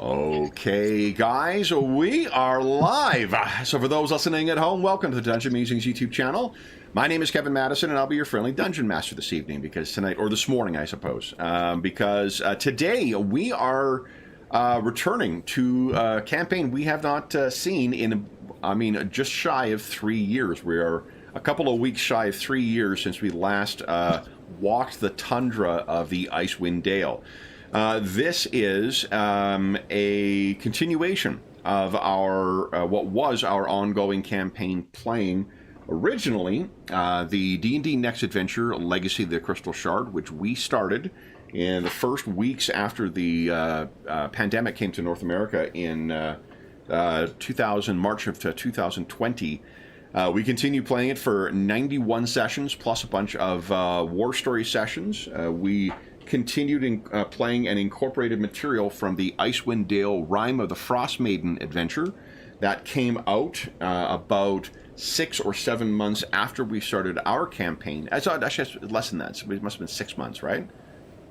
Okay, guys, we are live. So for those listening at home, welcome to the Dungeon Musings YouTube channel. My name is Kevin Madison, and I'll be your friendly Dungeon Master this evening, because tonight, or this morning, I suppose, because today we are returning to a campaign we have not seen in, just shy of 3 years. We are a couple of weeks shy of 3 years since we last walked the tundra of the Icewind Dale. This is a continuation of our what was our ongoing campaign playing originally the D&D Next Adventure Legacy of the Crystal Shard, which we started in the first weeks after the pandemic came to North America in March of 2020. We continue playing it for 91 sessions plus a bunch of war story sessions. We continued playing and incorporated material from the Icewind Dale Rime of the Frost Maiden adventure that came out about 6 or 7 months after we started our campaign. Actually, it's less than that. So it must have been 6 months, right?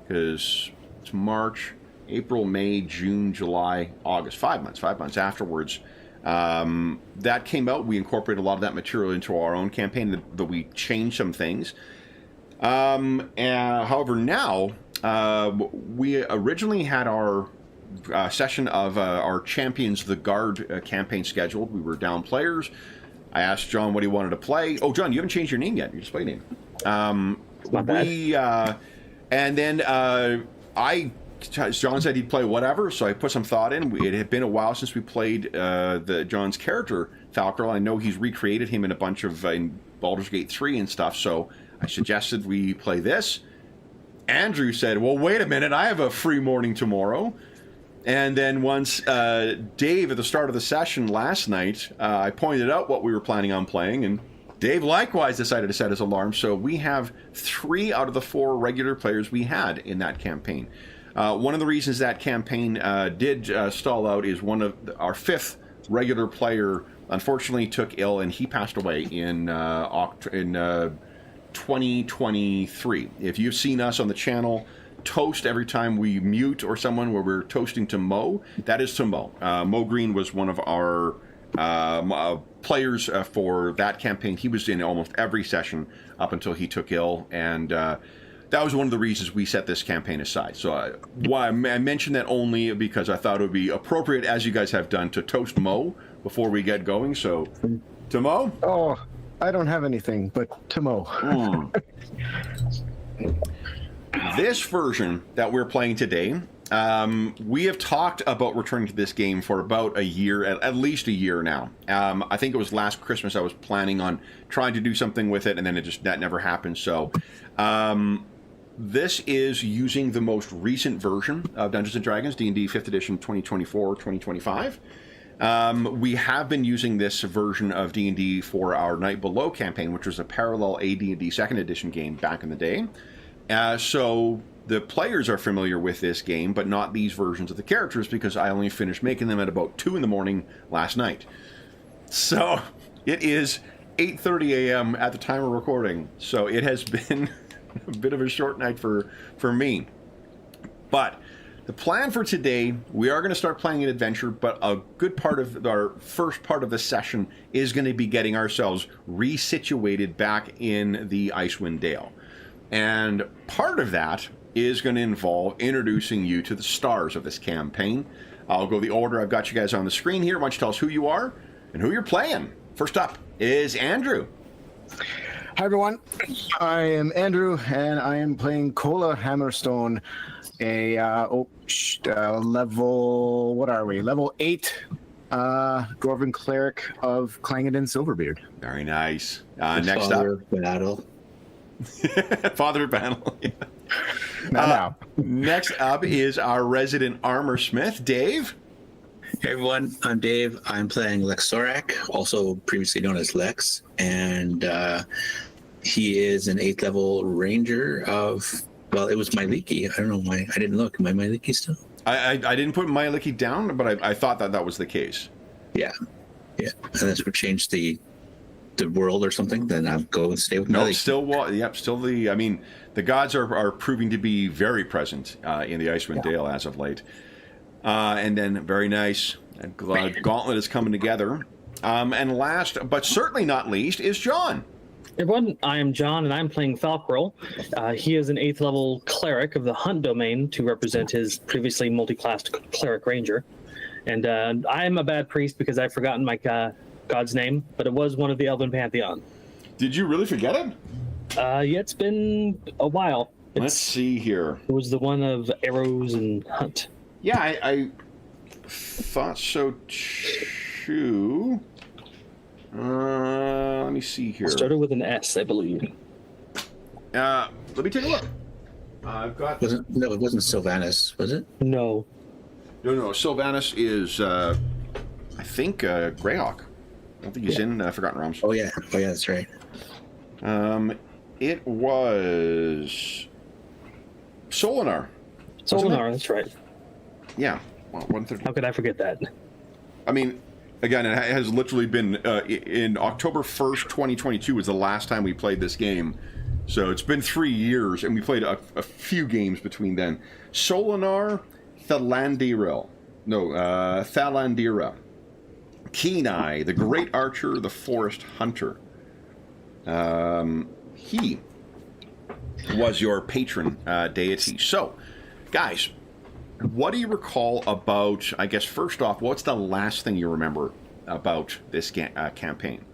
Because it's March, April, May, June, July, August. 5 months. 5 months afterwards. That came out. We incorporated a lot of that material into our own campaign, but we changed some things. However, now we originally had our session of our Champions of the Guard campaign scheduled. We were down players. I asked John what he wanted to play. Oh, John, you haven't changed your name yet. Your display name. Not bad. And then John said he'd play whatever, so I put some thought in. It had been a while since we played John's character, Falker. I know he's recreated him in a bunch of in Baldur's Gate 3 and stuff, so I suggested we play this. Andrew said, well, wait a minute, I have a free morning tomorrow. And then once Dave, at the start of the session last night, I pointed out what we were planning on playing, and Dave likewise decided to set his alarm. So we have 3 out of the 4 regular players we had in that campaign. One of the reasons that campaign did stall out is one of our 5th regular player unfortunately took ill, and he passed away in 2023. If you've seen us on the channel toast every time we mute or someone where we're toasting to Mo, that is to Mo. Mo Green was one of our players for that campaign. He was in almost every session up until he took ill, and that was one of the reasons we set this campaign aside. So why I mentioned that only because I thought it would be appropriate, as you guys have done, to toast Mo before we get going. So, to Mo? Oh, I don't have anything, but to Mo. This version that we're playing today, we have talked about returning to this game for about a year, at least a year now. I think it was last Christmas I was planning on trying to do something with it, and then that never happened. So this is using the most recent version of Dungeons & Dragons, D&D 5th edition 2024-2025. We have been using this version of D&D for our Night Below campaign, which was a parallel AD&D 2nd edition game back in the day. So the players are familiar with this game, but not these versions of the characters, because I only finished making them at about 2 in the morning last night. So it is 8:30 a.m. at the time of recording. So it has been a bit of a short night for me. But the plan for today, we are going to start playing an adventure, but a good part of our first part of the session is going to be getting ourselves resituated back in the Icewind Dale. And part of that is going to involve introducing you to the stars of this campaign. I'll go the order I've got you guys on the screen here. Why don't you tell us who you are and who you're playing? First up is Andrew. Hi, everyone. I am Andrew, and I am playing Kola Hammerstone, a level, what are we? Level 8 Dwarven Cleric of Clangeddon Silverbeard. Very nice. Next Father up. Battle. Father Battle. Yeah. Now. Next up is our resident armor smith, Dave. Hey everyone, I'm Dave. I'm playing Lex Sorak, also previously known as Lex, and he is an 8th level ranger of, well, it was Myliki. I don't know why. I didn't look. Am I Myliki still? I didn't put Myliki down, but I thought that was the case. Yeah. And that's what changed the world or something. Then I'll go and stay with No, Myliki. still the. I mean, the gods are proving to be very present in the Icewind Dale as of late. And then, very nice. A gauntlet is coming together. And last, but certainly not least, is John. Everyone, I am John, and I'm playing Falkril. He is an 8th level cleric of the Hunt domain to represent his previously multi-classed cleric ranger. And I'm a bad priest because I've forgotten my god's name, but it was one of the Elven Pantheon. Did you really forget it? Yeah, it's been a while. Let's see here. It was the one of arrows and hunt. Yeah, I thought so too. Let me see here. It started with an S, I believe. Let me take a look. I've got. No, it wasn't Sylvanas, was it? No. No. Sylvanas is, I think, Greyhawk. I don't think he's in Forgotten Realms. Oh yeah, that's right. It was Solinar. Solinar, that's right. Yeah. Well, 130. How could I forget that? I mean, again, it has literally been in October 1st, 2022 was the last time we played this game. So it's been 3 years, and we played a few games between then. Solinar, Thalandira. Kenai, the Great Archer, the Forest Hunter. He was your patron deity. So, guys, what do you recall about, I guess, first off, what's the last thing you remember about this campaign?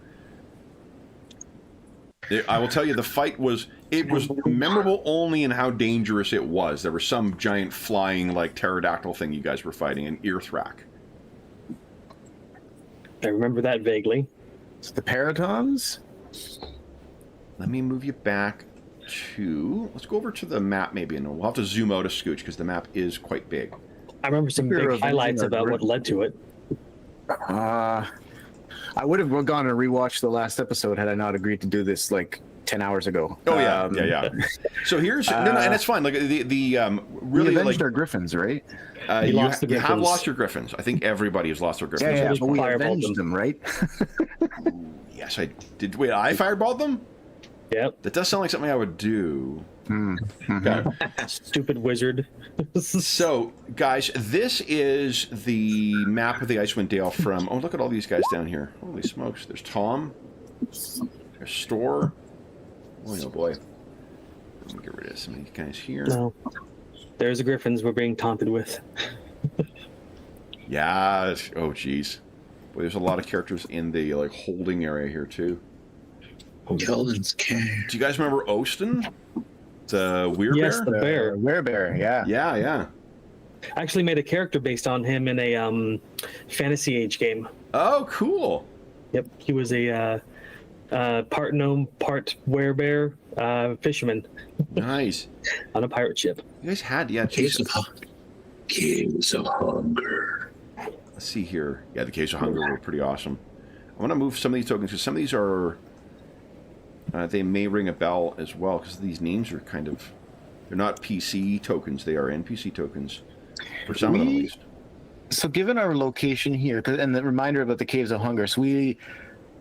I will tell you, the fight was memorable only in how dangerous it was. There was some giant flying, like, pterodactyl thing you guys were fighting, an Earthrak. I remember that vaguely. It's the Paratons? Let me move you back to... Let's go over to the map, maybe, and we'll have to zoom out a scooch, because the map is quite big. I remember some big highlights about what led to it. I would have gone and rewatched the last episode had I not agreed to do this, like, 10 hours ago. Oh, yeah. So here's... and it's fine. Like, really... We avenged like, our griffins, right? You have lost your griffins. I think everybody has lost their griffins. Yeah, just but we fireballed avenged them, right? Yes, I did. Wait, I fireballed them? Yep. That does sound like something I would do. Okay. Stupid wizard. So, guys, this is the map of the Icewind Dale from... Oh, look at all these guys down here. Holy smokes. There's Tom. There's Store. Oh, boy. Let me get rid of some of these guys here. No. There's the griffins we're being taunted with. Yeah. Oh, jeez. Boy, there's a lot of characters in the holding area here, too. Keldon's care. Do you guys remember Ostin? The weird Yes, bear? the bear. Werebear, yeah. Yeah. I actually made a character based on him in a Fantasy Age game. Oh, cool. Yep, he was a part gnome, part werebear fisherman Nice. on a pirate ship. You guys had, Caves of Hunger. Let's see here. Yeah, the Caves of Hunger were pretty awesome. I want to move some of these tokens because some of these are... they may ring a bell as well because these names are kind of... They're not PC tokens. They are NPC tokens. For some of them, at least. So given our location here, and the reminder about the Caves of Hunger, so we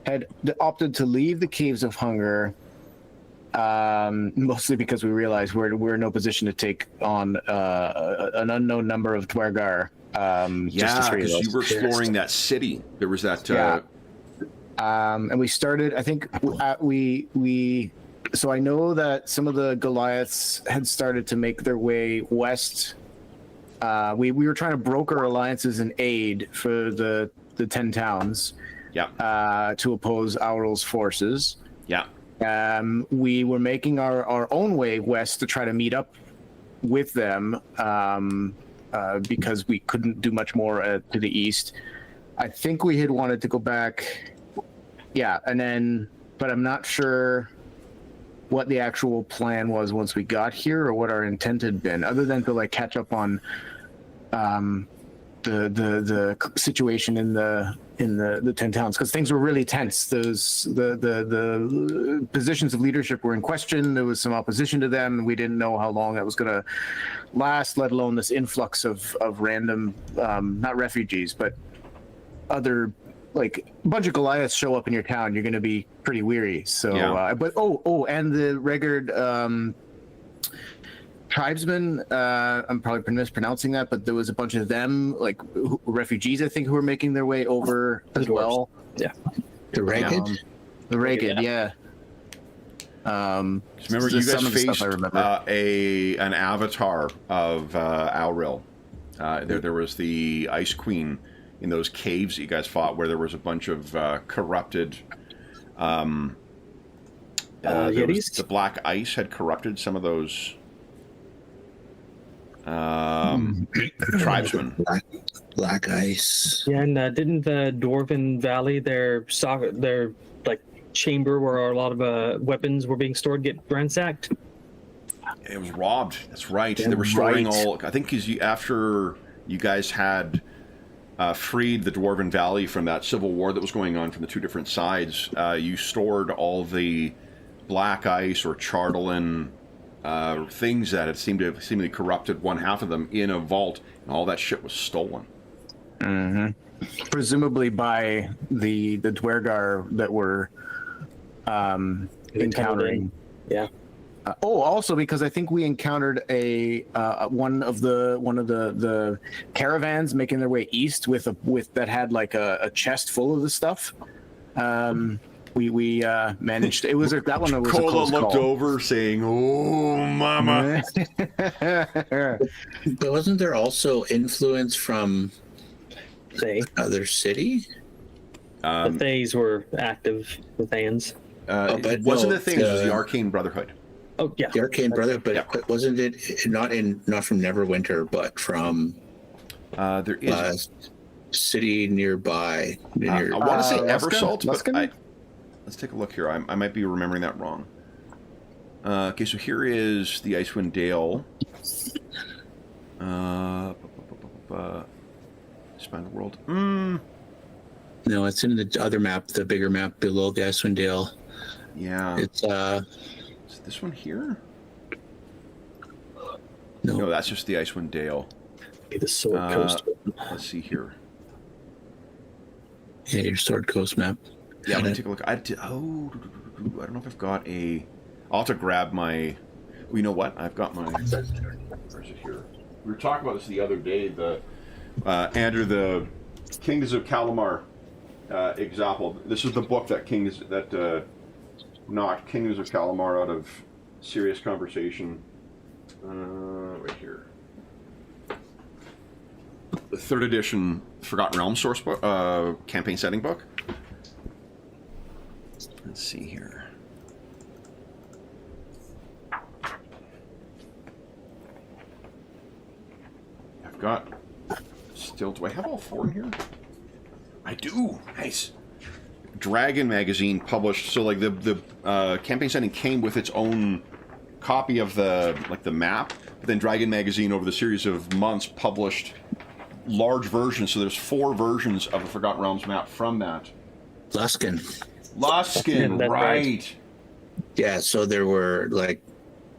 had opted to leave the Caves of Hunger mostly because we realized we're in no position to take on an unknown number of Dwergar. Yeah, because you were exploring that city. There was that... and we started, I think so I know that some of the Goliaths had started to make their way west. We were trying to broker alliances in aid for the 10 towns. Yeah. To oppose Aurel's forces. Yeah. We were making our own way west to try to meet up with them because we couldn't do much more to the east. I think we had wanted to go back... Yeah, and then, but I'm not sure what the actual plan was once we got here, or what our intent had been, other than to catch up on the situation in the 10 towns, because things were really tense. The positions of leadership were in question. There was some opposition to them. We didn't know how long that was going to last, let alone this influx of random, not refugees, but other. A bunch of Goliaths show up in your town, you're going to be pretty weary. So, yeah. And the Regard, trying tribesmen. I'm probably mispronouncing that, but there was a bunch of them, like refugees, I think, who were making their way over as dwarves. well. Yeah. The ragged. The Ragged, Yeah. yeah. Remember, you just guys some of the faced stuff I remember. an avatar of Auril. There was the Ice Queen in those caves that you guys fought, where there was a bunch of corrupted. Yetis? The black ice had corrupted some of those tribesmen. Black ice. Yeah, and didn't the Dwarven Valley, their like chamber where a lot of weapons were being stored, get ransacked? It was robbed. That's right. Yeah, They were storing right. all. I think because after you guys had freed the Dwarven Valley from that civil war that was going on from the two different sides, you stored all the black ice or chardelin things that had seemingly corrupted one half of them in a vault, and all that shit was stolen. Presumably by the Dwergar that were encountering. Yeah. Also because I think we encountered one of the caravans making their way east with that had like a chest full of the stuff. We managed. It was that one. Was Cola a close looked call. over, saying, "Oh, mama." But wasn't there also influence from They. another city? The Thays were active, the Thans. It wasn't the thing. It was the Arcane Brotherhood. Oh, yeah. The Arcane Brother, but Yeah. wasn't it not from Neverwinter, but from There is. city nearby? I want to say Luskan? Eversalt, but Luskan? let's take a look here. I might be remembering that wrong. Okay, so here is the Icewind Dale. Span the world. No, it's in the other map, the bigger map below the Icewind Dale. Yeah. It's Is this one here? no. No, that's just the Icewind Dale. Be the Sword Coast. Let's see here. Yeah, your Sword Coast map. Yeah, I'm gonna take a look. I don't know if I've got a. I'll have to grab my. Well, you know what? I've got my. Where's it here? We were talking about this the other day. The Andrew, the Kings of Kalamar example. This is the book that knocked Kings of Kalamar out of serious conversation. Right here. The 3rd edition Forgotten Realms source book, campaign setting book. Let's see here. I've got still. Do I have all 4 in here? I do. Nice. Dragon magazine published. So like the campaign setting came with its own copy of the map. But then Dragon magazine over the series of months published large versions. So there's 4 versions of the Forgotten Realms map from that. Luskan. Luskan, That's right. right. Yeah, so there were like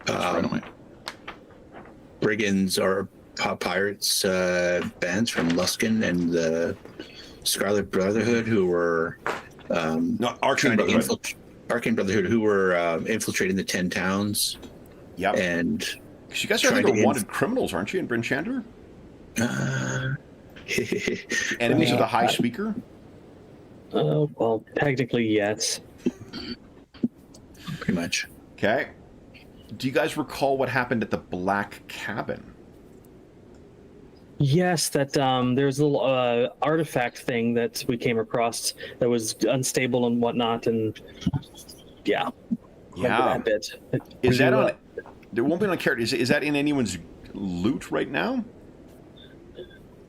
That's right on my. brigands or pirates bands from Luskan and the Scarlet Brotherhood who were No, Arcane trying to Brotherhood. Arcane Brotherhood who were infiltrating the 10 towns Yep. and 'Cause you guys are, I trying think, to are wanted criminals, aren't you, in Bryn Shander? uh, Enemies of the High Speaker? Well, technically, yes. pretty much. Okay. Do you guys recall what happened at the Black Cabin? Yes, that there's a little artifact thing that we came across that was unstable and whatnot, and yeah, remember that bit. Is that on? There won't be on character. Is that in anyone's loot right now?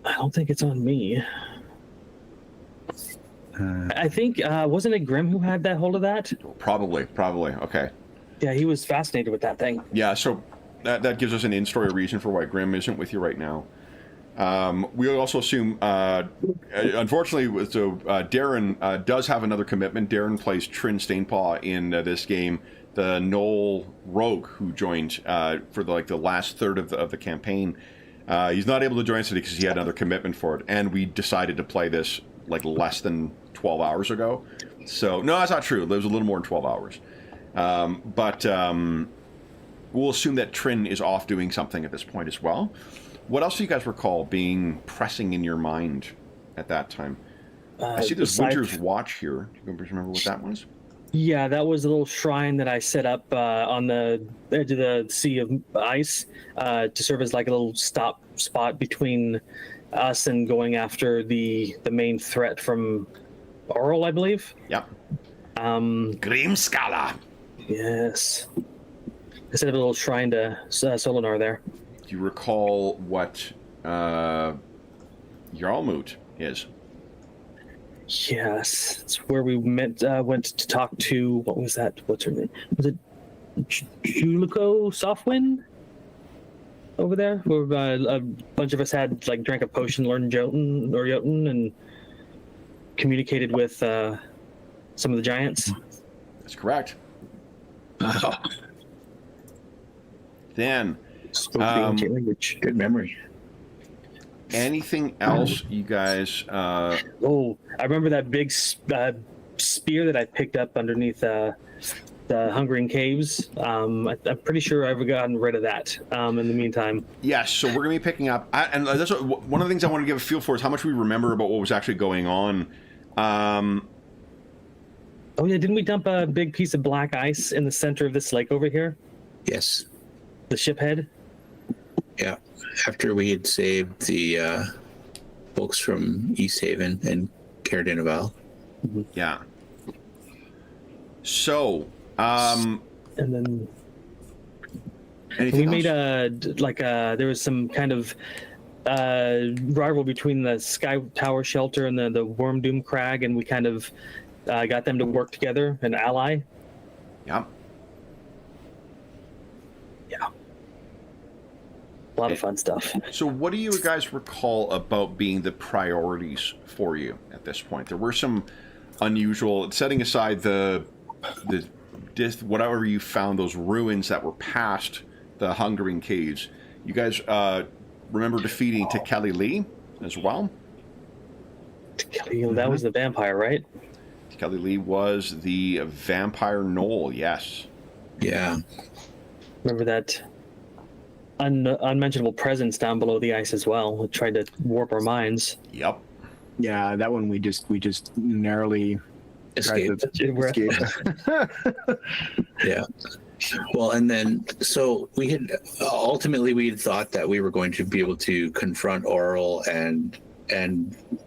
I don't think it's on me. I think wasn't it Grim who had that hold of that? Probably. Okay. Yeah, he was fascinated with that thing. Yeah. So that gives us an in-story reason for why Grim isn't with you right now. We also assume, unfortunately, so Darren does have another commitment. Darren plays Trin Stainpaw in this game, the Knoll Rogue who joined for the last third of the campaign. He's not able to join us today because he had another commitment for it, and we decided to play this like less than 12 hours ago. So no, that's not true. It was a little more than 12 hours. we'll assume that Trin is off doing something at this point as well. What else do you guys recall being pressing in your mind at that time? I see there's Winter's Watch here. Do you remember what that was? Yeah, that was a little shrine that I set up on the edge of the Sea of Ice to serve as like a little stop spot between us and going after the main threat from Oral, I believe. Yep. Grimskala. Yes. I set up a little shrine to Solinar there. Do you recall what Jarlmut is? Yes, it's where we went to talk to, what was that? What's her name? Was it Julico Softwind over there? Where a bunch of us had like drank a potion, learned Jotun, and communicated with some of the giants. That's correct. Then, Spoke the ancient language. Good memory. anything else you guys? Oh, I remember that big spear that I picked up underneath the Hungering Caves. I'm pretty sure I've gotten rid of that in the meantime. Yes, so we're going to be picking up, and that's one of the things I want to give a feel for is how much we remember about what was actually going on. Oh yeah, didn't we dump a big piece of black ice in the center of this lake over here? Yes. The ship head? Yeah. After we had saved the folks from East Haven and Caradinaval. Yeah. So, And then anything we else? made there was some kind of rival between the Sky Tower Shelter and the Worm Doom Crag, and we kind of got them to work together, an ally. Yeah. Yeah. A lot of fun stuff. So what do you guys recall about being the priorities for you at this point? There were some unusual, setting aside the whatever you found, those ruins that were past the Hungering Caves. You guys remember defeating Tekeli Lee as well? That was the vampire, right? Tekeli Lee was the vampire knoll, yes. Yeah. Remember that unmentionable presence down below the ice as well. It tried to warp our minds. Yep. Yeah, that one we just narrowly Escaped. tried to escape. Yeah. Well, and then, so we had thought that we were going to be able to confront Oral and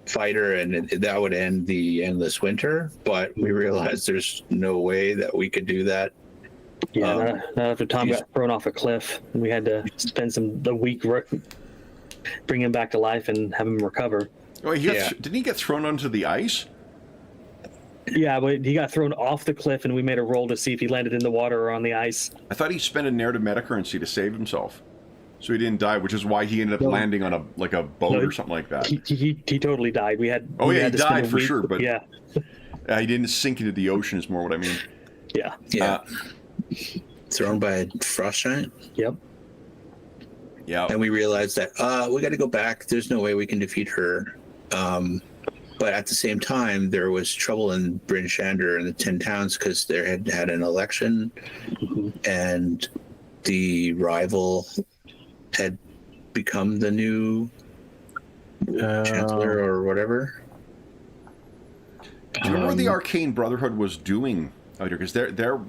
fight her, and that would end the endless winter. But we realized there's no way that we could do that. Yeah, not after Tom got thrown off a cliff, and we had to spend the week bring him back to life and have him recover. Oh, didn't he get thrown onto the ice? Yeah, but he got thrown off the cliff, and we made a roll to see if he landed in the water or on the ice. I thought he spent a narrative metacurrency to save himself, so he didn't die, which is why he ended up landing on a boat or something like that. He totally died. We had he died for sure, but yeah, he didn't sink into the ocean. Is more what I mean. Yeah. Yeah. Thrown by a frost giant. Yep. Yeah. And we realized that we got to go back. There's no way we can defeat her. But at the same time, there was trouble in Bryn Shander and the 10 towns because they had an election, and the rival had become the new chancellor or whatever. Do you remember what the Arcane Brotherhood was doing out here? Because there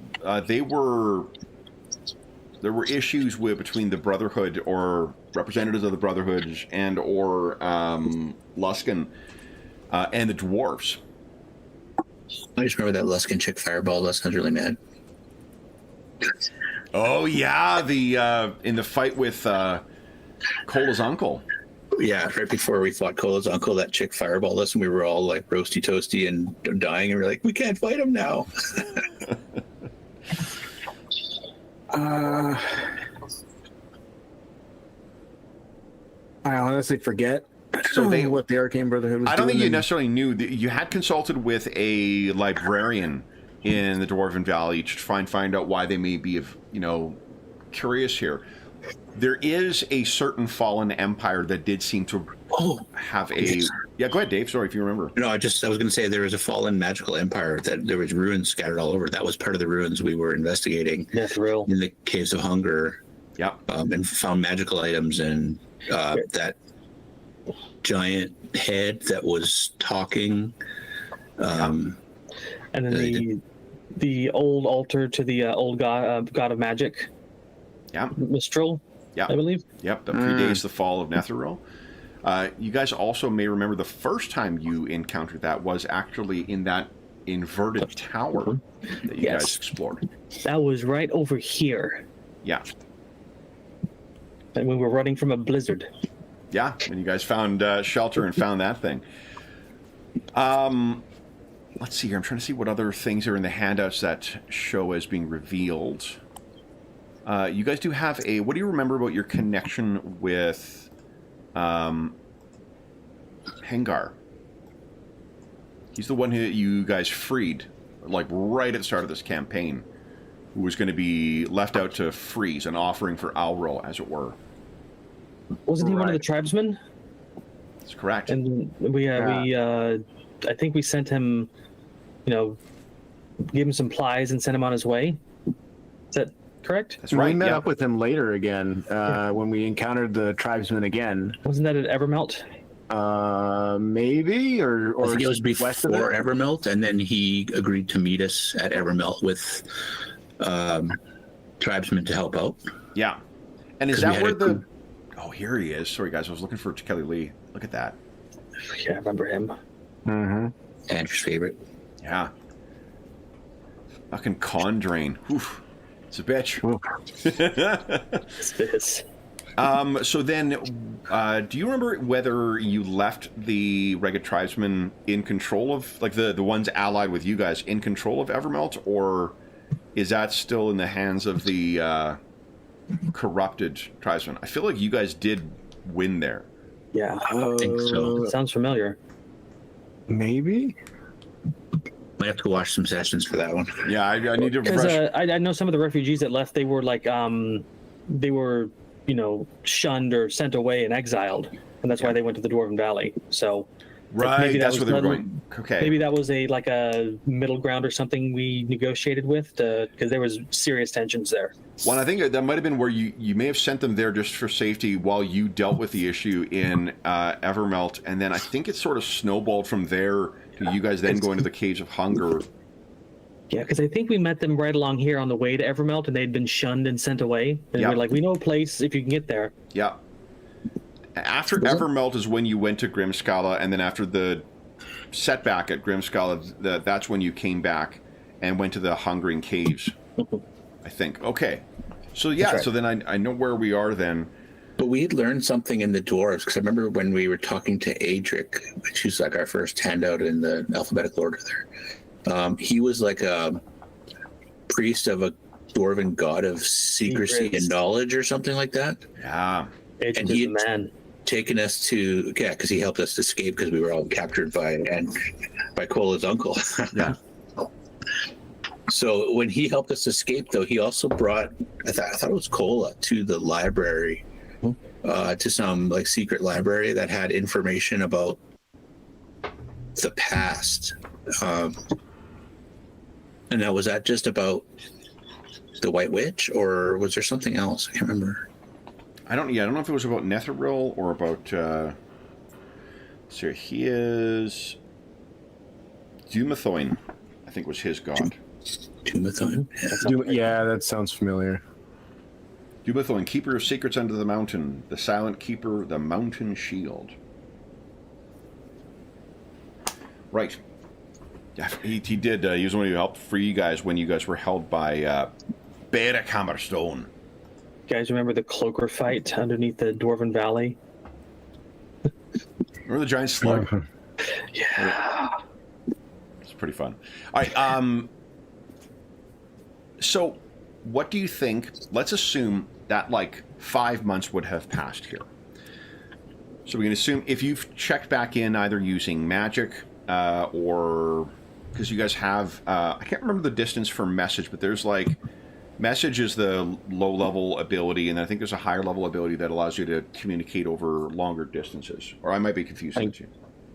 were issues between the Brotherhood or representatives of the Brotherhood or Luskan and the dwarves. I just remember that Luskan chick fireballed us. I was really mad. Oh yeah, in the fight with Cola's uncle. Yeah, right before we fought Cola's uncle, that chick fireballed us, and we were all like roasty toasty and dying, and we're like, we can't fight him now. I honestly forget. So what the Arcane Brotherhood was doing. I don't think you necessarily knew. You had consulted with a librarian in the Dwarven Valley to try and find out why they may be, curious here. There is a certain fallen empire that did seem to have a Yeah, go ahead, Dave. Sorry if you remember. No, I was going to say there was a fallen magical empire that there was ruins scattered all over. That was part of the ruins we were investigating. Netheril. In the Caves of Hunger. Yeah. And found magical items and that giant head that was talking. And then the old altar to the old god of magic. Yeah. Mistral. Yeah. I believe. Yep. That predates the fall of Netheril. You guys also may remember the first time you encountered that was actually in that inverted tower that you guys explored. That was right over here. Yeah. And we were running from a blizzard. Yeah, and you guys found shelter and found that thing. Let's see here. I'm trying to see what other things are in the handouts that show as being revealed. You guys do have a... What do you remember about your connection with... Hengar? He's the one who you guys freed, like right at the start of this campaign, who was going to be left out to freeze, an offering for Alro, as it were. Wasn't he one of the tribesmen? That's correct. And I think we sent him, give him some plies and sent him on his way. Is that correct? That's right. We met up with him later again when we encountered the tribesmen again. Wasn't that at Evermelt? Maybe, or I think it was west of before it? Evermelt, and then he agreed to meet us at Evermelt with tribesmen to help out. Yeah. And is 'Cause we that had where a the... group- Oh, here he is. Sorry, guys. I was looking for Kelly Lee. Look at that. Yeah, I remember him. Mm-hmm. Andrew's favorite. Yeah. Fucking con drain. Oof. It's a bitch. It's this. So then, do you remember whether you left the Ragged Tribesmen in control of, like, the ones allied with you guys in control of Evermelt, or is that still in the hands of the corrupted tribesmen? I feel like you guys did win there. Yeah. I think so. Sounds familiar. Maybe. Might have to watch some sessions for that one. Yeah, I need to Because refresh. I know some of the refugees that left, they were like, they were, shunned or sent away and exiled. And that's why they went to the Dwarven Valley. So Right, maybe that's that where was they were going. Okay. maybe that was a middle ground or something we negotiated with, because there was serious tensions there. Well, I think that might have been where you may have sent them there just for safety while you dealt with the issue in Evermelt, and then I think it sort of snowballed from there to you guys then going to the Caves of Hunger. Yeah, because I think we met them right along here on the way to Evermelt, and they'd been shunned and sent away. And Yep. we're like, we know a place if you can get there. Yeah. After Evermelt is when you went to Grimskala, and then after the setback at Grimskala, that's when you came back and went to the Hungering Caves, I think. Okay. So, yeah, right. so then I know where we are then. But we had learned something in the dwarves, because I remember when we were talking to Adric, which was like our first handout in the alphabetical order there. He was like a priest of a dwarven god of secrecy and knowledge or something like that. Yeah. Agent And is he- the man. Taken us to, because he helped us escape because we were all captured by Cola's uncle. Yeah. So when he helped us escape, though, he also brought, I thought it was Cola, to the library, to some like secret library that had information about the past. And now, was that just about the White Witch, or was there something else? I can't remember. I don't know if it was about Netheril or about, so he is Dumathoin, I think was his god. Dumathon? Yeah. Yeah, that sounds familiar. Dumathoin, keeper of secrets under the mountain, the silent keeper, the mountain shield. Right. Yeah, he did. He was the one who helped free you guys when you guys were held by Beric Hammerstone. Guys, remember the cloaker fight underneath the Dwarven Valley? Remember the giant slug? Yeah. It's pretty fun. All right. So, what do you think? Let's assume that like 5 months would have passed here. So we can assume if you've checked back in either using magic or because you guys have, I can't remember the distance for message, but there's like message is the low level ability, and I think there's a higher level ability that allows you to communicate over longer distances. Or I might be confusing the two.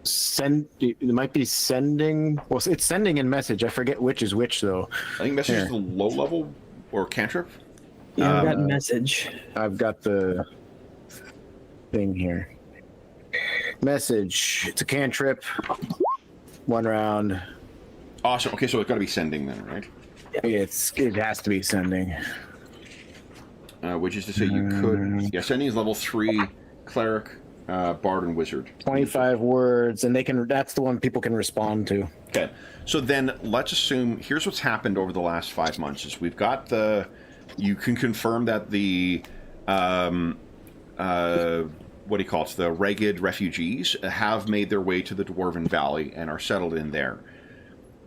It might be sending. Well, it's sending in message. I forget which is which though. I think message is Here. the low level or cantrip. Yeah, I got message. I've got the thing here. Message. It's a cantrip. 1 round. Awesome. Okay, so it's got to be sending then, right? It has to be sending. Which is to say, you could. Yeah, sending is level 3 cleric, bard, and wizard. 25 words, and they can. That's the one people can respond to. Okay, so then let's assume here's what's happened over the last 5 months: is we've got the. You can confirm that the. What do you call it? The ragged refugees have made their way to the Dwarven Valley and are settled in there.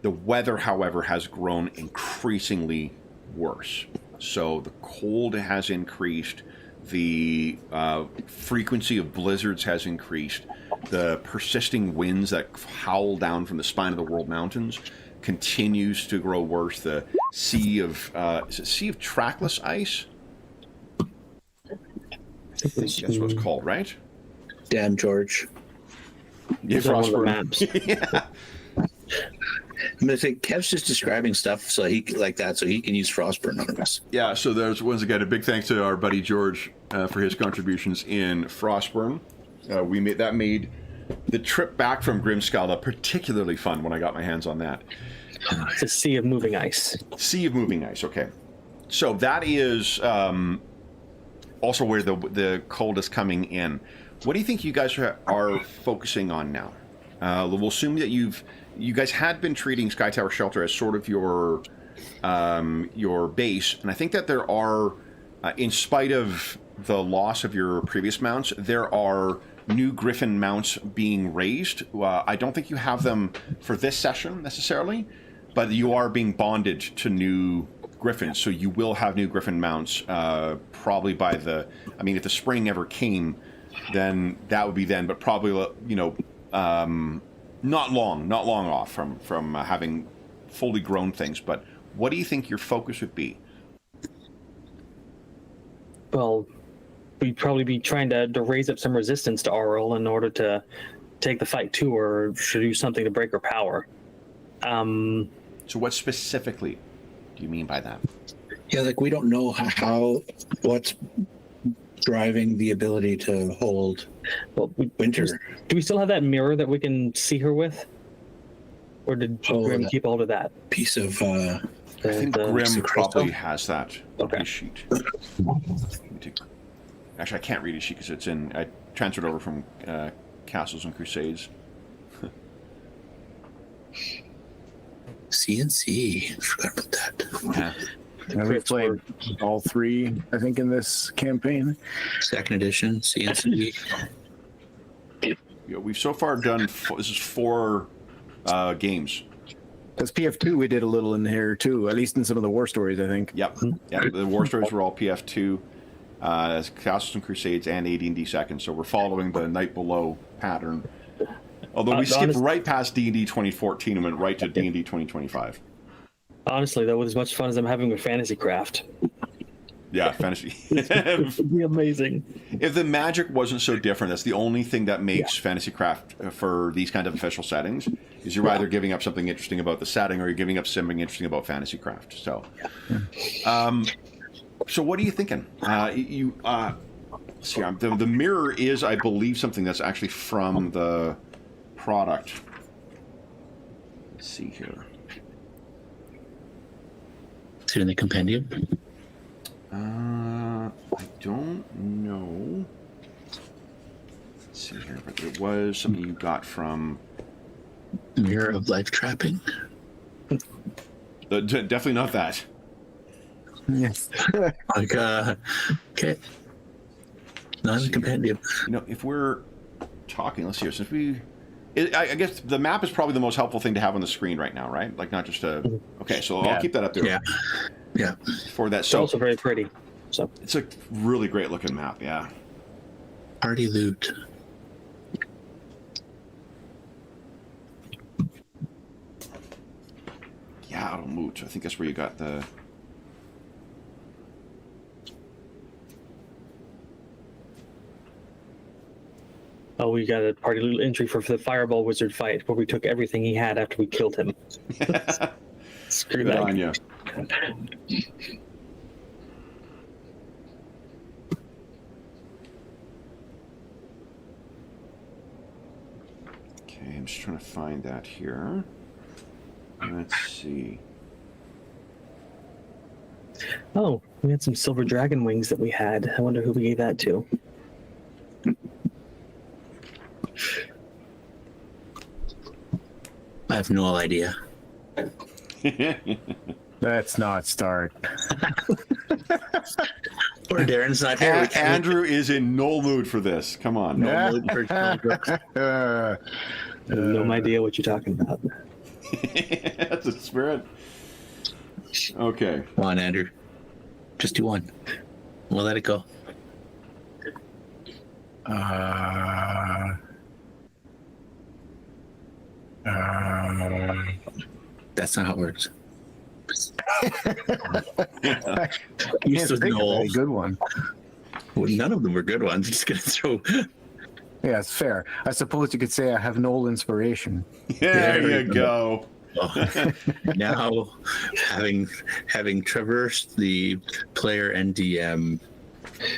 The weather, however, has grown increasingly worse. So the cold has increased, the frequency of blizzards has increased, the persisting winds that howl down from the spine of the World Mountains continues to grow worse. The sea of is it sea of trackless ice? That's what it's called, right? Damn, George. Yeah, These are all the Frostburn. maps. Yeah. I'm gonna say Kev's just describing stuff so he can use Frostburn on us. Yeah, so there's once again a big thanks to our buddy George for his contributions in Frostburn. Made the trip back from Grimscala particularly fun when I got my hands on that. It's a sea of moving ice. Sea of moving ice. Okay, so that is also where the cold is coming in. What do you think you guys are focusing on now? We'll assume that you guys had been treating Sky Tower Shelter as sort of your base, and I think that there are, in spite of the loss of your previous mounts, there are new Griffin mounts being raised. I don't think you have them for this session necessarily, but you are being bonded to new Griffins, so you will have new Griffin mounts probably by the. I mean, if the spring ever came, then that would be then, but probably not long off from having fully grown things. But what do you think your focus would be? Well, we'd probably be trying to raise up some resistance to Auril in order to take the fight to her, or should do something to break her power. So what specifically do you mean by that? Yeah, like we don't know what's driving the ability to hold winter. Do we still have that mirror that we can see her with? Or did Grim that keep hold of that? piece of I think Grim Crystal? probably has that on Okay. his sheet. Actually, I can't read his sheet because I transferred over from Castles and Crusades. CNC. Forgot about that. Yeah. And we've played all 3, I think, in this campaign. Second edition, CNC. Yeah, we've so far done. This is 4 games. Because PF2, we did a little in here too, at least in some of the war stories, I think. Yep. Yeah. The war stories were all PF2, Castles and Crusades, and AD&D second. So we're following the Night Below pattern. Although we skipped right past D&D 2014 and went right to D&D 2025. Honestly, though, with as much fun as I'm having with Fantasy Craft, Yeah, fantasy. it would be amazing. If the magic wasn't so different, that's the only thing that makes Fantasy Craft for these kind of official settings, is you're either giving up something interesting about the setting or you're giving up something interesting about Fantasy Craft. So, so what are you thinking? See, the mirror is, I believe, something that's actually from the product. Let's see here. Is it in the compendium? I don't know. Let's see here, but it was something you got from. Mirror of life trapping. Definitely not that. Yes. Like, okay. Not in the compendium. You know, if we're talking, let's see here. Since I guess the map is probably the most helpful thing to have on the screen right now, right? Like, not just a. Okay, so I'll keep that up there. Yeah. Yeah. For that, It's so also very pretty. So it's a really great looking map. Yeah. Party loot. Yeah, Moot. I think that's where you got the. Oh, we got a party little entry for the Fireball Wizard fight where we took everything he had after we killed him. Screw Good that. on you. Okay, I'm just trying to find that here. Let's see. Oh, we had some silver dragon wings that we had. I wonder who we gave that to. I have no idea. Let's not start. Or Darren's not here. We can't- Andrew is in no mood for this. Come on. No mood for John Brooks. I have no idea what you're talking about. That's a spirit. Okay. Come on, Andrew. Just do one. We'll let it go. That's not how it works. Used to Think of know. a good one. Well, none of them were good ones. Just gonna throw. Yeah, it's fair. I suppose you could say I have no inspiration. There There you we go. Now, having traversed the player and DM.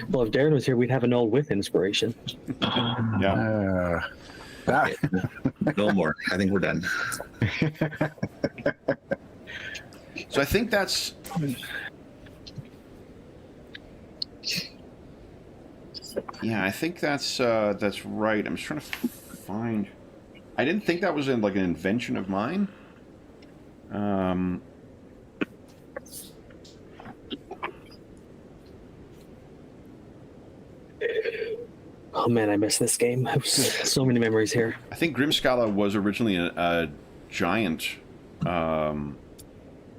Well, if Darren was here, we'd have an old with inspiration. Yeah. No more. I think we're done. So I think that's. Yeah, I think that's right. I'm just trying to find. I didn't think that was in like an invention of mine. Oh man, I miss this game. So many memories here. I think Grimskala was originally a giant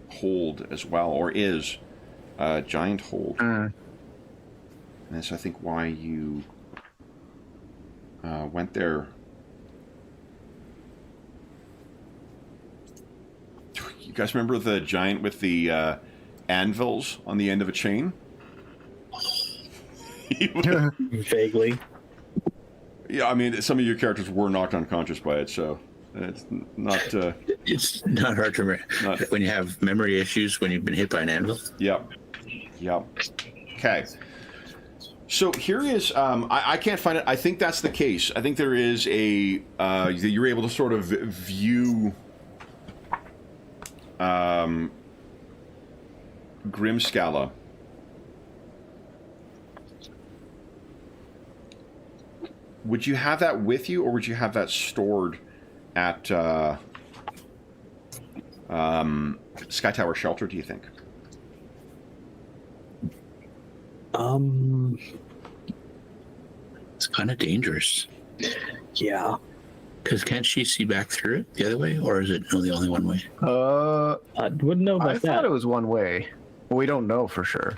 hold as well, or is a giant hold. And that's, I think, why you went there. You guys remember the giant with the anvils on the end of a chain? Vaguely. Yeah, I mean, some of your characters were knocked unconscious by it, so it's not. It's not hard to remember when you have memory issues when you've been hit by an anvil. Yep. Okay. So here is. I can't find it. I think that's the case. I think there is a. You're able to sort of view. Grimskala. Would you have that with you, or would you have that stored at Sky Tower Shelter, do you think? It's kind of dangerous. Yeah. Because can't she see back through it the other way, or is it only one way? I wouldn't know about I that. thought it was one way. Well, we don't know for sure.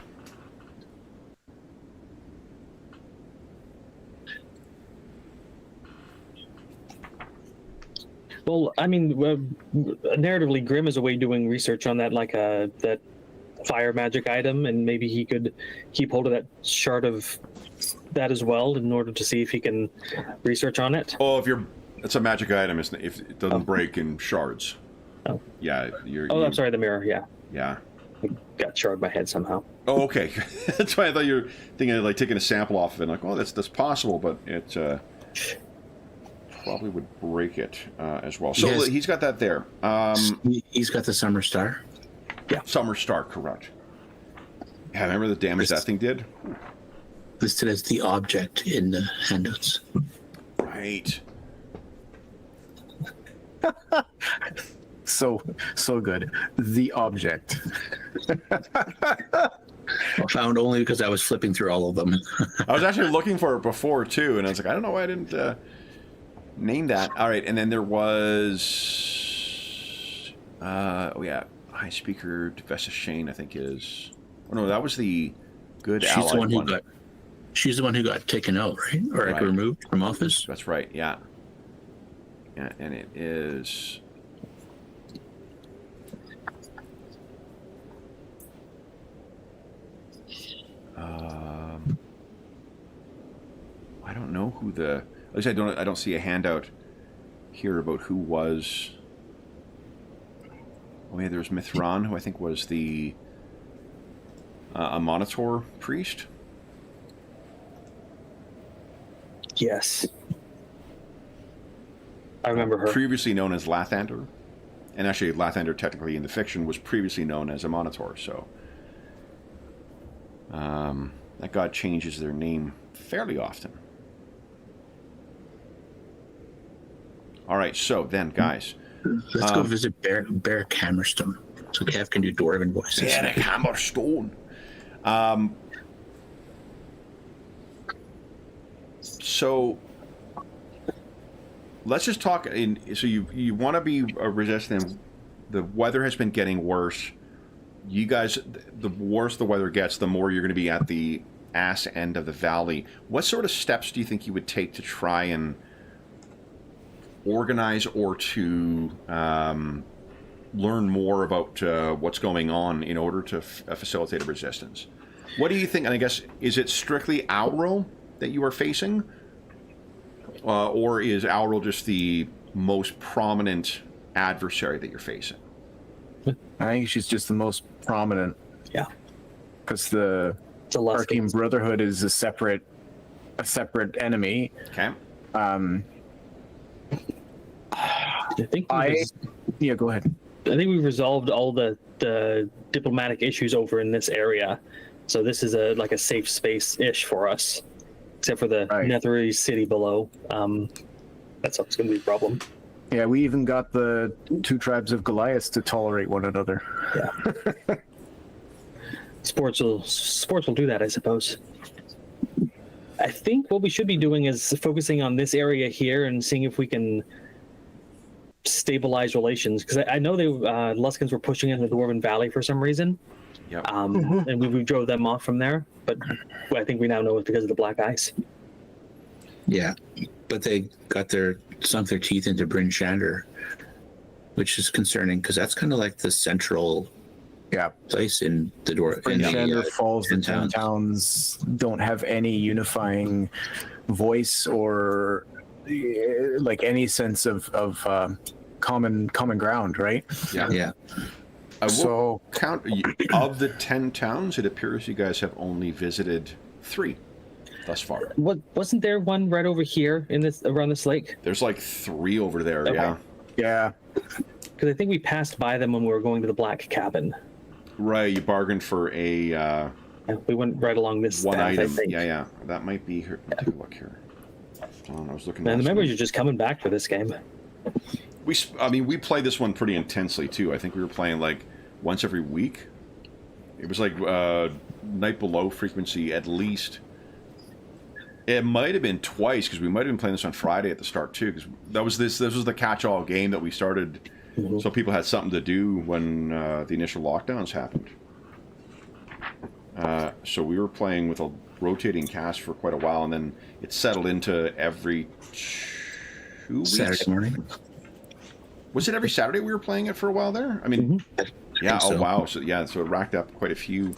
Well, I mean, narratively, Grim is away doing research on that, like that fire magic item, and maybe he could keep hold of that shard of that as well in order to see if he can research on it. Oh, it's a magic item, isn't it? If it doesn't break in shards. Oh. Yeah, I'm sorry, the mirror. Yeah, Yeah. I got shard in my head somehow. Oh, okay. That's why I thought you were thinking of like taking a sample off of it. Like, oh, that's possible, but it probably would break it as well. So Yes. he's got that there. He's got the summer star. Summer Star, correct. Yeah, remember the damage that thing did? Listed as the object in the handouts. Right. So good. The object. Found only because I was flipping through all of them. I was actually looking for it before, too, and I was like, I don't know why I didn't name that. All right, and then there was... High Speaker Vesta Shane, I think is... Oh, no, that was the good She's ally the one who one. got. She's the one who got taken out, right? Or like Right. removed from office. That's right, yeah. Yeah, and it is... I don't know who the At least I don't see a handout here about who was. Oh yeah, there's Mithran, who I think was the a Monitor priest. Yes. I remember her. Previously known as Lathander. And actually, Lathander, technically in the fiction, was previously known as a Monitor, so... that god changes their name fairly often. Alright, so then, guys... Let's go visit Bear Hammerstone, so Kev can do Dwarven voices. Bear Hammerstone! So... Let's just talk. So you want to be resistant. The weather has been getting worse. You guys, the worse the weather gets, the more you're going to be at the ass end of the valley. What sort of steps do you think you would take to try and organize or to learn more about what's going on in order to facilitate a resistance? What do you think? And I guess, is it strictly Alro that you are facing? Or is Auril just the most prominent adversary that you're facing? I think she's just the most prominent. Yeah. Because the Arcane Brotherhood is a separate enemy. Okay. I think yeah, go ahead. I think we've resolved all the diplomatic issues over in this area, so this is like a safe space-ish for us. Except for the Netherese city below. That's going to be a problem. Yeah, we even got the two tribes of Goliaths to tolerate one another. Yeah. Sports will do that, I suppose. I think what we should be doing is focusing on this area here and seeing if we can stabilize relations. Because I know the Luskans were pushing into the Dwarven Valley for some reason. Yep. And we drove them off from there, but I think we now know it's because of the black ice. Yeah, but they sunk their teeth into Bryn Shander, which is concerning because that's kind of like the central place in the Dwarven. Bryn Shander Falls, the 10 towns don't have any unifying voice or like any sense of common ground, right? Yeah. Yeah. So count of the 10 towns, it appears you guys have only visited 3 thus far. Wasn't there one right over here around this lake? There's like 3 over there. Okay. Yeah. Because I think we passed by them when we were going to the black cabin. Right, you bargained for a we went right along this one path, item. I think. Yeah, that might be here. Let me take a look here. I was looking. And the members are just coming back for this game. We played this one pretty intensely too. I think we were playing like once every week. It was like Night Below frequency at least. It might have been twice because we might have been playing this on Friday at the start too. Because this was the catch-all game that we started, so people had something to do when the initial lockdowns happened. So we were playing with a rotating cast for quite a while, and then it settled into every 2 weeks. Saturday morning. Was it every Saturday we were playing it for a while there? I mean, yeah. Oh wow. So it racked up quite a few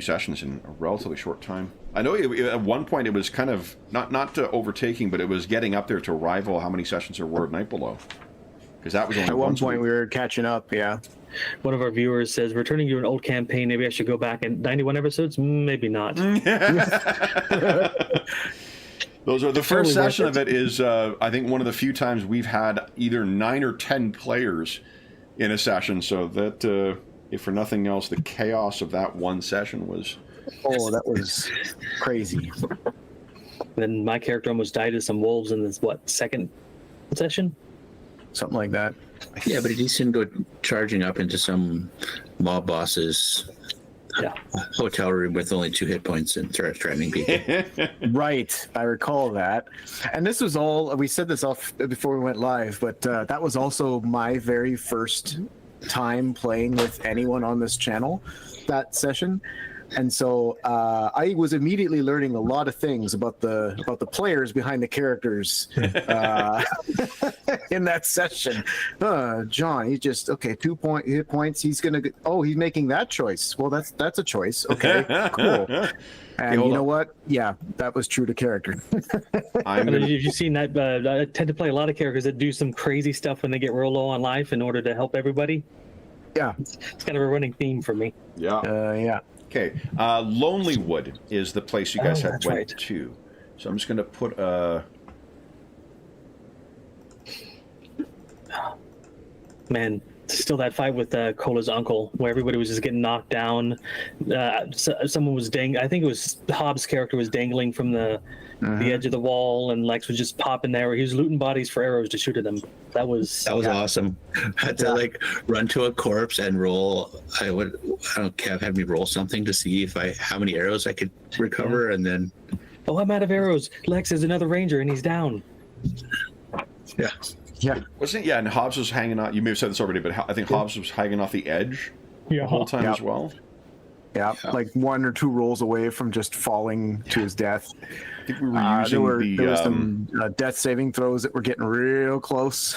sessions in a relatively short time. I know at one point it was kind of not overtaking, but it was getting up there to rival how many sessions there were at Night Below. Because that was only at one point we were catching up. Yeah. One of our viewers says, returning to an old campaign, maybe I should go back in 91 episodes? Maybe not. Those are the first session of it is, I think, one of the few times we've had either 9 or 10 players in a session. So that, if for nothing else, the chaos of that one session was... Oh, that was crazy. Then my character almost died to some wolves in this, second session? Something like that. Yeah, but he seemed to go charging up into some mob boss's hotel room with only 2 hit points and threatening people. Right, I recall that. And this was all, we said this off before we went live, but that was also my very first time playing with anyone on this channel, that session. And so I was immediately learning a lot of things about the players behind the characters in that session. John, he's just 2 hit points. He's gonna. He's making that choice. Well, that's a choice. Okay, cool. And you know what? Yeah, that was true to character. Have you seen that? I tend to play a lot of characters that do some crazy stuff when they get real low on life in order to help everybody. Yeah, it's kind of a running theme for me. Yeah. Yeah. Okay. Lonelywood is the place you guys have went right. to. So I'm just going to put a... Man, still that fight with Cola's uncle, where everybody was just getting knocked down. Someone was I think it was Hobbs' character was dangling from the edge of the wall, and Lex was just popping there. He was looting bodies for arrows to shoot at them. That was awesome. I had to run to a corpse and roll. Kev had me roll something to see how many arrows I could recover, and then. Oh, I'm out of arrows. Lex is another ranger, and he's down. Yeah. Yeah. Wasn't it? Yeah, and Hobbs was hanging out. You may have said this already, but I think Hobbs was hanging off the edge the whole time as well. Yeah, like 1 or 2 rolls away from just falling to his death. I think we were using there were some death saving throws that were getting real close.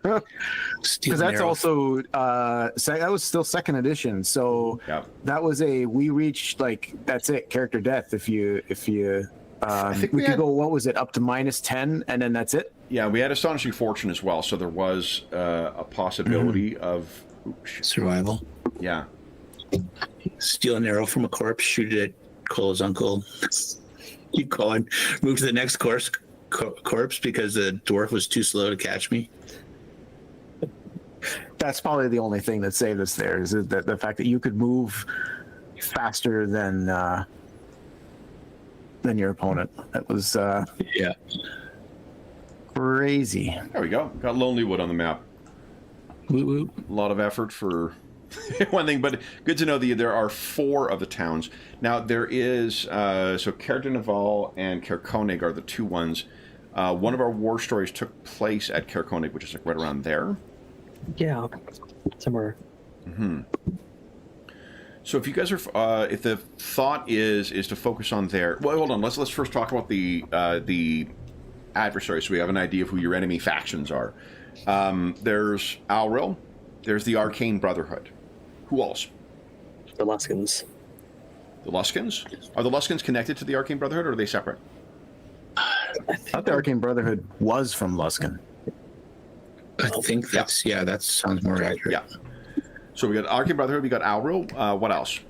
Because that's also that was still 2nd edition, so that was we reached that's it, character death. If you I think we could go, what was it, up to -10, and then that's it. Yeah, we had Astonishing Fortune as well, so there was a possibility of survival. Yeah. Steal an arrow from a corpse, shoot it at Cola's uncle. Keep going. Move to the next corpse because the dwarf was too slow to catch me. That's probably the only thing that saved us there, is that the fact that you could move faster than your opponent. That was crazy. There we go. Got Lonelywood on the map. Woo woo. A lot of effort for one thing, but good to know there are 4 of the towns. Now, there is, so Caer Naval and Caer Konig are the 2 ones. One of our war stories took place at Caer Konig, which is right around there. Yeah, somewhere. So if you guys are, if the thought is to focus on there, well, hold on. Let's first talk about the adversary, so we have an idea of who your enemy factions are. There's Alril. There's the Arcane Brotherhood. Who else? The Luskins. The Luskins? Are the Luskins connected to the Arcane Brotherhood, or are they separate? I thought the Arcane Brotherhood was from Luskin. I think that sounds more accurate. Yeah. So we got Arcane Brotherhood, we got Alril. What else?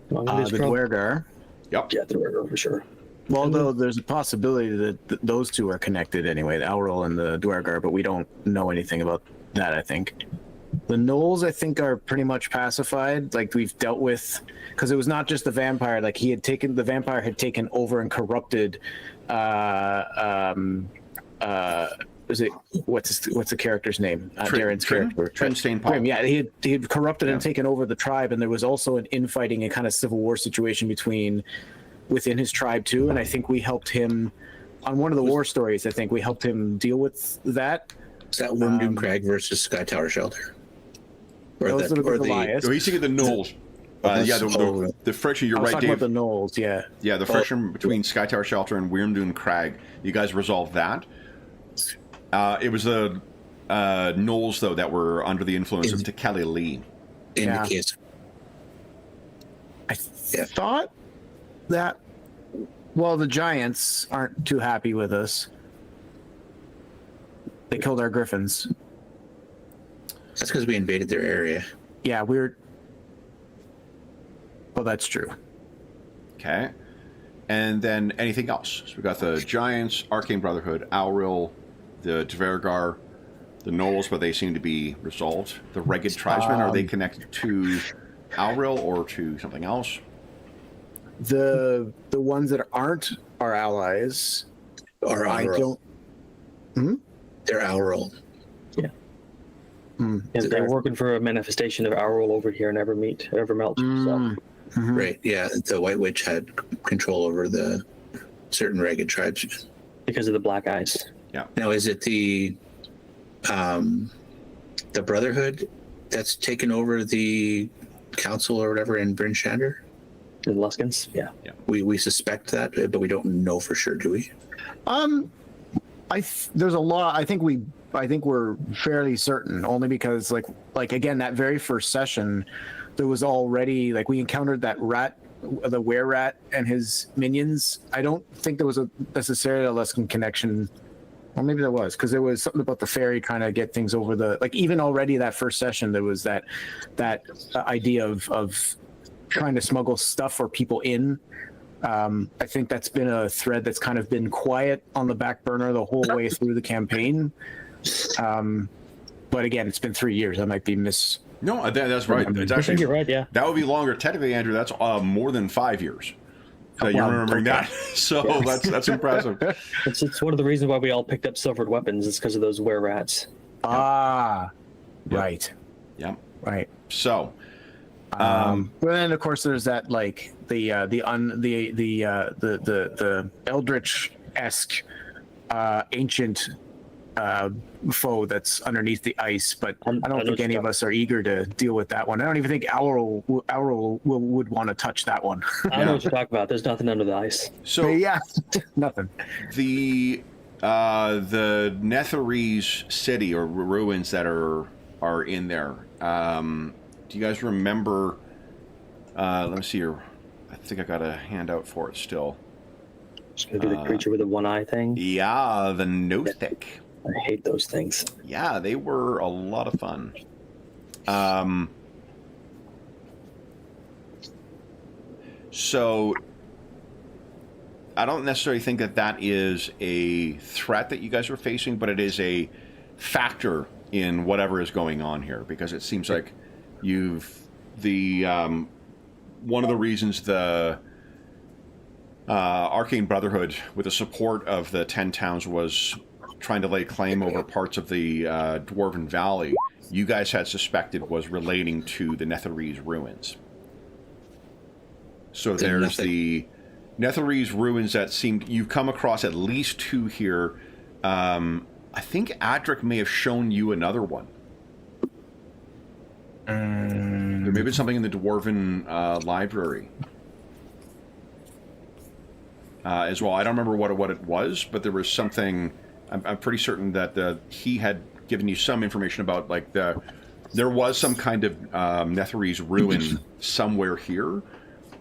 The Dwergar. Yep. Yeah, the Dwergar for sure. Well, though there's a possibility that those 2 are connected anyway, the Auril and the Dwergar, but we don't know anything about that, I think. The Gnolls, I think, are pretty much pacified. We've dealt with, because it was not just the vampire. The vampire had taken over and corrupted. Was it what's the character's name? Darren's character. Trim. Yeah, he had corrupted and taken over the tribe, and there was also an infighting and kind of civil war situation within his tribe too. And I think we helped him on one of the war stories. I think we helped him deal with that. Is that Wormdoom Crag versus Sky Tower Shelter? Or he's thinking of the Gnolls. The friction. You're right, Dave. About the Gnolls, yeah. Yeah, the friction between Sky Tower Shelter and Wormdoom Crag. You guys resolved that. It was the Gnolls, though, that were under the influence of Tekeli Lee. In the case. I thought that, well, the Giants aren't too happy with us. They killed our Griffins. That's because we invaded their area. Yeah, well, that's true. Okay. And then anything else? So we got the Giants, Arcane Brotherhood, Auril, the Dvergar, the Gnolls, but they seem to be resolved. The Ragged Tribesmen, are they connected to Auril or to something else? The ones that aren't our allies are Auril. They're Auril. Yeah. Yeah, they're working for a manifestation of Auril over here in Evermelt. So. Right. Yeah, the White Witch had control over the certain Ragged tribes because of the Black Eyes. Yeah. Now, is it the Brotherhood that's taken over the council or whatever in Bryn Shander? The Luskins, yeah. We suspect that, but we don't know for sure, do we? There's a lot. I think we're fairly certain, only because like again, that very first session, there was already we encountered that rat, the were rat and his minions. I don't think there was necessarily a Luskin connection, or maybe there was, because there was something about the fairy kind of get things over the even already that first session there was that idea of trying to smuggle stuff or people in. I think that's been a thread that's kind of been quiet on the back burner the whole way through the campaign. But again, it's been 3 years. I might be No, that's right. It's I actually, think you're right, yeah. that would be longer. Technically, Andrew, that's more than 5 years. That you're remembering that. So that's impressive. It's one of the reasons why we all picked up silvered weapons. It's because of those were rats. Right. Yeah. Right. So, but then of course there's that the eldritch-esque ancient foe that's underneath the ice, but I don't think any of us are eager to deal with that one. I don't even think Owl would want to touch that one. I don't know what you're talking about. There's nothing under the ice. so Yeah, nothing. the Netherese city or ruins that are in there. Do you guys remember? Let me see here. I think I got a handout for it still. It's going to be the creature with the one eye thing. Yeah, the Nothic. I hate those things. Yeah, they were a lot of fun. So I don't necessarily think that is a threat that you guys are facing, but it is a factor in whatever is going on here, because it seems like one of the reasons the Arcane Brotherhood, with the support of the 10 towns, was trying to lay claim over parts of the Dwarven Valley, you guys had suspected was relating to the Netherese ruins. So there's the Netherese ruins that seemed... You've come across at least 2 here. I think Adric may have shown you another one. There may have been something in the Dwarven library as well. I don't remember what it was, but there was something... I'm pretty certain that he had given you some information about, there was some kind of Netherese ruin somewhere here,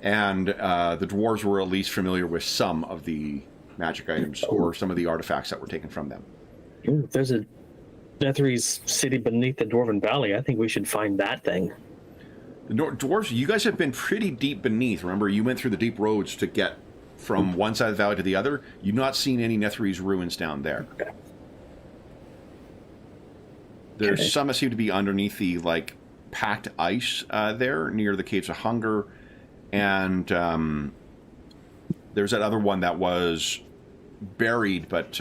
and the dwarves were at least familiar with some of the magic items or some of the artifacts that were taken from them. If there's a Netherese city beneath the Dwarven Valley, I think we should find that thing. The dwarves, you guys have been pretty deep beneath. Remember, you went through the deep roads to get from one side of the valley to the other. You've not seen any Netherese ruins down there. Okay. There's some that seem to be underneath the packed ice there near the Caves of Hunger, and there's that other one that was buried, but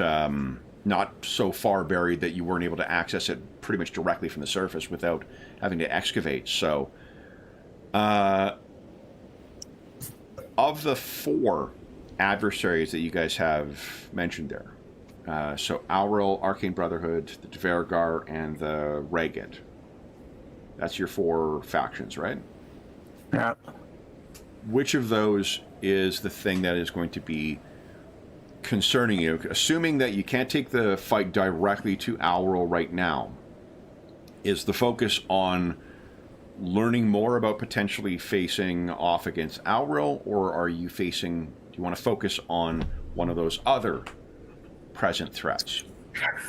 not so far buried that you weren't able to access it pretty much directly from the surface without having to excavate. So, of the 4 adversaries that you guys have mentioned there, so Auril, Arcane Brotherhood, the Dvergar, and the Ragged. That's your 4 factions, right? Yeah. Which of those is the thing that is going to be concerning you? Assuming that you can't take the fight directly to Auril right now, is the focus on learning more about potentially facing off against Auril, or do you want to focus on one of those other present threats?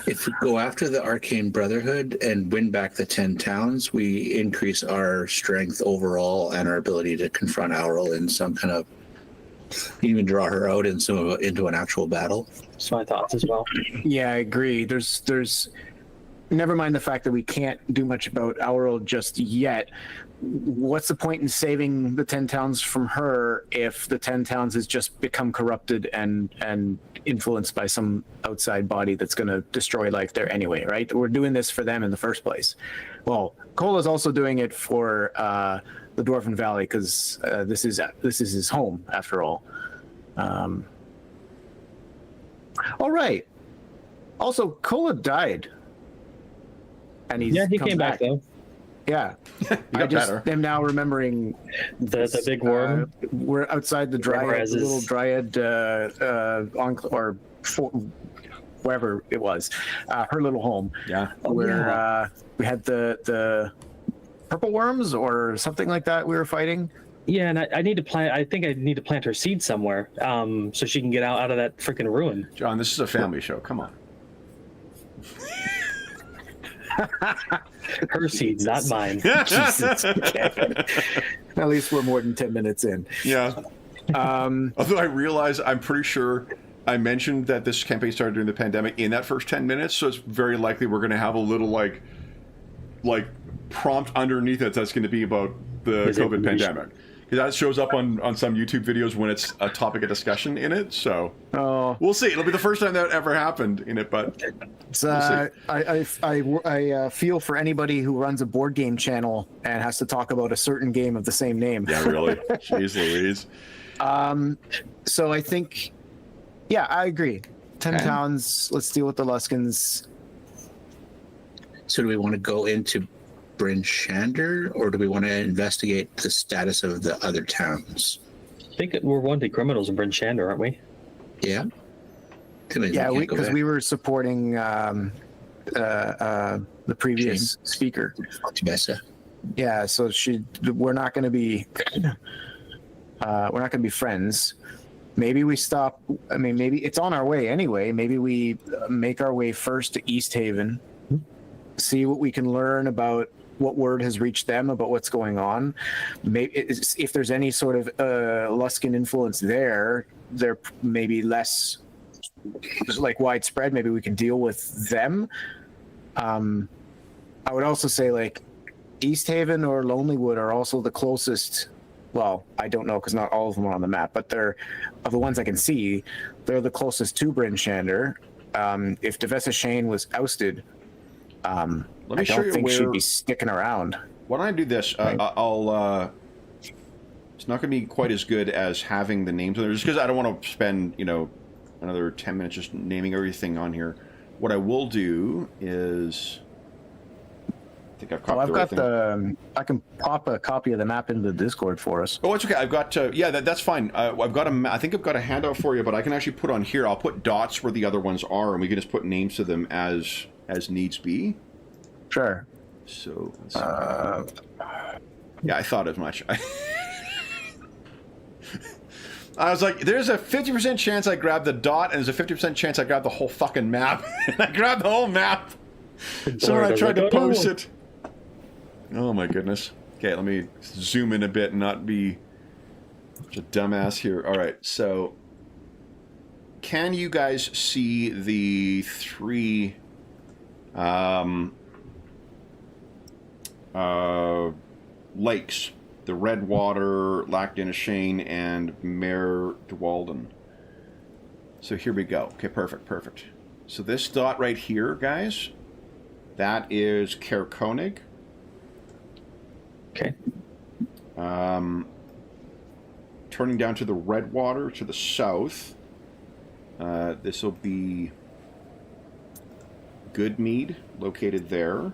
If we go after the Arcane Brotherhood and win back the 10 towns, we increase our strength overall and our ability to confront Auril in some kind of, even draw her out into an actual battle. That's my thoughts as well. Yeah, I agree. There's never mind the fact that we can't do much about Auril just yet. What's the point in saving the 10 towns from her if the 10 towns has just become corrupted and influenced by some outside body that's going to destroy life there anyway, right? We're doing this for them in the first place. Well, Cola's also doing it for the Dwarven Valley, because this is his home after all. All right. Also, Cola died. And he came back though. Yeah. You I got just better. am now remembering The big worm. we're outside the dryad, the little dryad, wherever it was, her little home. Yeah. Where we had the purple worms or something like that we were fighting. Yeah, and I need to plant. I think I need to plant her seed somewhere, so she can get out of that freaking ruin. John, this is a family show. Come on. Her seeds, not mine. Jesus. Okay. At least we're more than 10 minutes in. Yeah. Although I realize I'm pretty sure I mentioned that this campaign started during the pandemic in that first 10 minutes, so it's very likely we're going to have a little like prompt underneath it that's going to be about the COVID pandemic. Because that shows up on some YouTube videos when it's a topic of discussion in it. So we'll see. It'll be the first time that ever happened in it, but it's, I feel for anybody who runs a board game channel and has to talk about a certain game of the same name. Yeah, really. Jeez Louise. So I think, yeah, I agree. 10 towns. Let's deal with the Luskins. So do we want to go into Bryn Shander, or do we want to investigate the status of the other towns? I think we're wanted criminals in Bryn Shander, aren't we? Yeah. Yeah, because we were supporting the previous speaker. Yeah, so we're not going to be friends. Maybe we stop. I mean, maybe it's on our way anyway. Maybe we make our way first to East Haven, see what we can learn about what word has reached them about what's going on. Maybe if there's any sort of Luskin influence there, they're maybe less like widespread. Maybe we can deal with them. I would also say like East Haven or Lonelywood are also the closest. Well, I don't know because not all of them are on the map, but they're of the ones I can see. They're the closest to Bryn Shander. If Devessa Shane was ousted, I don't think she'd be sticking around. Why don't I do this? I'll. It's not going to be quite as good as having the names on there, just because I don't want to spend another 10 minutes just naming everything on here. What I will do is, I think I've copied I can pop a copy of the map into the Discord for us. Oh, it's okay. I've got that's fine. I've got I think I've got a handout for you, but I can actually put on here. I'll put dots where the other ones are, and we can just put names to them as needs be. Sure. So, let's see. Yeah, I thought as much. I was like, there's a 50% chance I grab the dot, and there's a 50% chance I grab the whole fucking map. And I grabbed the whole map. So when I tried to post it. Oh my goodness. Okay, let me zoom in a bit and not be such a dumbass here. All right, so can you guys see the three lakes? The Redwater, Lac Dinishane, and Mare Dwalden. So here we go. Okay, perfect. So this dot right here, guys, that is Caer Konig. Okay. Turning down to the Redwater to the south, this will be Goodmead, located there.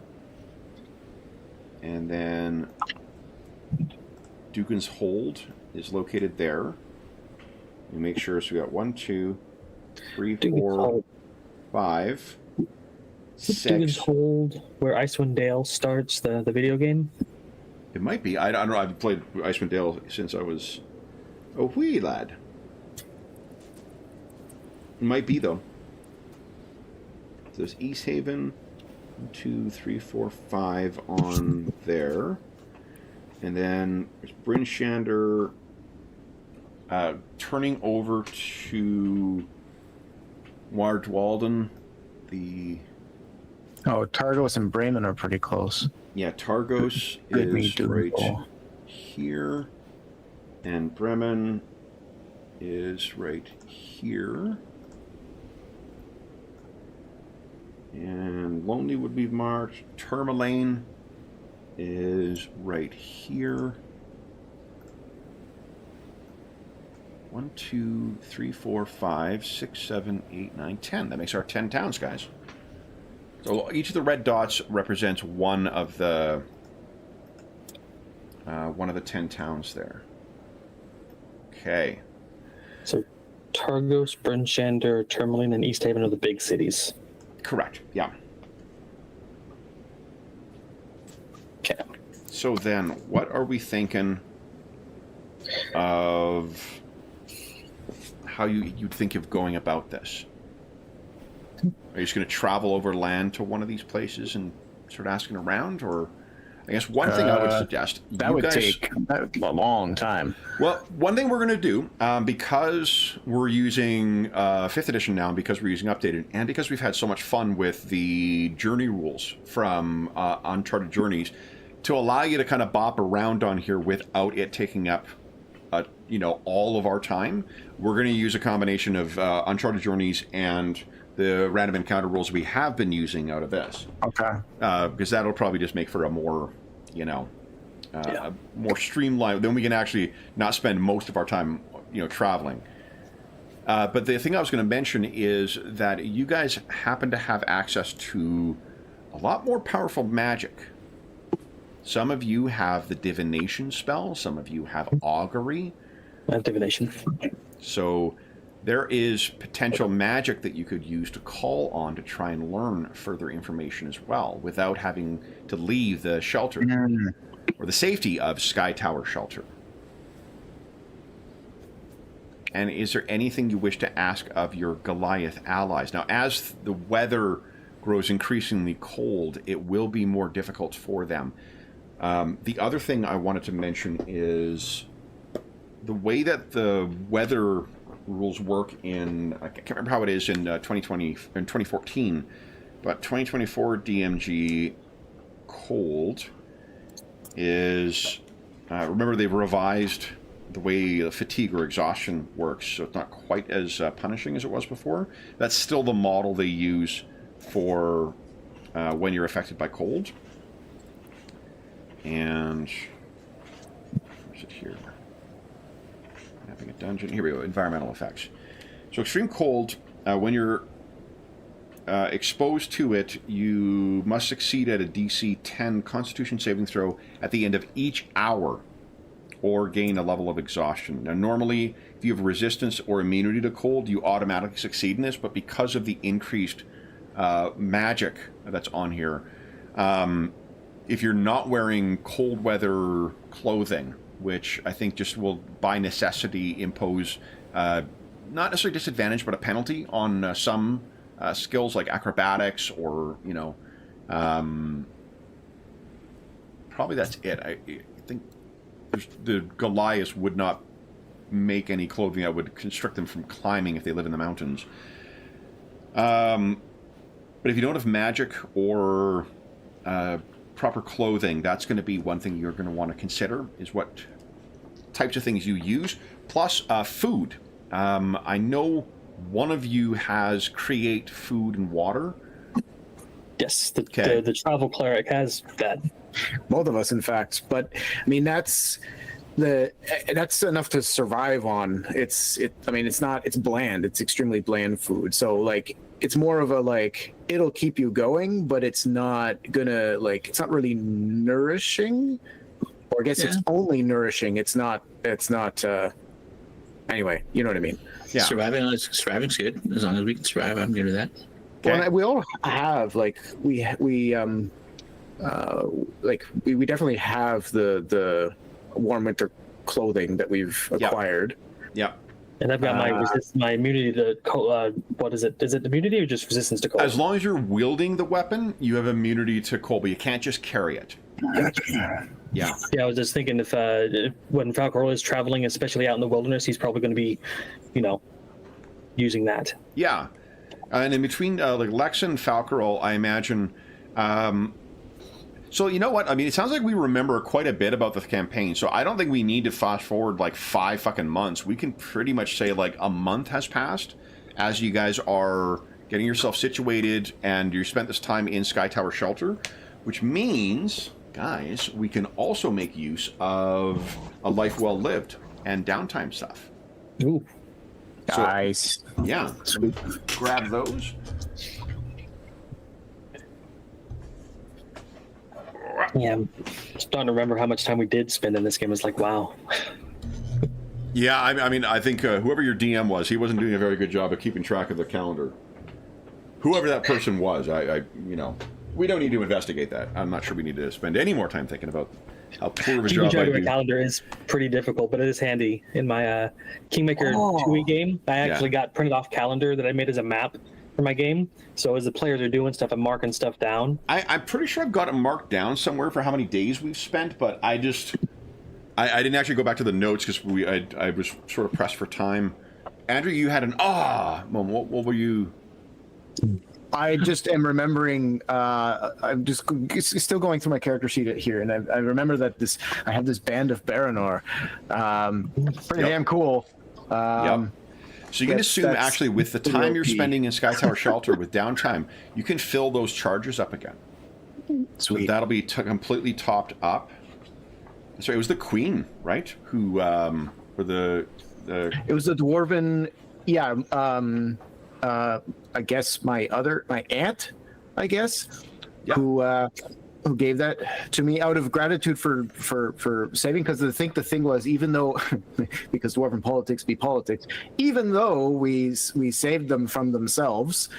And then Dugan's Hold is located there. We make sure, so we got 1, 2, 3, 4, 5, 6. Dugan's Hold, where Icewind Dale starts the video game. It might be. I don't know. I've played Icewind Dale since I was a wee lad. It might be, though. So there's East Haven, 1, 2, 3, 4, 5 on there. And then there's Bryn Shander, turning over to Wardwalden. Targos and Bremen are pretty close. Yeah, Targos is right here, and Bremen is right here. And Lonely would be marked. Tourmaline is right here. 1, 2, 3, 4, 5, 6, 7, 8, 9, 10. That makes our 10 towns, guys. So each of the red dots represents one of the one of the 10 towns there. Okay. So Targos, Brynchander, Tourmaline, and East Haven are the big cities. Correct. Yeah. Okay. So then, what are we thinking of how you'd think of going about this? Are you just going to travel over land to one of these places and start asking around, or I guess one thing I would suggest that would take a long time. Well, one thing we're going to do, because we're using 5th edition now, and because we're using updated, and because we've had so much fun with the journey rules from Uncharted Journeys, to allow you to kind of bop around on here without it taking up, all of our time, we're going to use a combination of Uncharted Journeys and the random encounter rules we have been using out of this. Okay. Because that'll probably just make for a more, more streamlined. Then we can actually not spend most of our time, traveling. But the thing I was going to mention is that you guys happen to have access to a lot more powerful magic. Some of you have the divination spell. Some of you have augury. I have divination. So there is potential magic that you could use to call on to try and learn further information as well, without having to leave the shelter or the safety of Sky Tower Shelter. And is there anything you wish to ask of your Goliath allies? Now, as the weather grows increasingly cold, it will be more difficult for them. The other thing I wanted to mention is the way that the weather rules work I can't remember how it is in 2014, but 2024 DMG cold is, remember they've revised the way fatigue or exhaustion works, so it's not quite as punishing as it was before. That's still the model they use for when you're affected by cold. And where's it here? Having a dungeon. Here we go. Environmental effects. So extreme cold, when you're exposed to it, you must succeed at a DC 10 Constitution saving throw at the end of each hour, or gain a level of exhaustion. Now, normally, if you have resistance or immunity to cold, you automatically succeed in this, but because of the increased magic that's on here, if you're not wearing cold weather clothing, which I think just will by necessity impose not necessarily disadvantage, but a penalty on some skills like acrobatics or, probably that's it. I think the Goliaths would not make any clothing that would constrict them from climbing if they live in the mountains. But if you don't have magic or proper clothing, that's going to be one thing you're going to want to consider, is what types of things you use, plus food. I know one of you has create food and water. Yes, the travel cleric has that. Both of us, in fact. But I mean, that's enough to survive on. It's bland. It's extremely bland food. So it's more of a it'll keep you going, but it's not gonna it's not really nourishing. Or I guess it's only nourishing. It's not anyway, you know what I mean. Yeah. Surviving's good. As long as we can survive, I'm good with that. Okay. Well, we all have we definitely have the warm winter clothing that we've acquired. Yeah. And I've got my immunity to cold. What is it? Is it immunity or just resistance to cold? As long as you're wielding the weapon, you have immunity to cold, but you can't just carry it. Yeah. Yeah, I was just thinking if when Falcor is traveling, especially out in the wilderness, he's probably going to be, using that. Yeah. And in between Lex and Falcarol, I imagine. So you know what? I mean, it sounds like we remember quite a bit about the campaign. So I don't think we need to fast forward 5 fucking months. We can pretty much say a month has passed as you guys are getting yourself situated and you spent this time in Sky Tower Shelter, which means, guys, we can also make use of a life well lived and downtime stuff. Ooh. So, nice. Yeah. So grab those. Yeah, I'm starting to remember how much time we did spend in this game. It's like, wow. Yeah, I mean, I think whoever your DM was, he wasn't doing a very good job of keeping track of the calendar. Whoever that person was, you know, we don't need to investigate that. I'm not sure we need to spend any more time thinking about how poor of a Keeping job I track of a do. calendar is pretty difficult, but it is handy. In my Kingmaker 2e game, I actually got printed off calendar that I made as a map for my game. So as the players are doing stuff, I'm marking stuff down. I'm pretty sure I've got it marked down somewhere for how many days we've spent, but I didn't actually go back to the notes because I was sort of pressed for time. Andrew, you had an moment. What were you? I just am remembering. I'm just still going through my character sheet here, and I remember that I have this band of Baranor. Pretty damn cool. Yep. So you can assume actually with the time you're spending in Sky Tower Shelter with downtime, you can fill those charges up again. Sweet. So that'll be completely topped up. So it was the Queen, right? Who for the It was the dwarven. Yeah. I guess my aunt, I guess, Yep. who gave that to me out of gratitude for saving. Because I think the thing was, even though because dwarven politics be politics, even though we saved them from themselves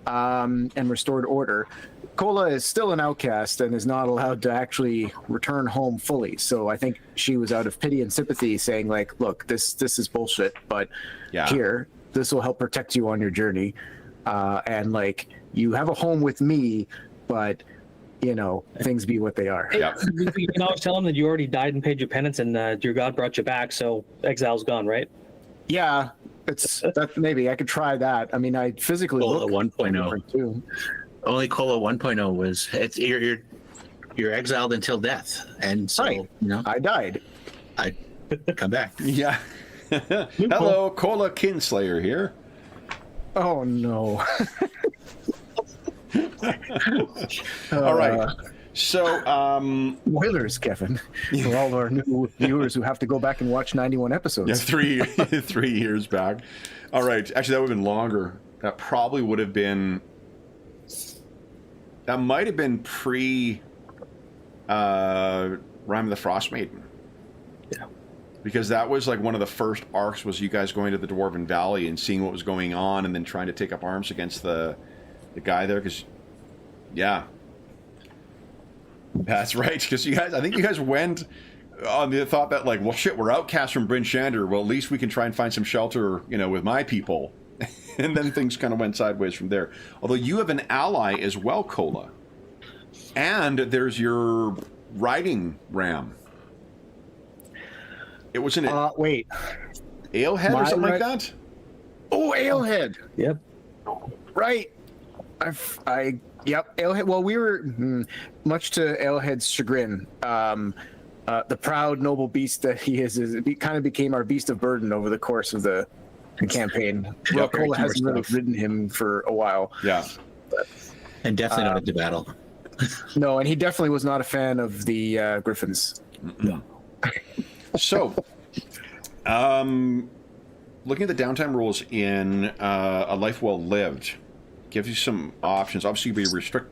and restored order, Kola is still an outcast and is not allowed to actually return home fully. So I think she was out of pity and sympathy saying, like, look, this is bullshit, but here, this will help protect you on your journey. And like, you have a home with me, but you know, things be what they are. Yeah. You can always tell them that you already died and paid your penance, and your god brought you back, so exile's gone, right? Yeah, it's that. Maybe I could try that. I mean, I physically Cola look 1.0. too. Only Cola 1.0 was you're exiled until death, and so Right. you know I died. I come back. Yeah. Hello, Kola Kinslayer here. Oh no. All right. So, Spoilers, Kevin, for all of our new viewers who have to go back and watch 91 episodes. yeah, 3 years back. All right. Actually, that would have been longer. That probably would have been. That might have been pre. Rime of the Frost Maiden. Yeah. Because that was like one of the first arcs was you guys going to the Dwarven Valley and seeing what was going on and then trying to take up arms against the guy there. Because, yeah. That's right. Because I think you guys went on the thought that like, well, shit, we're outcast from Bryn Shander. Well, at least we can try and find some shelter, you know, with my people. And then things kind of went sideways from there. Although you have an ally as well, Kola. And there's your riding ram. It wasn't it Wait. Alehead or something like that? Oh, Alehead. Yep. Right. Yep. Alehead. Well, we were much to Alehead's chagrin. The proud, noble beast that he is kind of became our beast of burden over the course of the campaign. Well, Kola hasn't really ridden him for a while. Yeah. And definitely not into battle. No, and he definitely was not a fan of the Griffins. No. So, looking at the downtime rules in A Life Well Lived gives you some options. Obviously,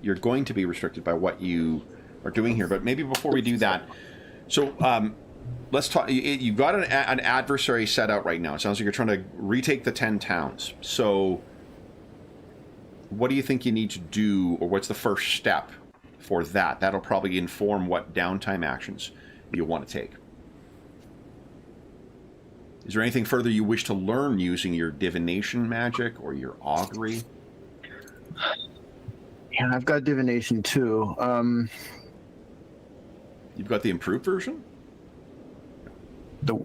you're going to be restricted by what you are doing here, but maybe before we do that, so let's talk. You've got an adversary set out right now. It sounds like you're trying to retake the 10 towns. So, what do you think you need to do, or what's the first step for that? That'll probably inform what downtime actions you want to take. Is there anything further you wish to learn using your divination magic or your augury? Yeah, I've got divination too. You've got the improved version? The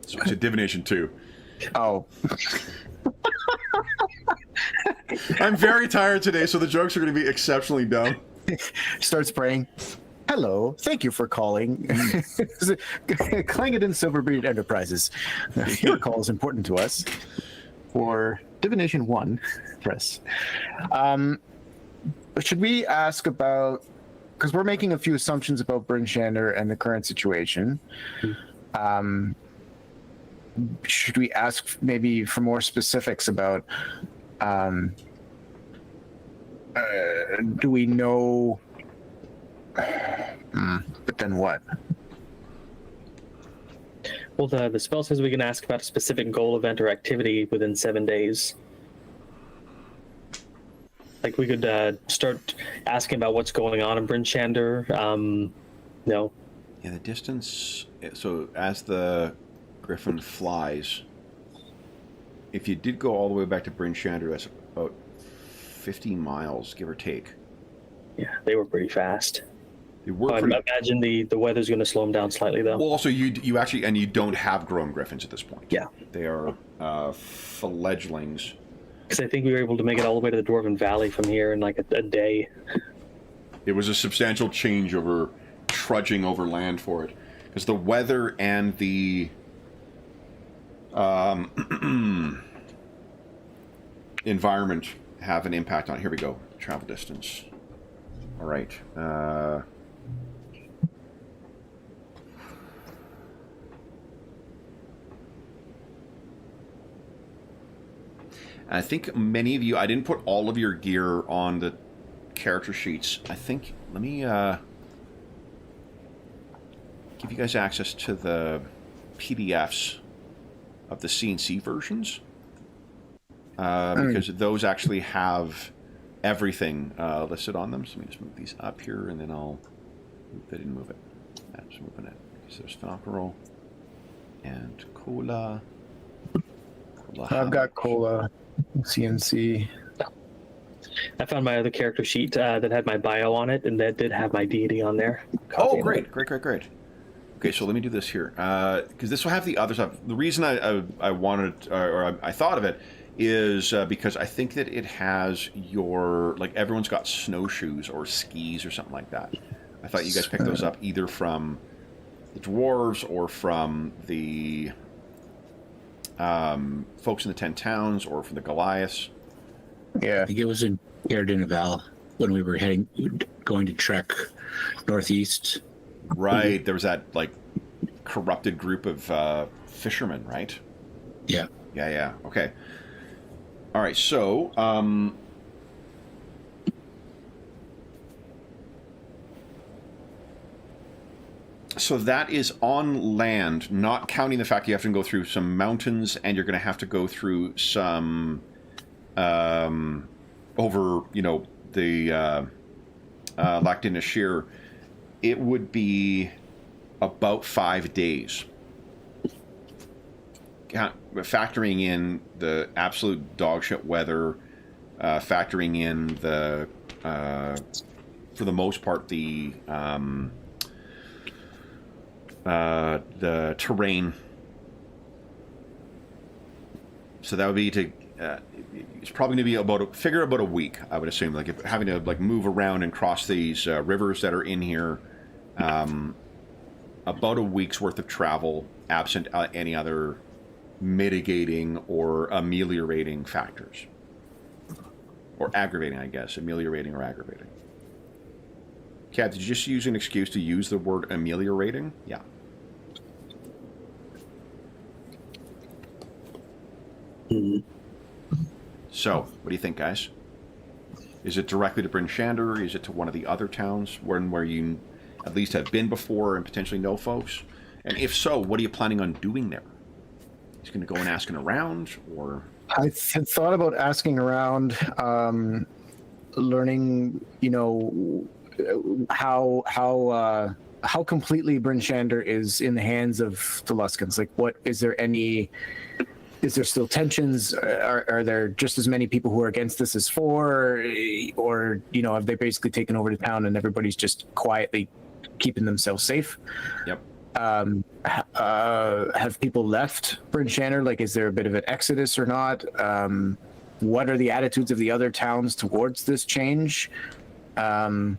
So it's a divination 2. oh. I'm very tired today, so the jokes are going to be exceptionally dumb. Starts praying. Hello, thank you for calling. Clangeddon Silverbreed Enterprises. Your call is important to us. For Divination 1, press. Should we ask about, because we're making a few assumptions about Bryn Shander and the current situation. Should we ask maybe for more specifics about, do we know, But then what? Well, the spell says we can ask about a specific goal, event, or activity within 7 days. Like we could start asking about what's going on in Bryn Shander. No. Yeah, the distance. So as the griffin flies, if you did go all the way back to Bryn Shander, that's about 50 miles, give or take. Yeah, they were pretty fast. They were I pretty. imagine the weather's going to slow them down slightly, though. Well, also you actually, and you don't have grown griffins at this point. Yeah. They are fledglings. Because I think we were able to make it all the way to the Dwarven Valley from here in like a day. It was a substantial change over trudging over land for it, because the weather and the environment have an impact on it. Here we go. Travel distance. All right. I think many of you, I didn't put all of your gear on the character sheets. I think, let me give you guys access to the PDFs of the CNC versions. Because those actually have everything listed on them. So let me just move these up here, and then I'll... They didn't move it. I'm just moving it. So there's Falcarol and Cola. I've got Cola, CNC. I found my other character sheet that had my bio on it, and that did have my deity on there. Oh, great. Okay, so let me do this here. Because this will have the other stuff. The reason I wanted, or I thought of it, is because I think that it has your, like, everyone's got snowshoes or skis or something like that. I thought you guys picked those up either from the dwarves or from the folks in the 10 towns or from the Goliaths. Yeah. I think it was in Val when we were going to trek northeast. Right, there was that, like, corrupted group of fishermen, right? Yeah. Yeah, okay. All right, so so that is on land, not counting the fact you have to go through some mountains, and you're going to have to go through some over, the Lactin Ashir. It would be about 5 days. Factoring in the absolute dogshit weather, factoring in the, for the most part, the terrain. So that would be to. It's probably going to be about a week, I would assume. Like, if having to move around and cross these rivers that are in here, about a week's worth of travel, absent any other mitigating or ameliorating factors, or aggravating, I guess. Ameliorating or aggravating. Kat, did you just use an excuse to use the word ameliorating? Yeah. So, what do you think, guys? Is it directly to Bryn Shander? Is it to one of the other towns where you at least have been before and potentially know folks? And if so, what are you planning on doing there? He's going to go and asking around, or? I had thought about asking around, learning, how completely Bryn Shander is in the hands of the Luskans. Like, what is there any? Is there still tensions? Are there just as many people who are against this as for, or have they basically taken over the town and everybody's just quietly keeping themselves safe? Yep. Have people left Bryn Shander? Like, is there a bit of an exodus or not? What are the attitudes of the other towns towards this change? That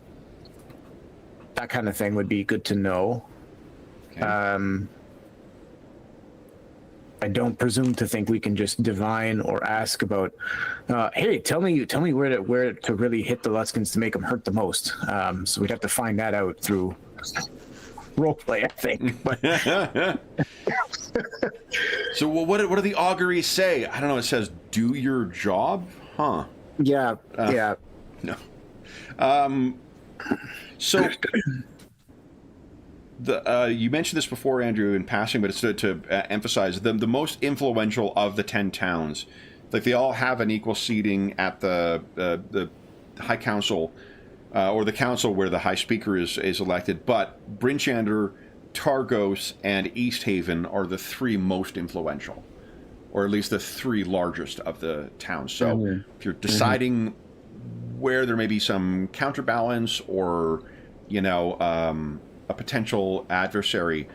kind of thing would be good to know. Okay. I don't presume to think we can just divine or ask about, hey, tell me where to really hit the Luskans to make them hurt the most. So we'd have to find that out through roleplay, I think. So what do the auguries say? I don't know. It says, do your job? Huh. Yeah. No. So You mentioned this before, Andrew, in passing, but it's to emphasize the most influential of the 10 towns. Like, they all have an equal seating at the High Council, or the council where the High Speaker is elected. But Brinchander, Targos, and East Haven are the 3 most influential, or at least the 3 largest of the towns. So if you're deciding where there may be some counterbalance, or a potential adversary,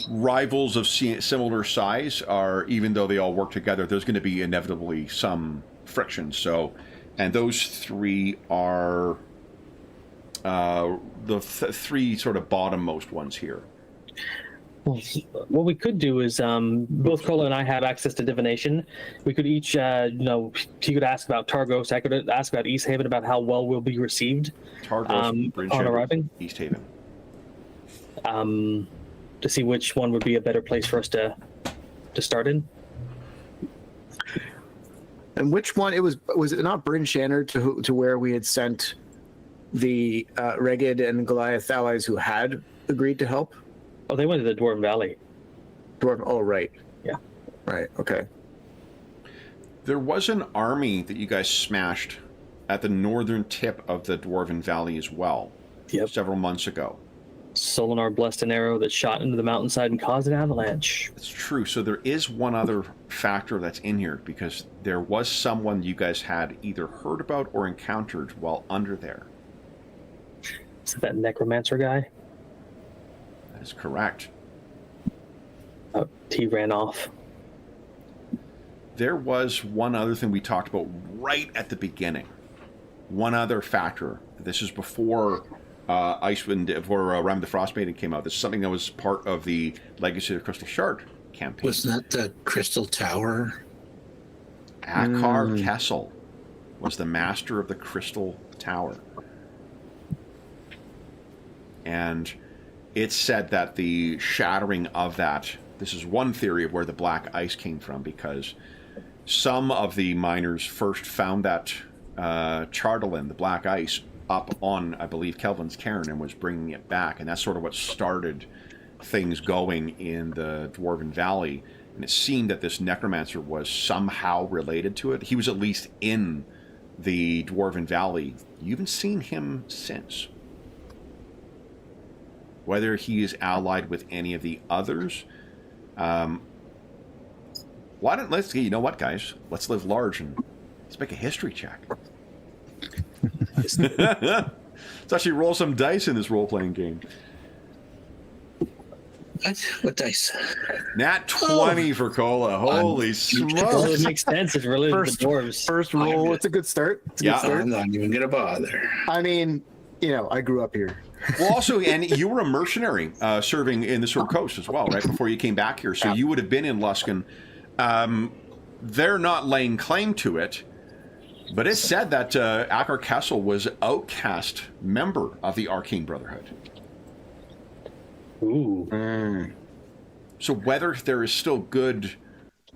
rivals of similar size are, even though they all work together, there's going to be inevitably some friction. So, and those 3 are the 3 sort of bottommost ones here. Well, what we could do is, both Krola and I have access to divination. We could each, he could ask about Targos. I could ask about East Haven, about how well we'll be received Targos, on arriving. East Haven. To see which one would be a better place for us to start in. And which one? Was it not Bryn Shanner to where we had sent the Reged and Goliath allies who had agreed to help? Oh, they went to the Dwarven Valley. Oh, right. Yeah. Right. Okay. There was an army that you guys smashed at the northern tip of the Dwarven Valley as well. Yep. Several months ago. Solinar blessed an arrow that shot into the mountainside and caused an avalanche. That's true. So there is one other factor that's in here, because there was someone you guys had either heard about or encountered while under there. Is it that necromancer guy? That is correct. Oh, he ran off. There was one other thing we talked about right at the beginning. One other factor. This is before Icewind, before Ram the Frostmaiden came out. This is something that was part of the Legacy of the Crystal Shard campaign. Wasn't that the Crystal Tower? Akar Kessel was the master of the Crystal Tower. And it's said that the shattering of that, this is one theory of where the black ice came from, because some of the miners first found that Chardelin, the black ice, up on, I believe, Kelvin's cairn, and was bringing it back. And that's sort of what started things going in the Dwarven Valley. And it seemed that this necromancer was somehow related to it. He was at least in the Dwarven Valley. You haven't seen him since. Whether he is allied with any of the others. You know what, guys? Let's live large and let's make a history check. Let's actually roll some dice in this role-playing game. What dice? Nat 20 for Cola. Holy Well, smokes. it makes sense. It's related to the dwarves. First roll. It's a good start. It's a good start. I'm not even gonna bother. I mean, I grew up here. Well, also, and you were a mercenary serving in the Sword Coast as well, right, before you came back here. So you would have been in Luskan. They're not laying claim to it, but it's said that Akar Kessel was an outcast member of the Arcane Brotherhood. Ooh. So whether there is still good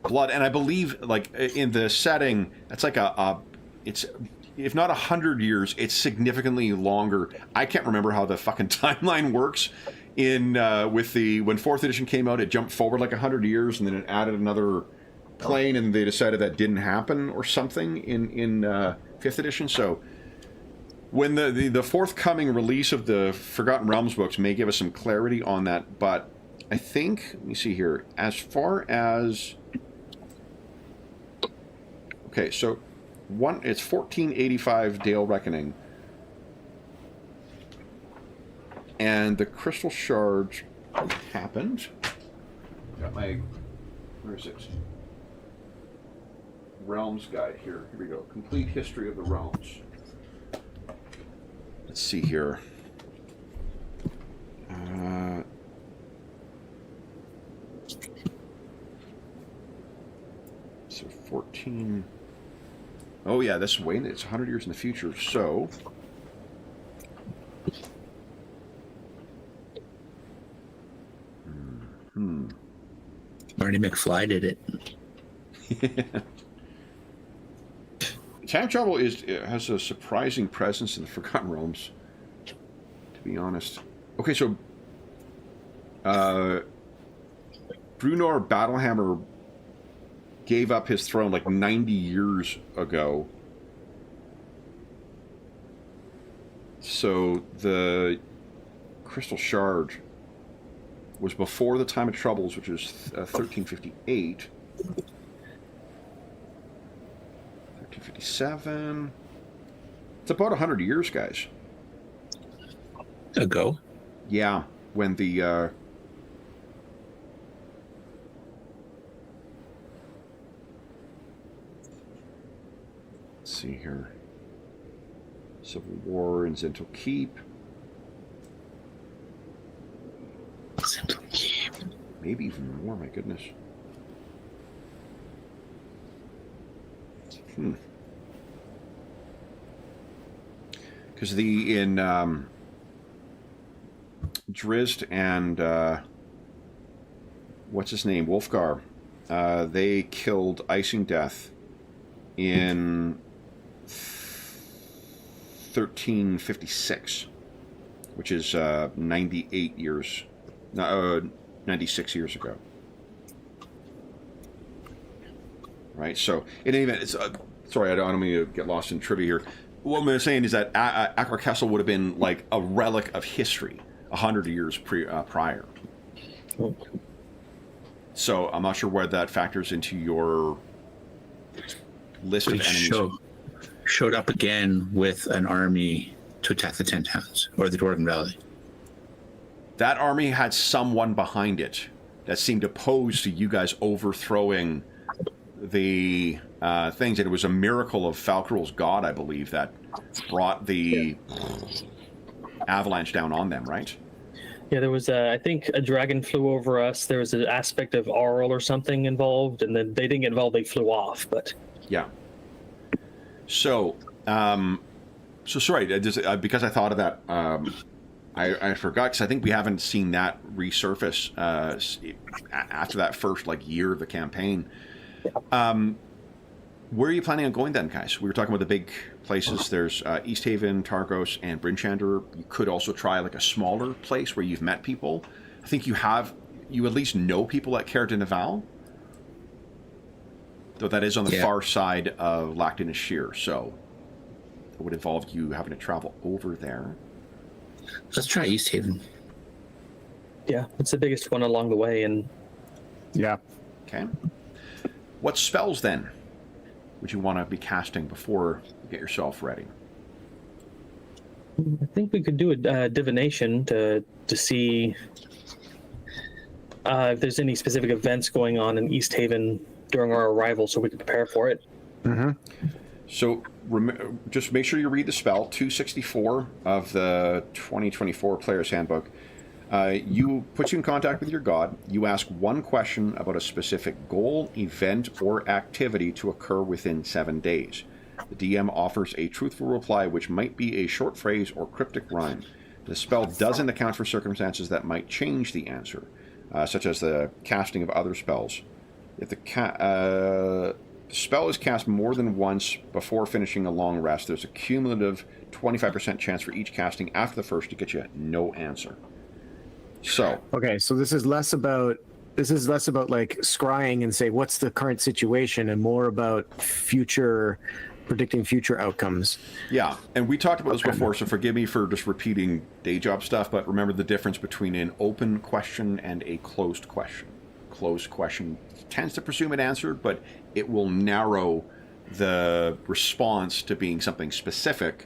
blood, and I believe, like, in the setting, it's like it's, if not 100 years, it's significantly longer. I can't remember how the fucking timeline works. When 4th edition came out, it jumped forward like 100 years, and then it added another plane, and they decided that didn't happen or something in 5th edition. So when the forthcoming release of the Forgotten Realms books may give us some clarity on that, but I think, let me see here, as far as, okay, so it's 1485 Dale Reckoning, and the Crystal Shard happened. Got my, where is it? Realms guide here. Here we go. Complete history of the realms. Let's see here. So 14. Oh yeah, that's way. It's 100 years in the future. So. Marty McFly did it. Time travel has a surprising presence in the Forgotten Realms, to be honest. Okay, so Brunor Battlehammer gave up his throne like 90 years ago. So the Crystal Shard was before the Time of Troubles, which is 1358. 1357. It's about 100 years, guys. Ago. Yeah, when the let's see here. Civil War in Zental Keep. Maybe even more, my goodness. Because in Drizzt and what's his name, Wolfgar, they killed Icing Death in 1356, which is 96 years ago. Right. So in any event, it's sorry, I don't mean to get lost in trivia here. What I'm saying is that Akbar Castle would have been like a relic of history 100 years prior. So I'm not sure where that factors into your list of enemies. Showed up again with an army to attack the 10 towns or the Dwarven Valley. That army had someone behind it that seemed opposed to you guys overthrowing the things. And it was a miracle of Falkrul's god, I believe, that brought the avalanche down on them, right? Yeah, there was, I think, a dragon flew over us. There was an aspect of Auril or something involved, and then they didn't get involved. They flew off, but... Yeah. So, sorry, because I thought of that, I forgot, because I think we haven't seen that resurface after that first year of the campaign. Where are you planning on going then, guys? We were talking about the big places. There's East Haven, Targos, and Brinchander. You could also try a smaller place where you've met people. I think you at least know people at Caer Dineval. Though that is on the far side of Lacton and Sheer, so it would involve you having to travel over there. Let's try East Haven. Yeah, it's the biggest one along the way, and... Yeah. Okay. What spells, then, would you want to be casting before you get yourself ready? I think we could do a divination to see if there's any specific events going on in East Haven during our arrival, so we can prepare for it. Mm-hmm. So just make sure you read the spell, 264 of the 2024 Player's Handbook. You puts you in contact with your god. You ask one question about a specific goal, event, or activity to occur within 7 days. The DM offers a truthful reply, which might be a short phrase or cryptic rhyme. The spell doesn't account for circumstances that might change the answer, such as the casting of other spells. If the spell is cast more than once before finishing a long rest, there's a cumulative 25% chance for each casting after the first to get you no answer. So okay, so this is less about scrying and say what's the current situation, and more about predicting future outcomes. Yeah, and we talked about this before, so forgive me for just repeating day job stuff, but remember the difference between an open question and a closed question. Closed question tends to presume it answered, but it will narrow the response to being something specific.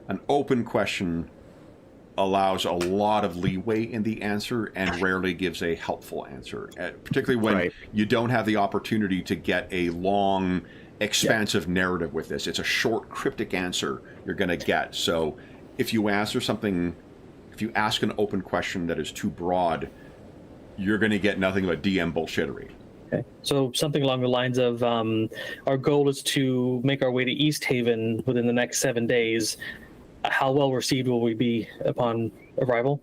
An open question allows a lot of leeway in the answer and rarely gives a helpful answer, particularly when you don't have the opportunity to get a long, expansive narrative with this. It's a short, cryptic answer you're going to get. So if you ask an open question that is too broad, you're going to get nothing but DM bullshittery. Okay. So something along the lines of our goal is to make our way to East Haven within the next 7 days. How well received will we be upon arrival?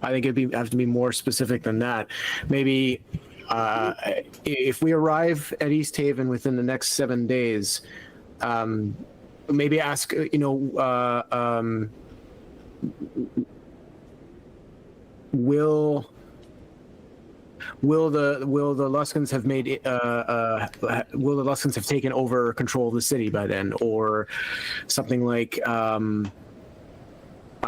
I think have to be more specific than that. Maybe if we arrive at East Haven within the next 7 days, maybe ask, will the Luskans have made will the Luskans have taken over control of the city by then, or something like I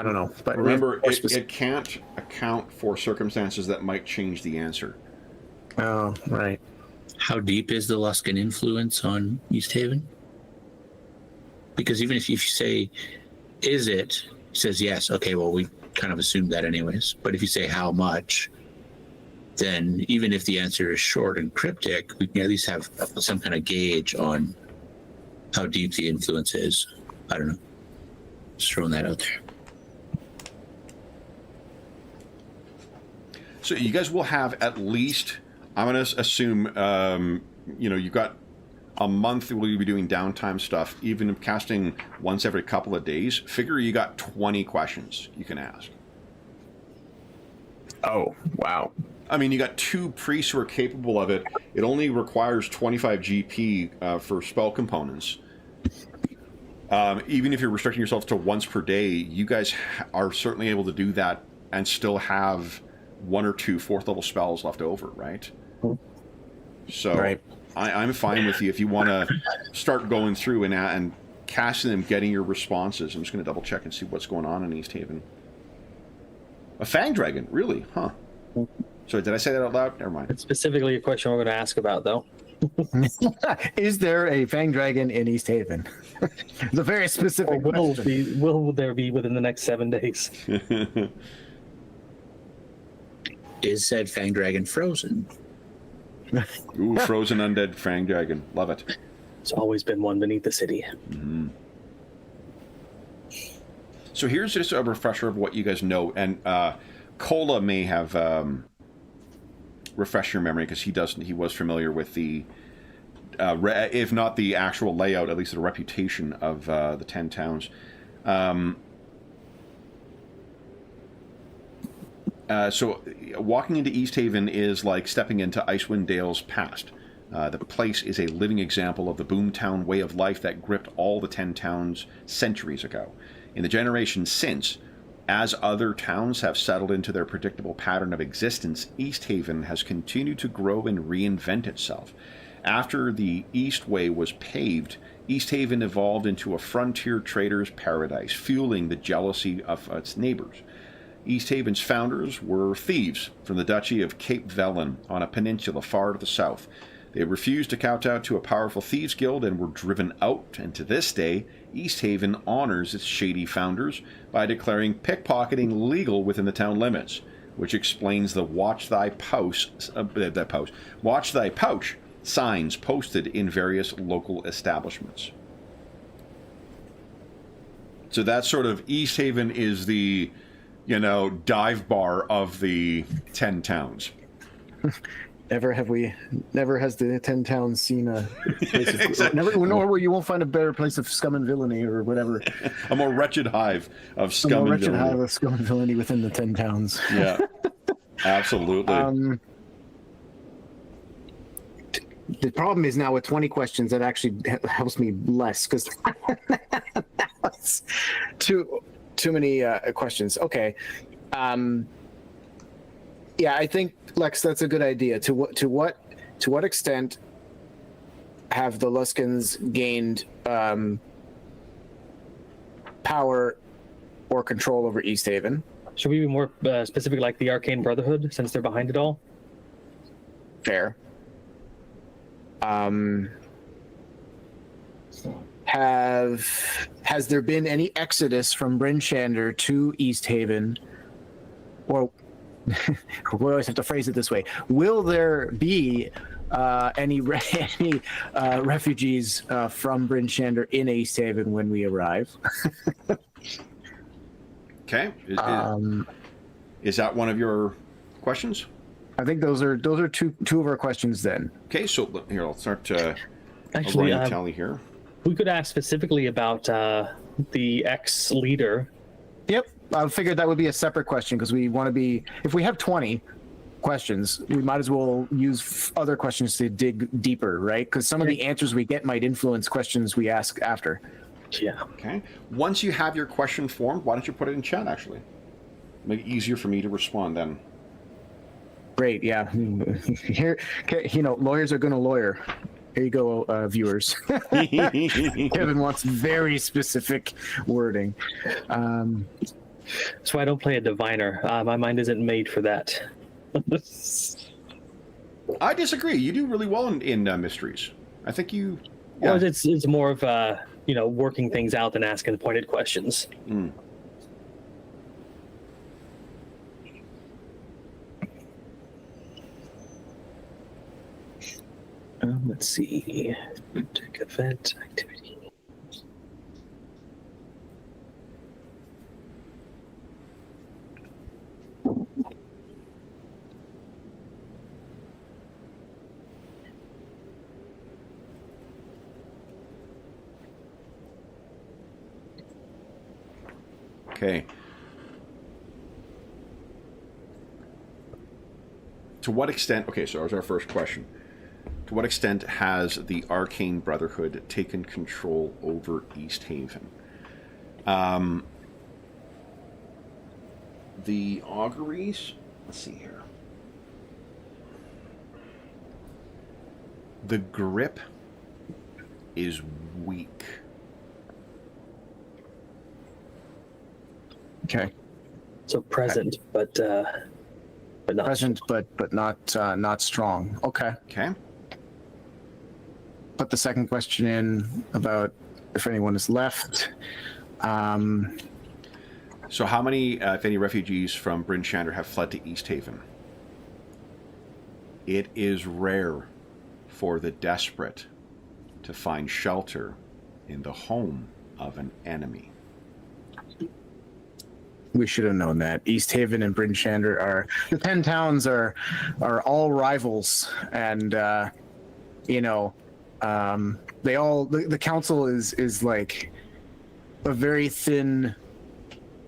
don't know. But remember, it can't account for circumstances that might change the answer. Oh, right. How deep is the Luskan influence on East Haven? Because even if you say, is it, says yes, okay, well, we kind of assumed that anyways. But if you say how much, then even if the answer is short and cryptic, we can at least have some kind of gauge on how deep the influence is. I don't know. Just throwing that out there. So you guys will have at least, I'm going to assume, you've got a month where you'll be doing downtime stuff, even casting once every couple of days. Figure you got 20 questions you can ask. Oh, wow. I mean, you got 2 priests who are capable of it. It only requires 25 GP for spell components. Even if you're restricting yourself to once per day, you guys are certainly able to do that and still have 1 or 2 4th level spells left over, right? So right. I'm fine with you if you want to start going through and casting them, getting your responses. I'm just going to double check and see what's going on in East Haven. A Fang Dragon, really? Huh. So did I say that out loud? Never mind. It's specifically a question we're going to ask about, though. Is there a Fang Dragon in East Haven? It's a very specific question. Will there be within the next 7 days? Is said Fang Dragon frozen? Ooh, frozen undead Fang Dragon. Love it. There's always been one beneath the city. Mm-hmm. So here's just a refresher of what you guys know. And Cola may have refreshed your memory because he was familiar with the, if not the actual layout, at least the reputation of the 10 towns. So walking into East Haven is like stepping into Icewind Dale's past. The place is a living example of the boomtown way of life that gripped all the 10 towns centuries ago. In the generations since, as other towns have settled into their predictable pattern of existence, East Haven has continued to grow and reinvent itself. After the East Way was paved, East Haven evolved into a frontier trader's paradise, fueling the jealousy of its neighbors. East Haven's founders were thieves from the Duchy of Cape Velen on a peninsula far to the south. They refused to kowtow to a powerful thieves guild and were driven out, and to this day, East Haven honors its shady founders by declaring pickpocketing legal within the town limits, which explains the watch thy pouch signs posted in various local establishments. So that's sort of, East Haven is the, dive bar of the 10 towns. Never has the 10 towns seen a place of, Exactly. nor you won't find a better place of scum and villainy or whatever. A more wretched hive of scum and villainy. Hive of scum and villainy within the 10 towns. Yeah, absolutely. The problem is now with 20 questions, that actually helps me less because that's too many questions. Okay. Yeah, I think, Lex, that's a good idea. To what extent have the Luskans gained power or control over East Haven? Should we be more specific, like the Arcane Brotherhood, since they're behind it all? Fair. Has there been any exodus from Bryn Shander to East Haven? Or we always have to phrase it this way: will there be any refugees from Bryn Shander in East Haven when we arrive? Okay. Is that one of your questions? I think those are two of our questions then. Okay, so here I'll start Actually, running a tally here. we could ask specifically about the ex-leader. Yep, I figured that would be a separate question because we want to be. If we have 20 questions, we might as well use other questions to dig deeper, right? Because some of the answers we get might influence questions we ask after. Yeah. Okay. Once you have your question formed, why don't you put it in chat, actually? Make it easier for me to respond then. Great, yeah. Here, lawyers are going to lawyer. Here you go, viewers. Kevin wants very specific wording. That's why I don't play a diviner. My mind isn't made for that. I disagree. You do really well in mysteries. I think you. Yeah. Well, it's more of working things out than asking pointed questions. Mm. Let's see. Event activity. Okay. To what extent... Okay, so that was our first question. To what extent has the Arcane Brotherhood taken control over East Haven? The auguries... Let's see here. The grip is weak. Okay. So present, but not Present, but not strong. Okay. Okay. Put the second question in about if anyone is left. So how many, if any, refugees from Bryn Shander have fled to East Haven? It is rare for the desperate to find shelter in the home of an enemy. We should have known that. East Haven and Bryn Shander are the 10 towns are all rivals, and they all the council is like a very thin,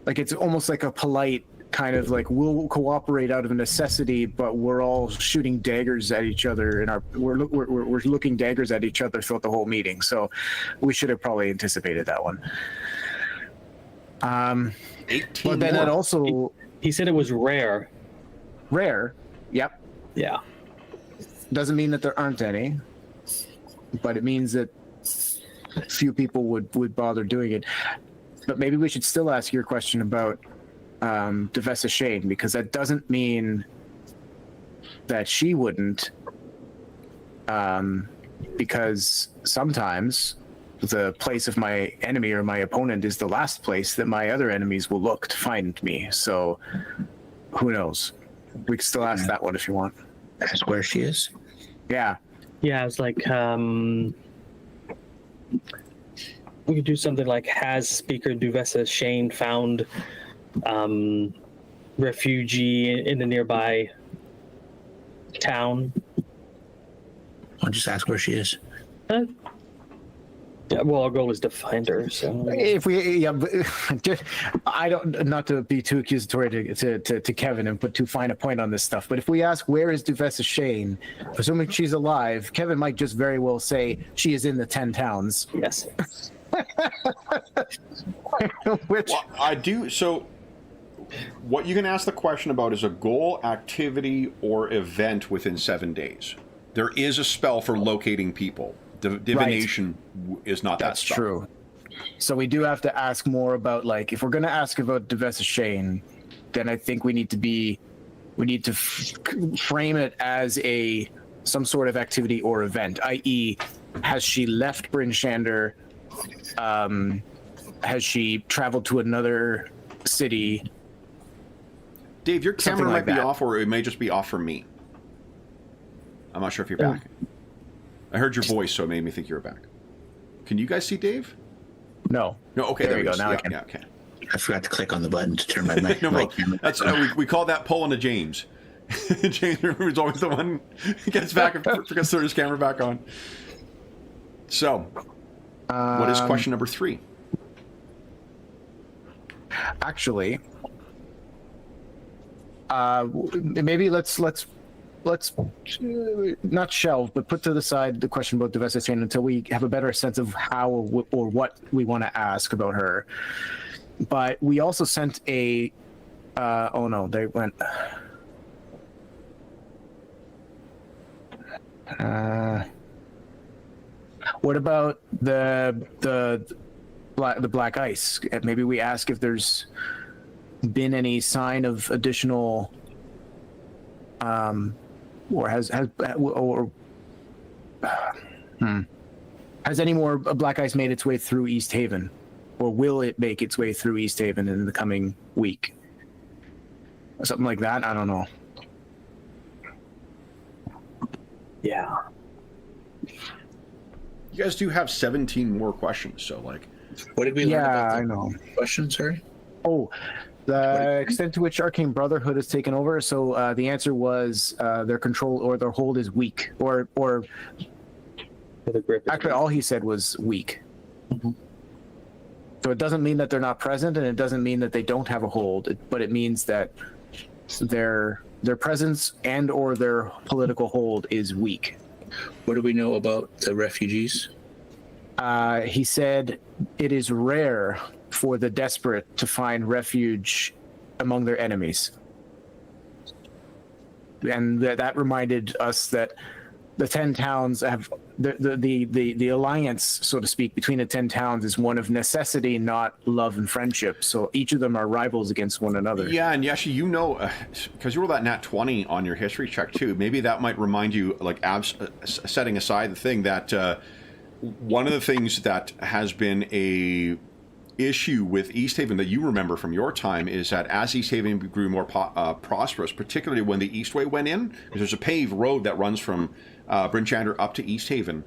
like it's almost like a polite kind of like we'll cooperate out of necessity, but we're all shooting daggers at each other and we're looking daggers at each other throughout the whole meeting. So we should have probably anticipated that one. 18 but then more. it also He said it was rare. rare. Yep. Yeah. Doesn't mean that there aren't any, but it means that few people would bother doing it. But maybe we should still ask your question about Devessa Shane, because that doesn't mean that she wouldn't, because sometimes the place of my enemy or my opponent is the last place that my other enemies will look to find me. So who knows? We can still ask that one if you want. That's where she is. Yeah. Yeah, it's like we could do something like, has Speaker Devessa Shane found refugee in the nearby town? I'll just ask where she is. Yeah, well, our goal is to find her. So If we, yeah, but I don't, not to be too accusatory to Kevin and put too fine a point on this stuff, but if we ask where is Devessa Shane, assuming she's alive, Kevin might just very well say she is in the 10 towns. yes. Which Well, I do. So, what you can ask the question about is a goal, activity, or event within 7 days. There is a spell for locating people. Divination is not that that's spell. true. So we do have to ask more about, like, if we're going to ask about Devessa Shane, then I think we need to frame it as some sort of activity or event, i.e., has she left Bryn Shander? Has she traveled to another city? Dave, your Something camera like might be that. off, or it may just be off for me. I'm not sure if you're back. I heard your voice, so it made me think you were back. Can you guys see Dave? No. No. Okay, There there you go. it is. Now I Yeah, can. yeah, okay. I forgot to click on the button to turn my mic. No, my well, camera that's back on. we call that pulling a James. James is always the one who gets back and forgets to turn his camera back on. So, what is question number 3? Actually, maybe let's not shelve, but put to the side the question about Devessa Shane until we have a better sense of how or what we want to ask about her. But we also sent a Oh no, they went. What about the black ice? Maybe we ask if there's been any sign of additional, or has any more black ice made its way through East Haven, or will it make its way through East Haven in the coming week? Something like that. I don't know. Yeah. You guys do have 17 more questions, so like. What did we learn about I know. question? Sorry. Oh, the extent to which Arcane Brotherhood has taken over. So the answer was their control or their hold is weak, or The grip is actually all he said was weak. Mm-hmm. So it doesn't mean that they're not present, and it doesn't mean that they don't have a hold, but it means that their presence and or their political hold is weak. What do we know about the refugees? He said it is rare for the desperate to find refuge among their enemies. And that reminded us that the 10 towns have the alliance, so to speak, between the 10 towns is one of necessity, not love and friendship. So each of them are rivals against one another. Yeah, and Yashi, you know, because you rolled that nat 20 on your history check too, maybe that might remind you, like, setting aside the thing that one of the things that has been a issue with East Haven that you remember from your time is that as East Haven grew more prosperous, particularly when the Eastway went in, because there's a paved road that runs from Bryn Shander up to East Haven.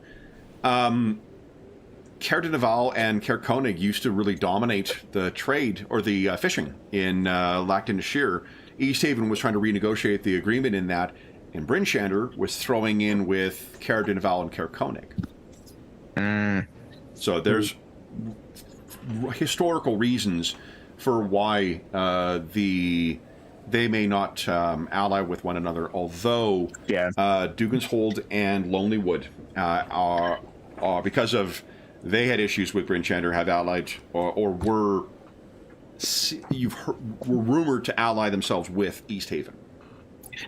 Caer de Naval and Caer Konig used to really dominate the trade or the fishing in Lac de Nashir. East Haven was trying to renegotiate the agreement in that, and Bryn Shander was throwing in with Caer de Naval and Caer Konig. So there's historical reasons for why they may not ally with one another, although Dugan's Hold and Lonelywood are because of they had issues with Bryn Shander, have allied or were rumored to ally themselves with East Haven.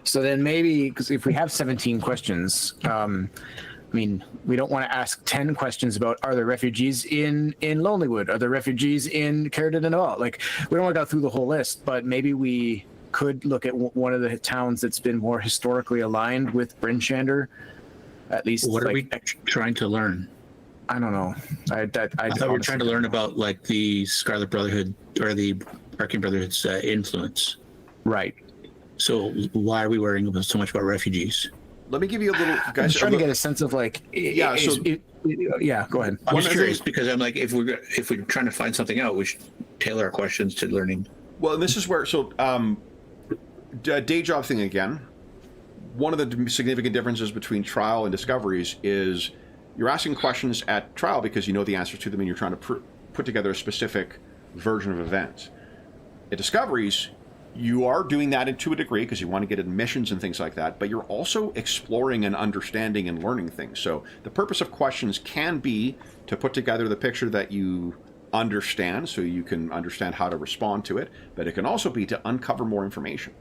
So then maybe, because if we have 17 questions, I mean, we don't want to ask 10 questions about, are there refugees in Lonelywood? Are there refugees in Caer de Naval? Like, we don't want to go through the whole list, but maybe we could look at one of the towns that's been more historically aligned with Bryn Shander, at least. What are we trying to learn? I don't know. I thought we were trying to learn about, like, the Scarlet Brotherhood or the Arcane Brotherhood's influence. Right. So why are we worrying about so much about refugees? Let me give you a little, guys. I'm trying to get a sense of, like, yeah. Go ahead. I'm just curious because I'm like, if we're trying to find something out, we should tailor our questions to learning. Well, and this is where day job thing again. One of the significant differences between trial and discoveries is you're asking questions at trial because you know the answers to them and you're trying to put together a specific version of events. At discoveries, you are doing that to a degree because you want to get admissions and things like that, but you're also exploring and understanding and learning things. So the purpose of questions can be to put together the picture that you understand so you can understand how to respond to it, but it can also be to uncover more information.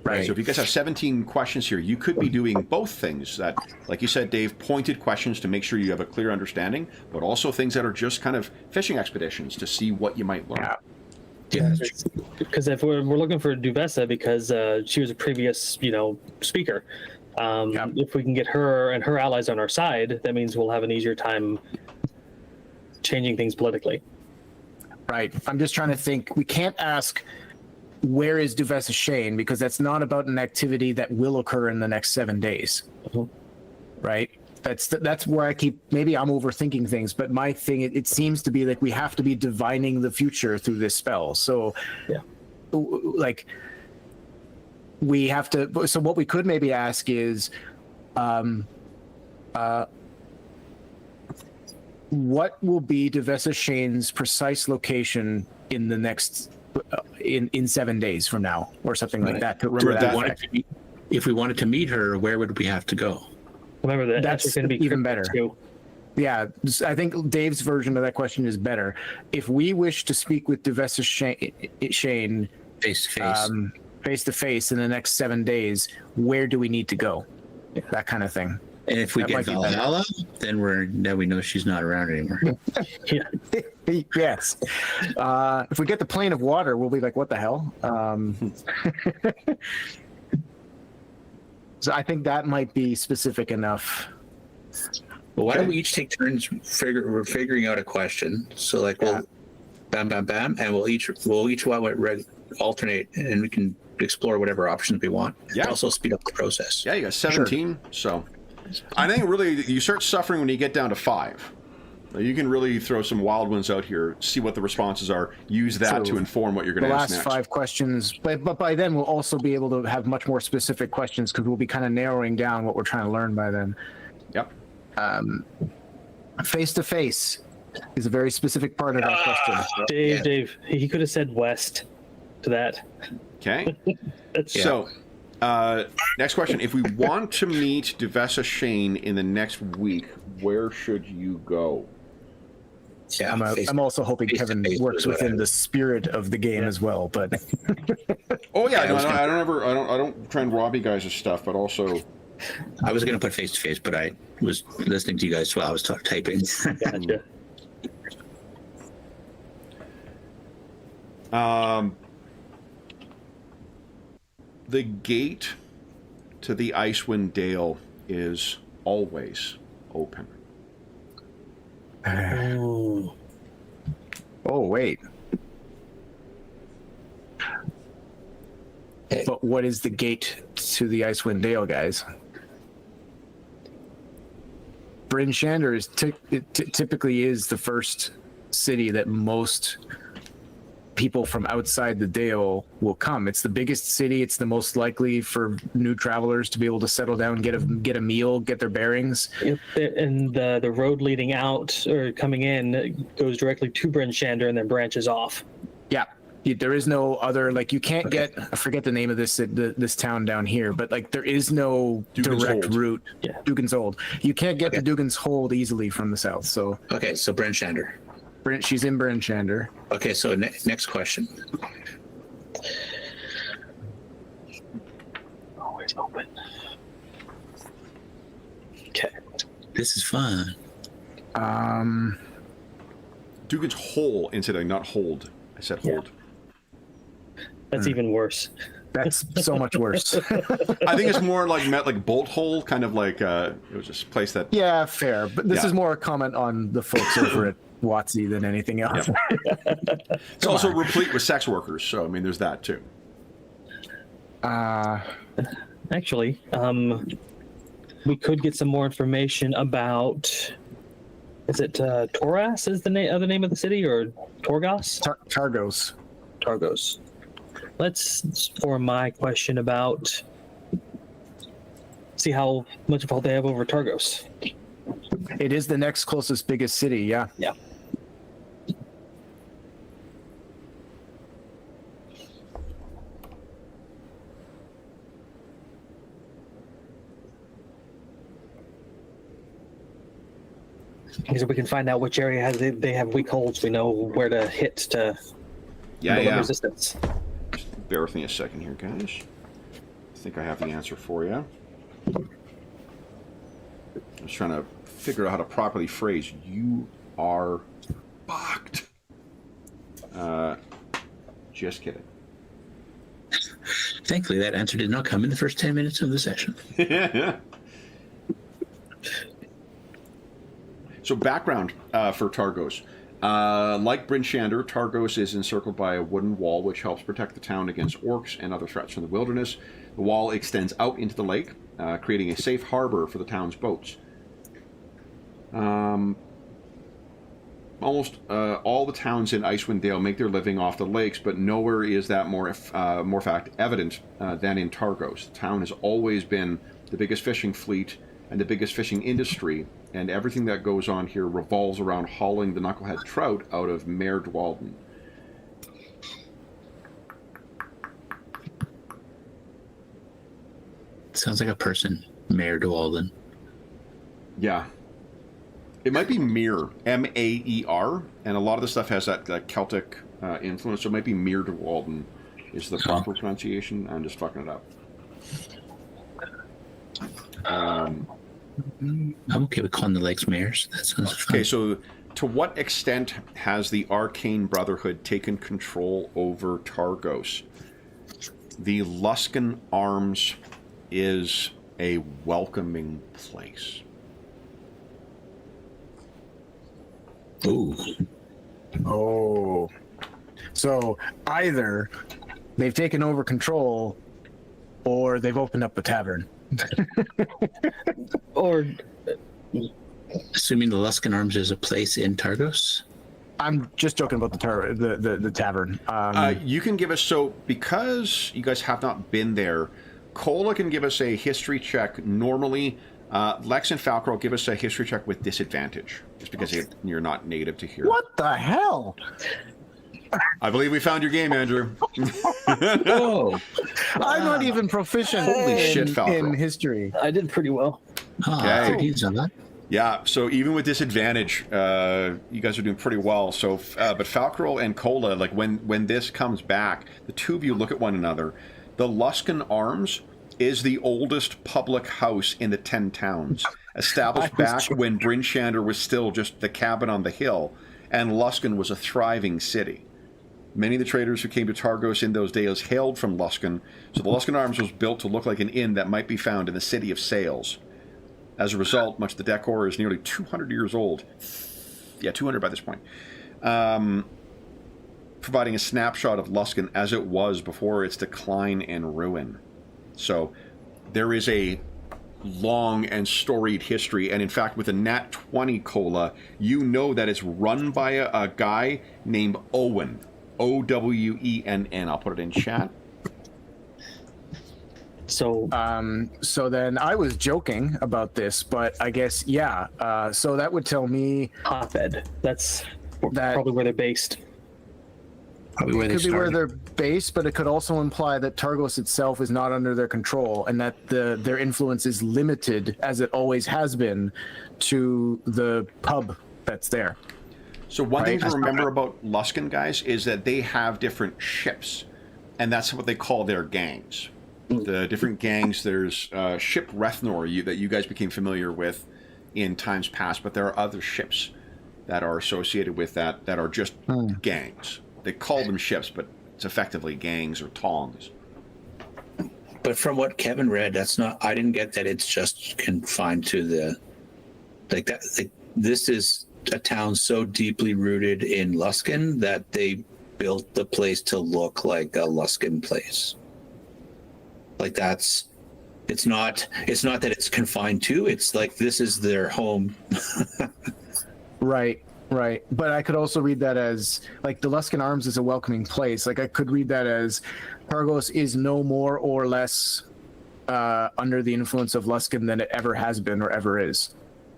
Right. So if you guys have 17 questions here, you could be doing both things that, like you said, Dave, pointed questions to make sure you have a clear understanding, but also things that are just kind of fishing expeditions to see what you might learn. Yeah, because if we're looking for Duvessa because she was a previous, speaker. If we can get her and her allies on our side, that means we'll have an easier time changing things politically. Right. I'm just trying to think. We can't ask where is Duvessa Shane because that's not about an activity that will occur in the next 7 days. Right. That's where I keep, maybe I'm overthinking things, but my thing, it seems to be like we have to be divining the future through this spell. So, like, we have to, so what we could maybe ask is, what will be Duvessa Shane's precise location in the next, in 7 days from now, or something like that? To remember if we wanted to meet her, where would we have to go? Remember that that's going to be even better. Too. Yeah, I think Dave's version of that question is better. If we wish to speak with Duvessa Shane, Face to face. face to face in the next 7 days. Where do we need to go? That kind of thing. And if we that get might be better. Valhalla, then we know she's not around anymore. Yeah. Yes. If we get the plane of water, we'll be like, what the hell? So I think that might be specific enough. Well, why don't we each take turns figuring out a question? So like we'll bam, bam, bam, and we'll each alternate, and we can explore whatever options we want. Yeah. And also speed up the process. Yeah, you got 17. So I think really you start suffering when you get down to 5. You can really throw some wild ones out here, see what the responses are, use that to inform what you're going The to ask last next. 5 questions, but by then we'll also be able to have much more specific questions because we'll be kind of narrowing down what we're trying to learn by then. Yep. Face to face is a very specific part of that question. Dave, he could have said west to that. Okay. That's So, next question. If we want to meet Devessa Shane in the next week, where should you go? Yeah, I'm also hoping Kevin works within the spirit of the game as well. But Oh yeah, no, I don't try and rob you guys of stuff, but also I was going to put face to face, but I was listening to you guys while I was typing. gotcha. The gate to the Icewind Dale is always open. Ooh. oh wait, but what is the gate to the Icewind Dale, guys? Bryn Shander is typically is the first city that most people from outside the Dale will come. It's the biggest city. It's the most likely for new travelers to be able to settle down, get a meal, get their bearings. Yep. And the road leading out or coming in goes directly to Bryn Shander and then branches off. Yeah. There is no other, like, you can't get, I forget the name of this town down here, but like there is no Dugan's direct Hold. route. Yeah. Dugan's Hold. You can't get to Dugan's Hold easily from the south. So Okay, so Bryn Shander. she's in Bryn Shander. Okay, so next question. Always open. Okay. This is fun. Dugan's Hole, incidentally, not hold. I said hold. That's even worse. That's so much worse. I think it's more like bolt hole, kind of like it was just a place that. Yeah, fair. But this Yeah. is more a comment on the folks over at WotC than anything else. It's also replete with sex workers, so I mean, there's that too. Actually, we could get some more information about. Is it Toras? Is the other name of the city, or Torgos? Targos. Targos. Let's form my question about. See how much of a hold they have over Targos. It is the next closest biggest city. Yeah. Yeah. Because if we can find out which area they have weak holds, we know where to hit to build up resistance. Bear with me a second here, guys. I think I have the answer for you. I'm just trying to figure out how to properly phrase. You are fucked. Just kidding. Thankfully, that answer did not come in the first 10 minutes of the session. So background for Targos. Like Bryn Shander, Targos is encircled by a wooden wall which helps protect the town against orcs and other threats from the wilderness. The wall extends out into the lake, creating a safe harbor for the town's boats. Almost all the towns in Icewind Dale make their living off the lakes, but nowhere is that more fact evident than in Targos. The town has always been the biggest fishing fleet and the biggest fishing industry, and everything that goes on here revolves around hauling the knucklehead trout out of Mare Dwalden. Sounds like a person, Mayor Dwalden. Yeah. It might be Mere, M-A-E-R, and a lot of the stuff has that Celtic influence, so it might be Mere Dwalden. is the proper pronunciation. I'm just fucking it up. I'm okay with calling the lakes mares. That sounds fun. Okay, so to what extent has the Arcane Brotherhood taken control over Targos? The Luskan Arms is a welcoming place. Ooh. Oh. So either they've taken over control or they've opened up a tavern. Or Assuming the Luskan Arms is a place in Targos? I'm just joking about the tavern. You can give us, so because you guys have not been there, Cola can give us a history check normally. Lex and Falcro give us a history check with disadvantage, just because you're not native to here. What the hell? I believe we found your game, Andrew. Oh, I'm not even proficient Holy shit, in Falcro. history. I did pretty well. Okay. 13's on that. Yeah, so even with disadvantage, you guys are doing pretty well. So, but Falcro and Cola, like when this comes back, the two of you look at one another. The Luskan Arms is the oldest public house in the 10 towns, established back when Bryn Shander was still just the cabin on the hill, and Luskan was a thriving city. Many of the traders who came to Targos in those days hailed from Luskan, so the Luskan Arms was built to look like an inn that might be found in the city of Sales. As a result, much of the decor is nearly 200 years old. Yeah, 200 by this point. Providing a snapshot of Luskan as it was before its decline and ruin. So there is a long and storied history, and in fact, with a Nat 20 Cola, you know that it's run by a guy named Owen. Owenn. I'll put it in chat. So So then I was joking about this, but I guess, yeah. So that would tell me hotbed. That's that probably where they're based. Probably where it they could be where started. they're based, but it could also imply that Targos itself is not under their control and that their influence is limited, as it always has been, to the pub that's there. So one thing Right. to remember about Luskan, guys, is that they have different ships, and that's what they call their gangs. The different gangs, there's ship Rethnor that you guys became familiar with in times past, but there are other ships that are associated with that are just gangs. They call them ships, but it's effectively gangs or tongs. But from what Kevin read, that's not. I didn't get that. It's just confined to the, like that. Like, this is a town so deeply rooted in Luskan that they built the place to look like a Luskan place. Like that's. It's not that it's confined to. It's like this is their home. Right. But I could also read that as, like, the Luskan Arms is a welcoming place. Like, I could read that as Targos is no more or less under the influence of Luskan than it ever has been or ever is.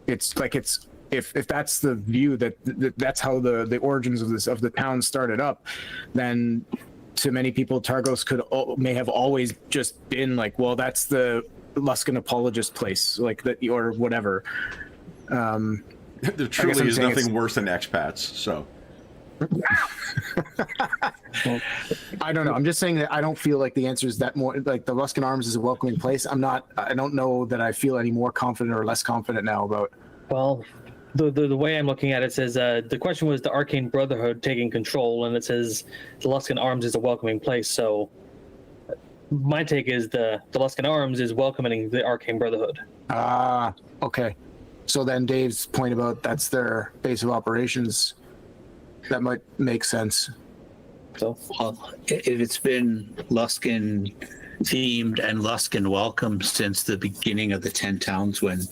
It's like, it's if that's the view that's how the origins of the town started up, then to many people Targos may have always just been like, well, that's the Luskan apologist place, like that, or whatever. There truly I'm is saying nothing worse than expats, so. I don't know. I'm just saying that I don't feel like the answer is that more like the Luskan Arms is a welcoming place. I don't know that I feel any more confident or less confident now about. Well, the way I'm looking at it says the question was the Arcane Brotherhood taking control, and it says the Luskan Arms is a welcoming place. So my take is the Luskan Arms is welcoming the Arcane Brotherhood. Okay. So then Dave's point about that's their base of operations, that might make sense. So Well, if it's been Luskan themed and Luskan welcome since the beginning of the 10 towns when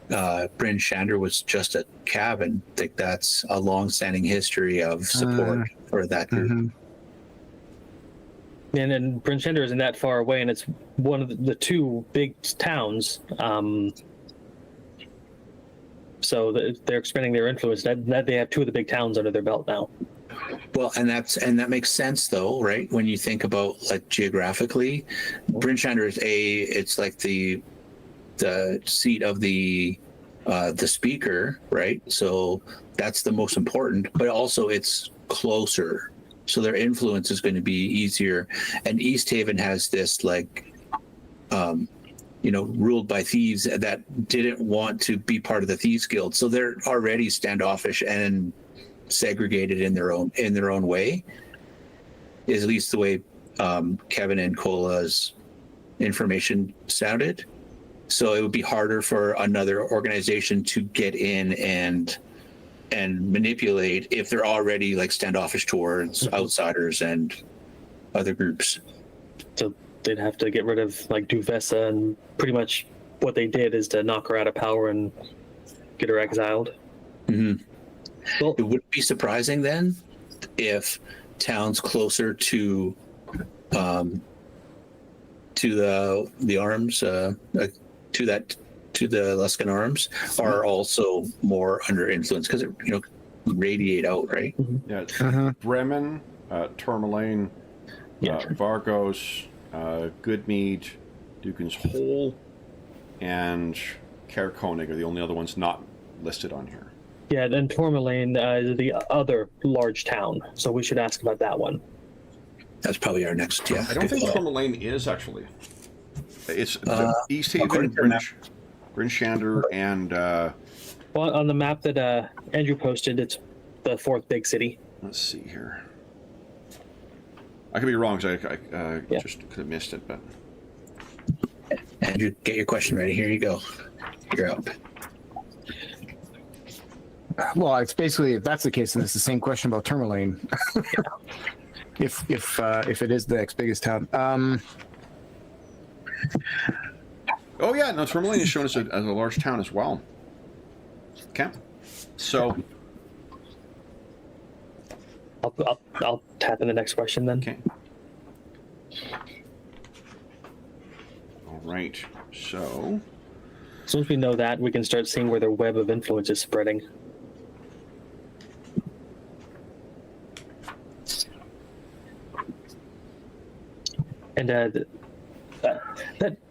Bryn Shander was just a cabin, I think that's a long-standing history of support for that group. Mhm. and then Bryn Shander isn't that far away, and it's one of the two big towns. So they're expanding their influence. That they have two of the big towns under their belt now. Well, and that makes sense though, right? When you think about like geographically, Bryn Shander is it's like the seat of the speaker, right? So that's the most important, but also it's closer so their influence is going to be easier. And East Haven has this like, ruled by thieves that didn't want to be part of the Thieves Guild, so they're already standoffish and segregated in their own way. Is at least the way Kevin and Cola's information sounded. So it would be harder for another organization to get in and manipulate if they're already like standoffish towards outsiders and other groups. So they'd have to get rid of like Duvessa, and pretty much what they did is to knock her out of power and get her exiled. Mm-hmm. Well, It wouldn't be surprising then if towns closer to the arms, to the Luskan arms, are also more under influence because it radiate out, right? Yeah, Bremen, Tourmaline, Vargos, Goodmead, Dukin's Hole, and Caer Konig are the only other ones not listed on here. Yeah, and Tourmaline is the other large town, so we should ask about that one. That's probably our next. Yeah, I don't think Tourmaline is actually. It's East Haven, according to Grinchander, and Well, on the map that Andrew posted, it's the fourth big city. let's see here. I could be wrong because I just could have missed it, but Andrew, get your question ready. Here you go. You're up. Well, it's basically, if that's the case, then it's the same question about Tourmaline. if it is the next biggest town. oh yeah, no, Tourmaline is shown as a large town as well. Okay, so I'll tap in the next question then. okay, all right. So As soon as we know that, we can start seeing where their web of influence is spreading. And that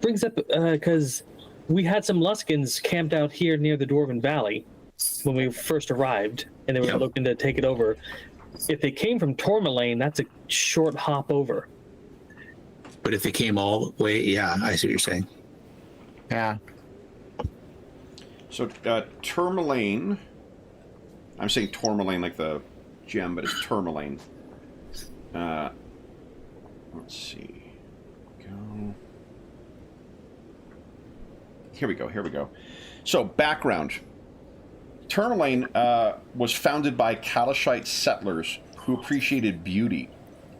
brings up, because we had some Luskins camped out here near the Dwarven Valley when we first arrived, and they were looking to take it over. If they came from Tourmaline, that's a short hop over. But if they came all the way, yeah, I see what you're saying. Yeah. So Tourmaline, I'm saying Tourmaline like the gem, but it's Tourmaline. Let's see. Go. Here we go. So background. Tourmaline was founded by Kalashite settlers who appreciated beauty,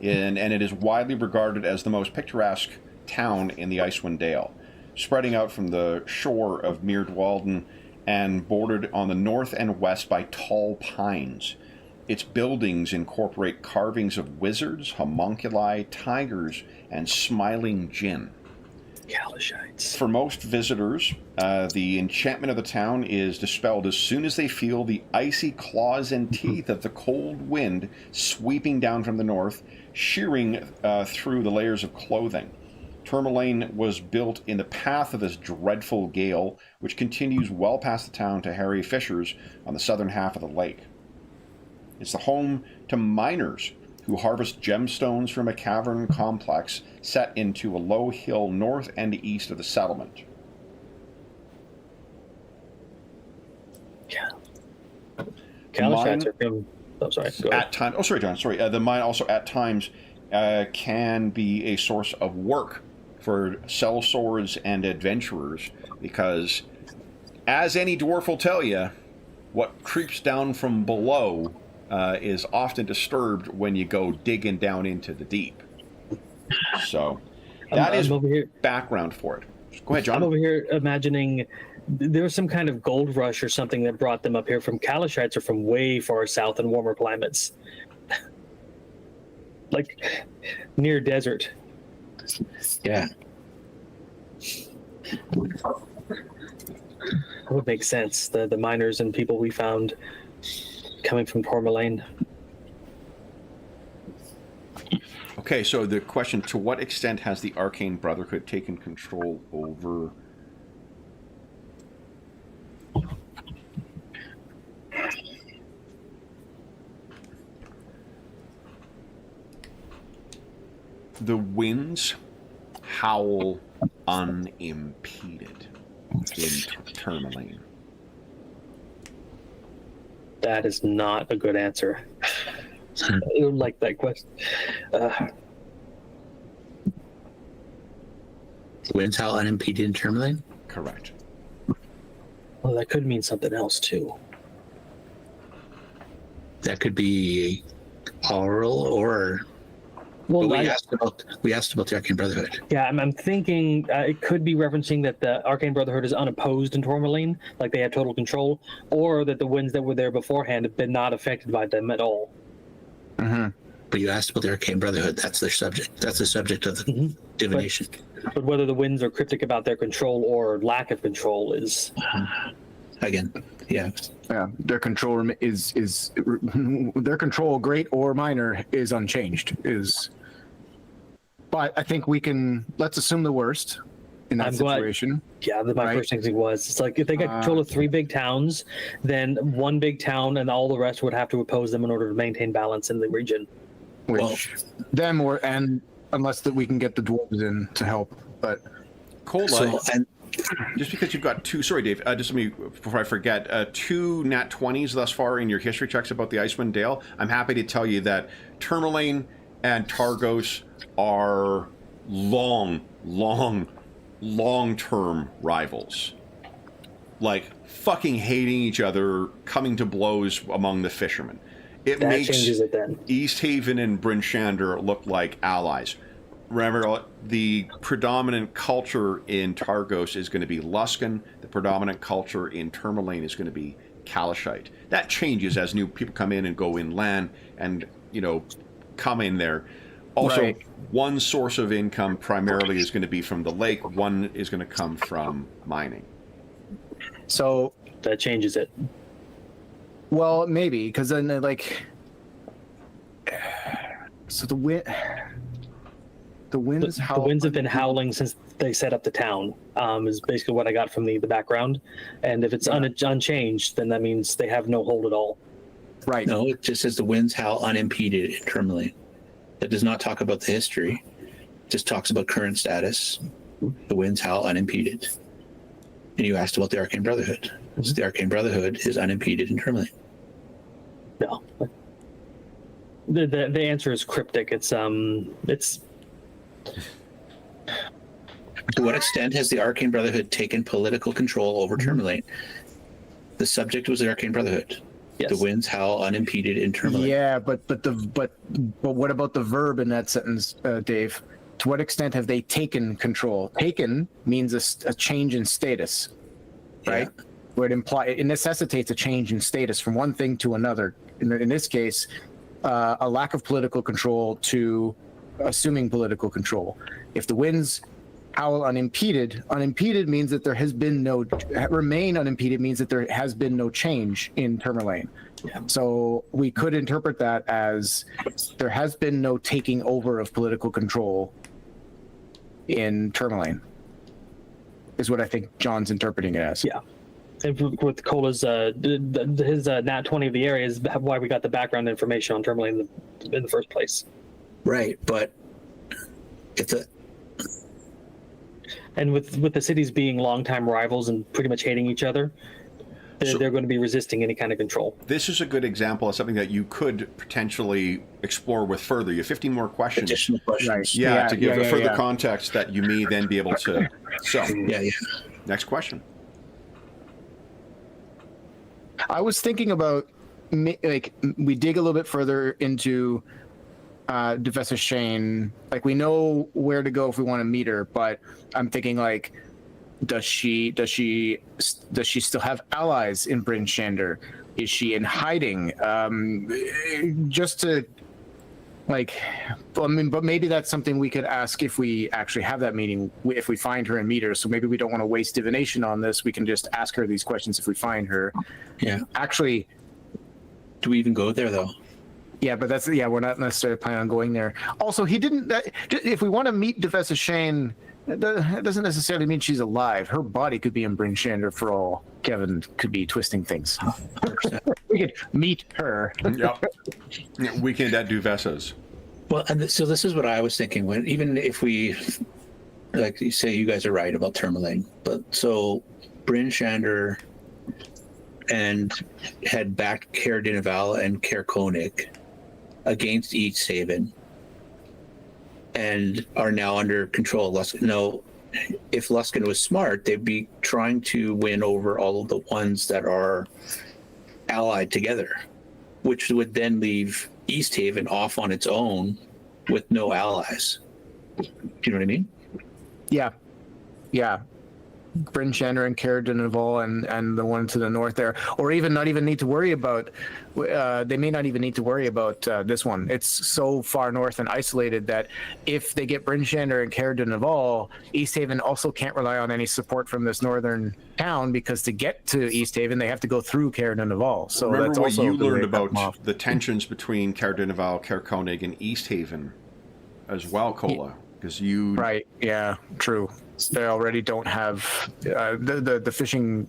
and it is widely regarded as the most picturesque town in the Icewind Dale, spreading out from the shore of Myrdwalden and bordered on the north and west by tall pines. Its buildings incorporate carvings of wizards, homunculi, tigers, and smiling djinn. Kalashites. For most visitors, the enchantment of the town is dispelled as soon as they feel the icy claws and teeth of the cold wind sweeping down from the north, shearing through the layers of clothing. Tourmaline was built in the path of this dreadful gale, which continues well past the town to hairy fissures on the southern half of the lake. It's the home to miners who harvest gemstones from a cavern complex set into a low hill north and east of the settlement. Yeah. Kalashites are from... Oh, sorry. Go ahead. At times, oh, sorry, John. Sorry. The mine also at times can be a source of work for sellswords and adventurers, because, as any dwarf will tell you, what creeps down from below is often disturbed when you go digging down into the deep. So that is over here. Background for it. Go ahead, John. I'm over here imagining there was some kind of gold rush or something that brought them up here. From Kalashites are from way far south in warmer climates, like near desert. Yeah. That would make sense. The miners and people we found coming from Tourmaline. Okay, so the question, to what extent has the Arcane Brotherhood taken control over... The winds howl unimpeded in Tourmaline. That is not a good answer. I don't like that question. Winds howl unimpeded in Tourmaline? Correct. Well, that could mean something else too. That could be oral or. Well, But we asked about the Arcane Brotherhood. yeah, I'm thinking it could be referencing that the Arcane Brotherhood is unopposed in Tourmaline, like they have total control, or that the winds that were there beforehand have been not affected by them at all. Mm-hmm. But you asked about the Arcane Brotherhood. That's their subject. That's the subject of the divination. But whether the winds are cryptic about their control or lack of control is Again, yeah. Yeah, their control is their control, great or minor, is unchanged. But I think we can, let's assume the worst in that situation. yeah. My Right. first instinct was it's like if they got control of 3 big towns, then one big town and all the rest would have to oppose them in order to maintain balance in the region. Which them or and unless that we can get the dwarves in to help. But Cola, So, and just because you've got two, sorry, Dave, just let me, before I forget, 2 nat 20s thus far in your history checks about the Icewind Dale, I'm happy to tell you that Tourmaline and Targos are long-term rivals. Like, fucking hating each other, coming to blows among the fishermen. It That makes changes it then. East Haven and Bryn Shander look like allies. Remember, the predominant culture in Targos is going to be Luskan. The predominant culture in Tourmaline is going to be Kalashite. That changes as new people come in and go inland and, come in there. Also, Right. one source of income primarily is going to be from the lake. One is going to come from mining. so, That changes it. well, maybe because then so the winds The winds have been howling since they set up the town. Is basically what I got from the background. And if it's unchanged, then that means they have no hold at all. right. no, it just says the winds howl unimpeded in Tourmaline. That does not talk about the history. It just talks about current status. The winds howl unimpeded. And you asked about the Arcane Brotherhood. So the Arcane Brotherhood is unimpeded in Tourmaline. No. The answer is cryptic. It's To what extent has the Arcane Brotherhood taken political control over Tourmaline? The subject was the Arcane Brotherhood. yes. The winds howl unimpeded in Tourmaline. Yeah, but what about the verb in that sentence, Dave? To what extent have they taken control? Taken means a change in status, right? Yeah. Where it necessitates a change in status from one thing to another. In this case, a lack of political control to assuming political control. If the winds howl unimpeded means that there has been remain unimpeded means that there has been no change in Tourmaline. Yeah. So we could interpret that as there has been no taking over of political control in Tourmaline, is what I think John's interpreting it as. Yeah. And with Cola's, his nat 20 of the area is why we got the background information on Tourmaline in the first place. Right, but it's a And with the cities being longtime rivals and pretty much hating each other, they're going to be resisting any kind of control. This is a good example of something that you could potentially explore with further. You have 15 more questions. additional questions. Right. Yeah, to give further yeah. context that you may then be able to. So, Yeah. next question. I was thinking about we dig a little bit further into Professor Shane. Like we know where to go if we want to meet her, but I'm thinking like, does she still have allies in Bryn Shander? Is she in hiding? Just to but maybe that's something we could ask if we actually have that meeting, if we find her and meet her. So maybe we don't want to waste divination on this. We can just ask her these questions if we find her. Yeah. Actually, Do we even go there though? yeah, but we're not necessarily planning on going there. Also, he didn't. If we want to meet Professor Shane, it doesn't necessarily mean she's alive. Her body could be in Bryn Shander for all Kevin could be twisting things. We could meet her. Yep. Weekend at Duvessa's. Well, and so this is what I was thinking. When even if we, like you say, you guys are right about Tourmaline, but so Bryn Shander and had backed Caer Dineval and Caer Koenig against East Haven, and are now under control of Luskan. No, if Luskan was smart, they'd be trying to win over all of the ones that are allied together, which would then leave East Haven off on its own with no allies. Do you know what I mean? Yeah. Bryn Shander and Caer Dineval and the one to the north there, or even not even need to worry about. They may not even need to worry about this one. It's so far north and isolated that if they get Bryn Shander and Caer Dineval, East Haven also can't rely on any support from this northern town, because to get to East Haven they have to go through Caer Dineval. So Remember that's what also you a good way learned to cut them about off. the tensions between Caer Dineval, Caer Koenig, and East Haven as well, Cola? Because you Right. Yeah. True. They already don't have the fishing.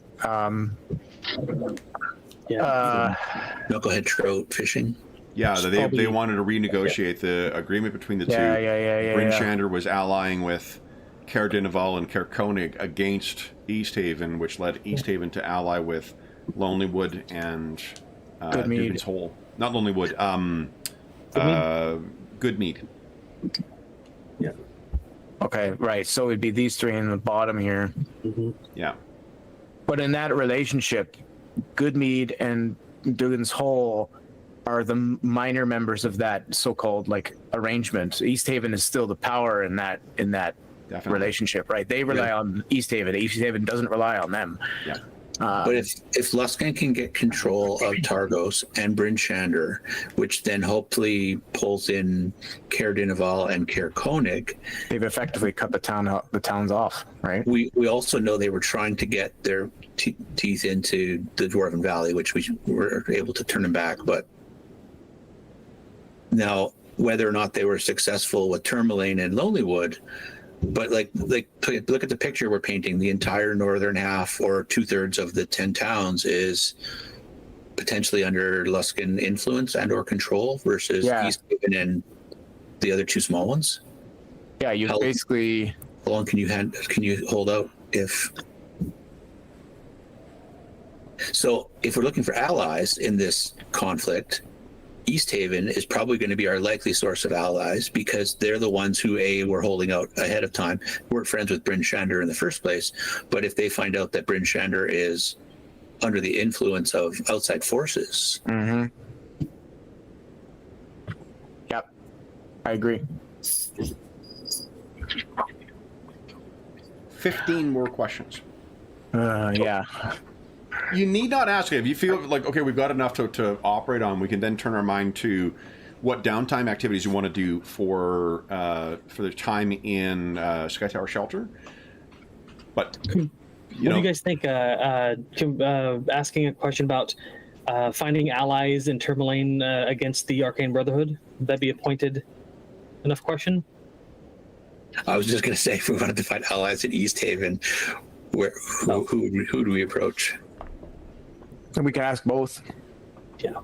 Knucklehead trout fishing. Yeah, they probably- wanted to renegotiate the agreement between the two. Yeah. Bryn Shander was allying with Caer Dineval and Caer Koenig against East Haven, which led East Haven to ally with Lonely Wood and Goodmead. Dugan's Hole. Not Lonely Wood. Goodmead. Yeah. Okay. Right. So it'd be these three in the bottom here. Yeah. But in that relationship, Goodmead and Dugan's Hole are the minor members of that so-called like arrangement. East Haven is still the power in that Definitely. relationship, right? They rely on East Haven. East Haven doesn't rely on them. Yeah. But if Luskan can get control of Targos and Bryn Shander, which then hopefully pulls in Caer Dineval and Caer Koenig, They've effectively cut the towns off, right? we also know they were trying to get their teeth into the Dwarven Valley, which we were able to turn them back. But now, whether or not they were successful with Tourmaline and Lonelywood, but like look at the picture we're painting. The entire northern half, or 2/3 of the 10 towns, is potentially under Luskan influence and or control, versus East Haven and the other two small ones. Yeah, you basically. How long can you hold out if? So if we're looking for allies in this conflict, East Haven is probably going to be our likely source of allies, because they're the ones who were holding out ahead of time, weren't friends with Bryn Shander in the first place. But if they find out that Bryn Shander is under the influence of outside forces, Yep, I agree. 15 more questions. Yeah. You need not ask it. If you feel like, okay, we've got enough to operate on, we can then turn our mind to what downtime activities you want to do for the time in Sky Tower Shelter. But What do you guys think? Asking a question about finding allies in Tourmaline against the Arcane Brotherhood. Would that be a pointed enough question? I was just going to say, if we wanted to find allies in East Haven, who do we approach? And we can ask both. Yeah.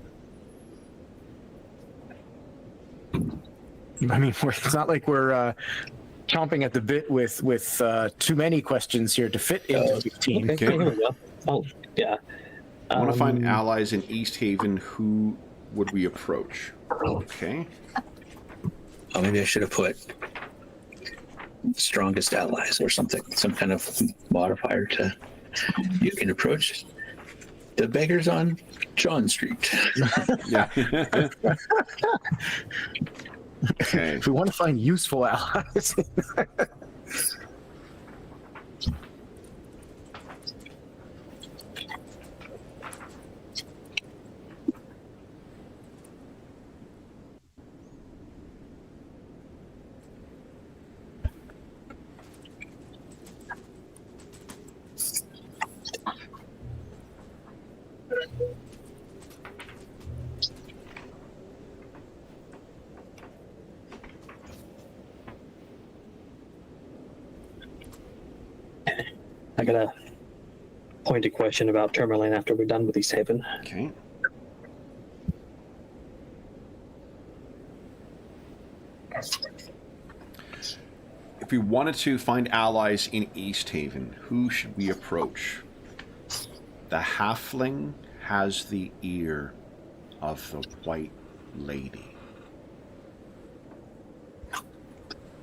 I mean, it's not like we're chomping at the bit with too many questions here to fit into 15. Okay, here we go. Oh, yeah. I want to find allies in East Haven. Who would we approach? Okay. Oh, maybe I should have put strongest allies or something, some kind of modifier to you can approach the beggars on John Street. Yeah. Okay. If we want to find useful allies. I got a pointed question about Tourmaline after we're done with East Haven. Okay. If we wanted to find allies in East Haven, who should we approach? The halfling has the ear of the white lady.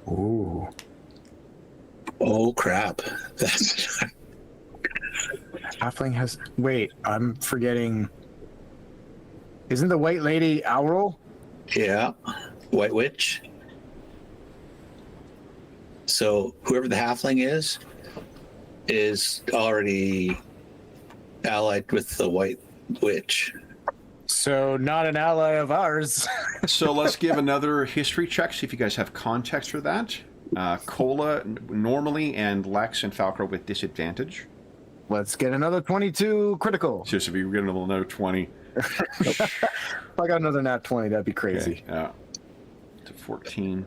Ooh. Oh crap! That's Halfling has. Wait, I'm forgetting. Isn't the white lady Owl? yeah, White Witch. So whoever the halfling is already allied with the White Witch. So not an ally of ours. So let's give another history check, see if you guys have context for that. Cola normally, and Lex and Falco with disadvantage. Let's get another 22 critical. Just if you get another 20. If I got another nat 20, that'd be crazy. Okay, to 14.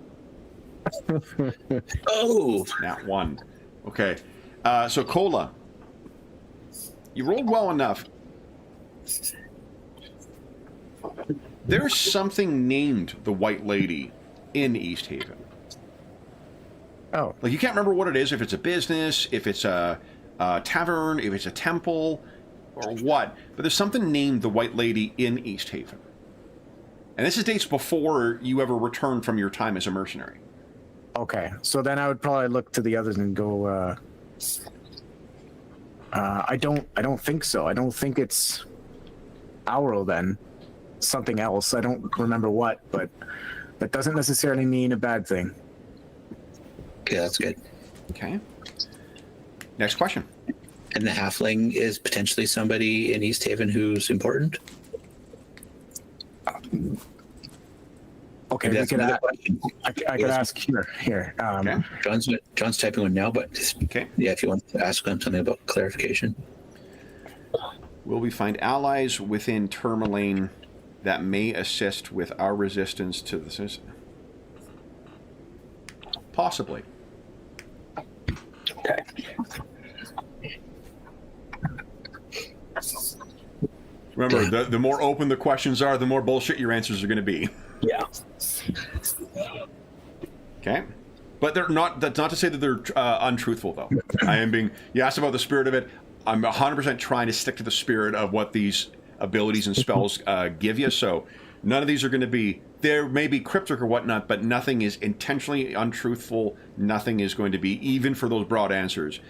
Oh, Nat 1. Okay. So Cola, you rolled well enough. There's something named the White Lady in East Haven. Oh, Like, you can't remember what it is, if it's a business, if it's a tavern, if it's a temple, or what. But there's something named the White Lady in East Haven. And this is dates before you ever returned from your time as a mercenary. okay. So then I would probably look to the others and go. I don't think so. I don't think it's Owl then. Something else. I don't remember what, but that doesn't necessarily mean a bad thing. okay, that's good. Okay. Next question. And the halfling is potentially somebody in East Haven who's important. Okay, Maybe we that's could. another question. I could ask here. Okay. John's typing one now, but Okay. yeah, if you want to ask him something about clarification. Will we find allies within Tourmaline that may assist with our resistance to the system? Possibly. Okay. Remember, the more open the questions are, the more bullshit your answers are going to be. Yeah. Okay? But they're not. That's not to say that they're untruthful, though. I am being. You asked about the spirit of it. I'm 100% trying to stick to the spirit of what these abilities and spells give you. So none of these are going to be. There may be cryptic or whatnot, but nothing is intentionally untruthful. Nothing is going to be, even for those broad answers,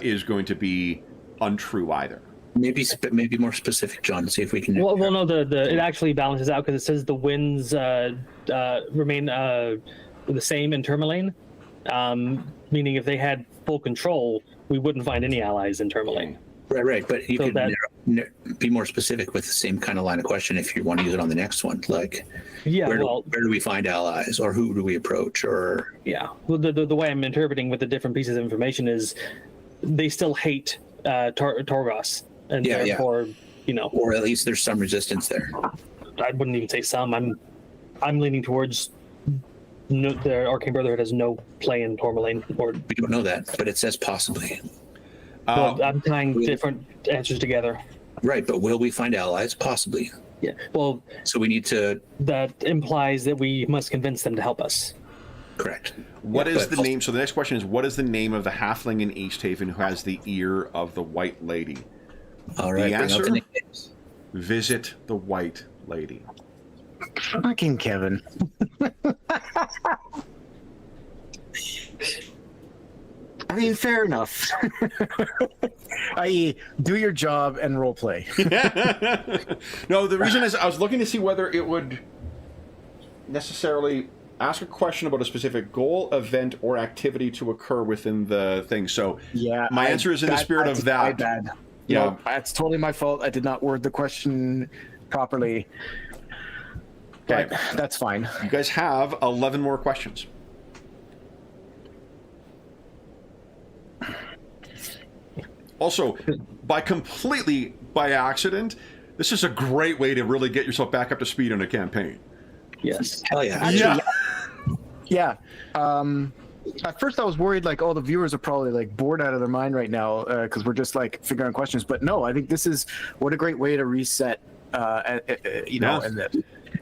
is going to be untrue either. Maybe more specific, John. See if we can. Well, no, it actually balances out because it says the winds remain the same in Tourmaline, meaning if they had full control, we wouldn't find any allies in Tourmaline. Right. But you So could be more specific with the same kind of line of question if you want to use it on the next one. Like, Yeah, where well, do we find allies, or who do we approach, or yeah. Well, the way I'm interpreting with the different pieces of information is they still hate Torgos, and Yeah. therefore, or at least there's some resistance there. I wouldn't even say some. I'm leaning towards the Arcane Brotherhood has no play in Tourmaline. Or We don't know that, but it says possibly. well, I'm tying different answers together. Right, but will we find allies? Possibly. Yeah. Well, So we need to. that implies that we must convince them to help us. Correct. What Yeah, is but- the name? So the next question is, what is the name of the halfling in East Haven who has the ear of the White Lady? All right. The bring out answer? the names. Visit the White Lady. Fucking Kevin. I mean, fair enough. I.e., do your job and role play. No, the reason is I was looking to see whether it would necessarily ask a question about a specific goal, event, or activity to occur within the thing. So Yeah, my answer is in the spirit of that. My bad. Yeah. No, that's totally my fault. I did not word the question properly. Okay. But that's fine. You guys have 11 more questions. Also, completely by accident, this is a great way to really get yourself back up to speed on a campaign. Yes. Hell yeah. Yeah. At first I was worried like, oh, the viewers are probably like bored out of their mind right now because we're just like figuring out questions. But no, I think this is what a great way to reset. And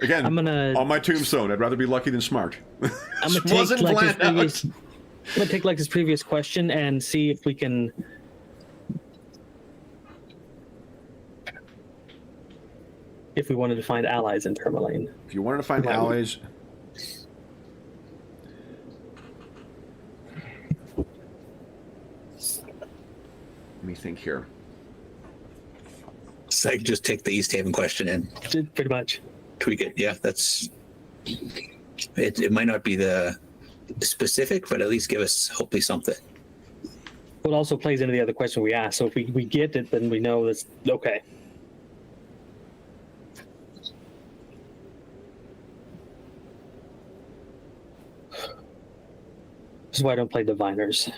Again, I'm gonna on my tombstone, I'd rather be lucky than smart. I'm gonna take Wasn't like his planned out. previous. I'm gonna take like his previous question and see if we can. If we wanted to find allies in Tourmaline. If you wanted to find Yeah. allies, let me think here. So I could just take the East Haven question and Pretty much. tweak it. Yeah, that's it. Might not be the specific, but at least give us hopefully something. Well, it also plays into the other question we asked. So if we get it, then we know that's okay. This is why I don't play diviners.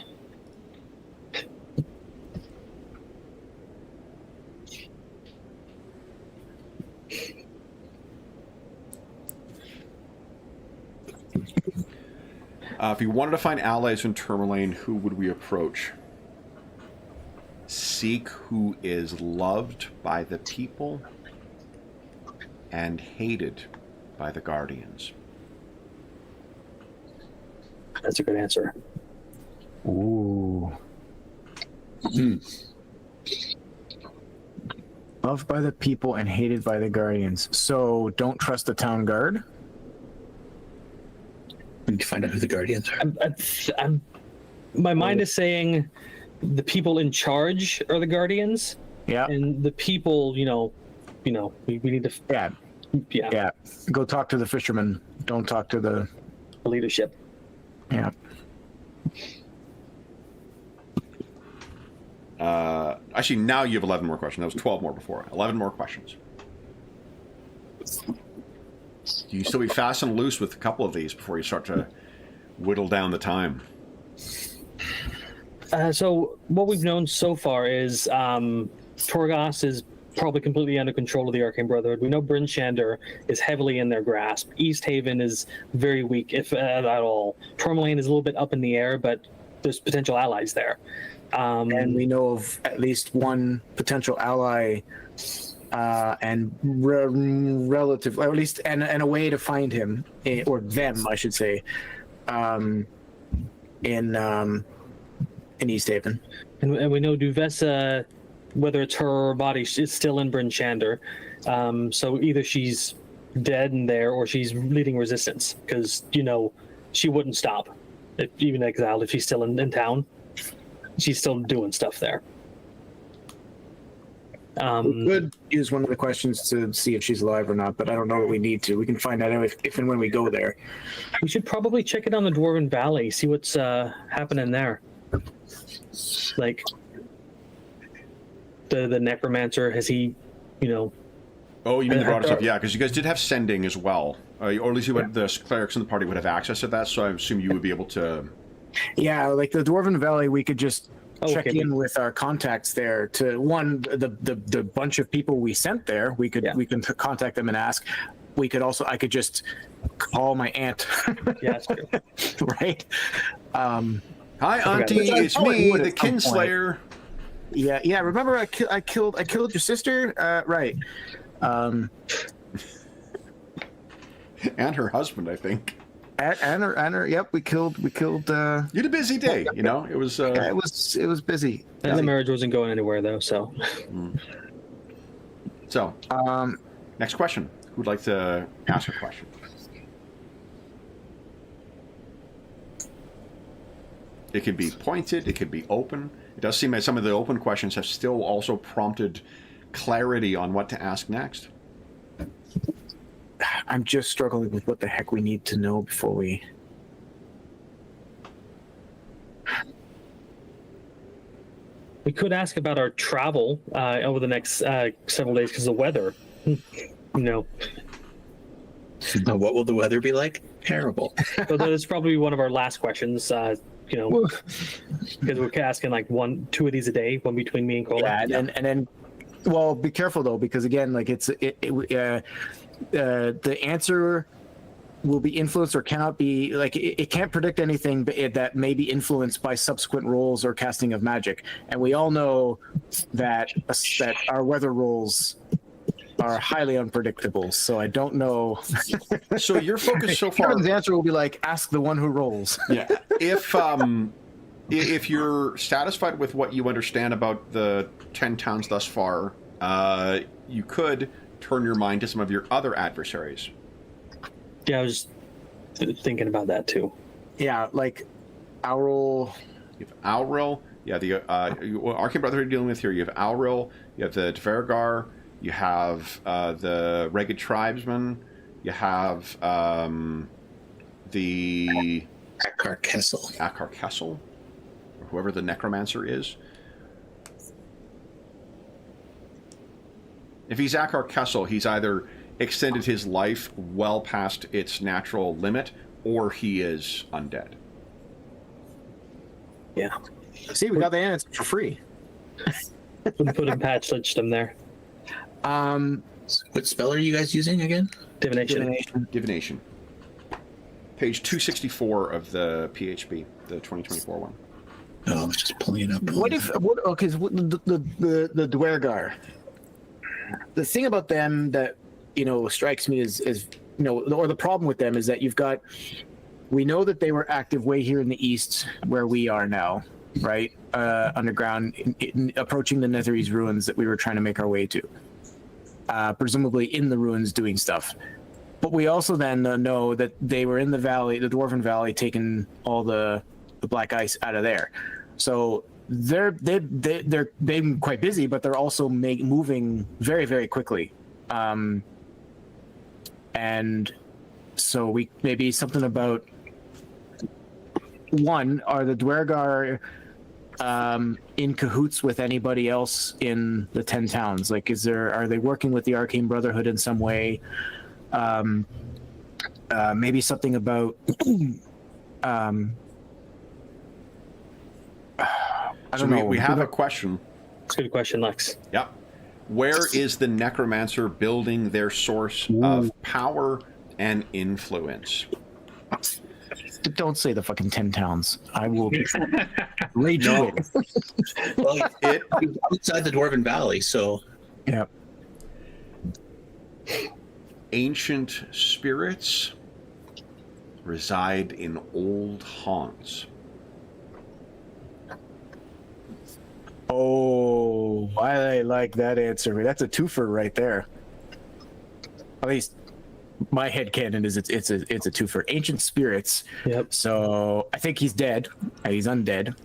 If you wanted to find allies in Tourmaline, who would we approach? Seek who is loved by the people and hated by the Guardians. That's a good answer. Ooh. Loved by the people and hated by the Guardians. So don't trust the town guard? We can find out who the Guardians are. My mind is saying the people in charge are the Guardians, Yeah. and the people, we need to, Yeah. yeah, Yeah. Go talk to the fishermen. Don't talk to the... leadership. Yeah. Actually, now you have 11 more questions. That was 12 more before. 11 more questions. You can still be fast and loose with a couple of these before you start to whittle down the time. So what we've known so far is Torghast is probably completely under control of the Arcane Brotherhood. We know Bryn Shander is heavily in their grasp. East Haven is very weak, if at all. Tourmaline is a little bit up in the air, but there's potential allies there. And we know of at least one potential ally and relative, or at least, and a way to find him, or them, I should say, in East Haven. And we know Duvessa, whether it's her or her body, is still in Bryn Shander. So either she's dead in there or she's leading resistance, because, she wouldn't stop, even exiled, if she's still in town. She's still doing stuff there. We could use one of the questions to see if she's alive or not, but I don't know that we need to. We can find out if and when we go there. We should probably check it on the Dwarven Valley, see what's happening there. Like, the necromancer, has he, Oh, you mean the broader stuff? Yeah, because you guys did have sending as well. Or at least the clerics in the party would have access to that, so I assume you would be able to... Yeah, like the Dwarven Valley, we could just check Okay. in with our contacts there to the bunch of people we sent there. We can contact them and ask. I could just call my aunt. Yeah, that's true. Right? Hi, Auntie, Which I it's probably me, would the at some point. Kinslayer. Yeah. Remember, I killed your sister. Right. And her husband, I think. And her. Yep, we killed. You had a busy day, It was... It was busy. And the marriage wasn't going anywhere, though, so. So, next question. Who'd like to ask a question? It could be pointed. It could be open. It does seem that some of the open questions have still also prompted clarity on what to ask next. I'm just struggling with what the heck we need to know before we... We could ask about our travel over the next several days because of the weather. What will the weather be like? Terrible. So that's probably one of our last questions, because we're asking like 1-2 of these a day, one between me and Cole. Yeah, and then, well, be careful though, because again, like the answer will be influenced or cannot be, like it can't predict anything that may be influenced by subsequent rolls or casting of magic, and we all know that our weather rolls are highly unpredictable, so I don't know. So your focus so far. Kevin's answer will be like, ask the one who rolls. Yeah. If you're satisfied with what you understand about the 10 towns thus far, you could turn your mind to some of your other adversaries. Yeah, I was thinking about that too. Yeah, like Auril. You have Auril. Yeah, the Arcane Brotherhood you're dealing with here. You have Auril. You have the Dvergar. You have the Ragged Tribesmen. You have the Akar Kessel. Akar Kessel, or whoever the Necromancer is. If he's Akar Kessel, he's either extended his life well past its natural limit, or he is undead. Yeah. See, we got the answer for free. Put a patch system there. What spell are you guys using again? Divination. Divination. Page 264 of the PHB, the 2024 one. Oh, I was just pulling it up. Okay, so the Dwergar. The thing about them that strikes me is or the problem with them is that we know that they were active way here in the east where we are now, right? Underground, approaching the Netherese ruins that we were trying to make our way to. Presumably in the ruins doing stuff. But we also then know that they were in the valley, the Dwarven Valley, taking all the black ice out of there. So they're been quite busy, but they're also moving very, very quickly. And so we maybe something about one, are the Dwergar in cahoots with anybody else in the 10 towns? Like, are they working with the Arcane Brotherhood in some way? Maybe something about I don't know. We have a question. It's a good question, Lex. Yep. Where is the Necromancer building their source of power and influence? Don't say the fucking 10 towns. I will be raging. Well, it's outside the Dwarven Valley, so Yeah. Ancient spirits reside in old haunts. Oh, I like that answer. That's a twofer right there. At least my headcanon is it's a twofer. Ancient spirits. Yep. So I think he's dead. He's undead.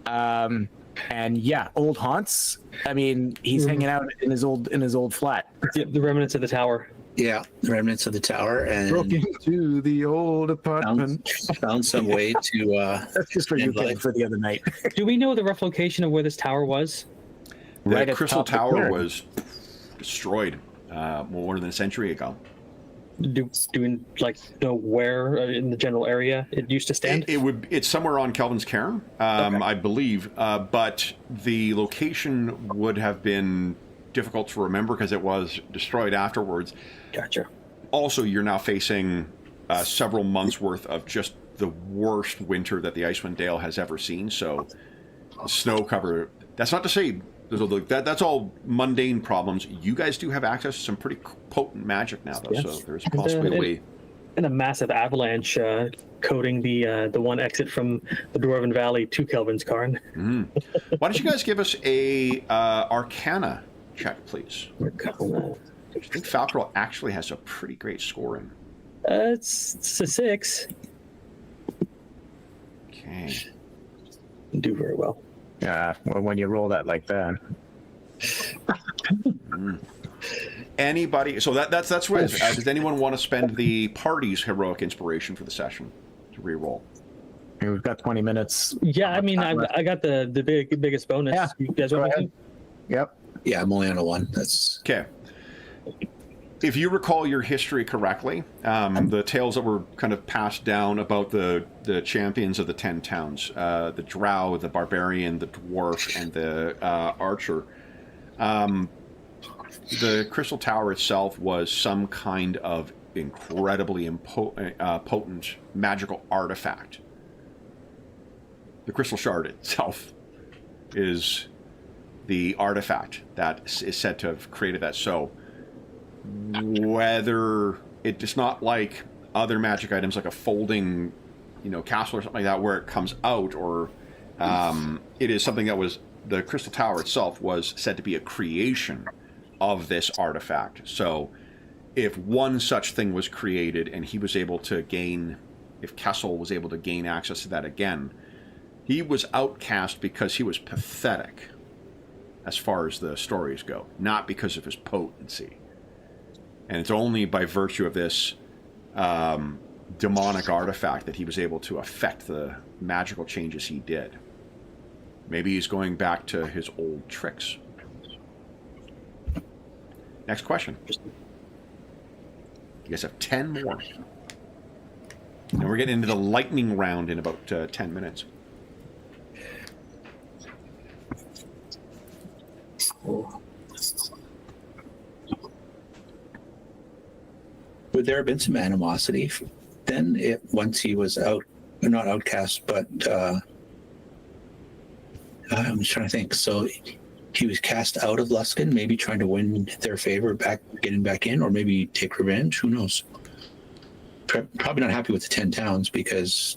And yeah, old haunts. I mean, he's hanging out in his old flat. Yep, the remnants of the tower. yeah, the remnants of the tower, and Broke into the old apartment. found some way to. That's just for you kidding for the other night. Do we know the rough location of where this tower was? The Right at the Crystal top of the Tower clearing. was destroyed more than a century ago. Do we know where in the general area it used to stand? It's somewhere on Kelvin's Cairn, I believe, but the location would have been difficult to remember because it was destroyed afterwards. Gotcha. Also, you're now facing several months worth of just the worst winter that the Icewind Dale has ever seen. So, snow cover. That's not to say that's all mundane problems. You guys do have access to some pretty potent magic now, though. Yes. So there's possibly a way. And a massive avalanche coating the one exit from the Dwarven Valley to Kelvin's Cairn. Why don't you guys give us a Arcana check, please? I think Falcarel actually has a pretty great score in. It's a 6. Okay. Do very well. Yeah, well, when you roll that like that. Anybody? So that's what. Does anyone want to spend the party's heroic inspiration for the session to re-roll? I mean, we've got 20 minutes. Yeah, I mean, I got the biggest bonus. Yeah, You guys go want ahead. Yep. Yeah, I'm only on a 1. That's Okay. If you recall your history correctly, the tales that were kind of passed down about the champions of the 10 towns, the drow, the barbarian, the dwarf, and the archer, the Crystal Tower itself was some kind of incredibly potent magical artifact. The Crystal Shard itself is the artifact that is said to have created that. So whether it's not like other magic items like a folding, castle or something like that where it comes out, or it is something that was, the Crystal Tower itself was said to be a creation of this artifact. So if one such thing was created and he was able to gain, if Kessel was able to gain access to that again, he was outcast because he was pathetic as far as the stories go, not because of his potency. And it's only by virtue of this demonic artifact that he was able to affect the magical changes he did. Maybe he's going back to his old tricks. Next question. You guys have 10 more. And we're getting into the lightning round in about 10 minutes. Would there have been some animosity then, once he was not outcast, but I'm just trying to think. So he was cast out of Luskan, maybe trying to win their favor, getting back in, or maybe take revenge. Who knows? Probably not happy with the 10 towns because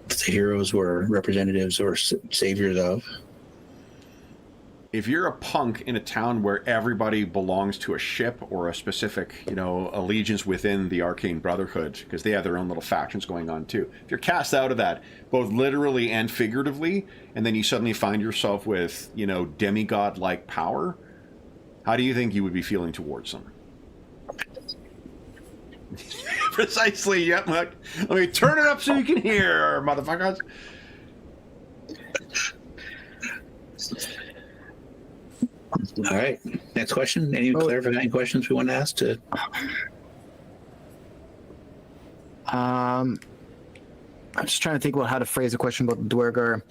the heroes were representatives or saviors of. If you're a punk in a town where everybody belongs to a ship or a specific, allegiance within the Arcane Brotherhood, because they have their own little factions going on too. If you're cast out of that, both literally and figuratively, and then you suddenly find yourself with, demigod-like power, how do you think you would be feeling towards them? Precisely, yep. Let me turn it up so you can hear, motherfuckers. All right. Next question. Any clarifying questions we want to ask to? I'm just trying to think about how to phrase a question about the Duergar.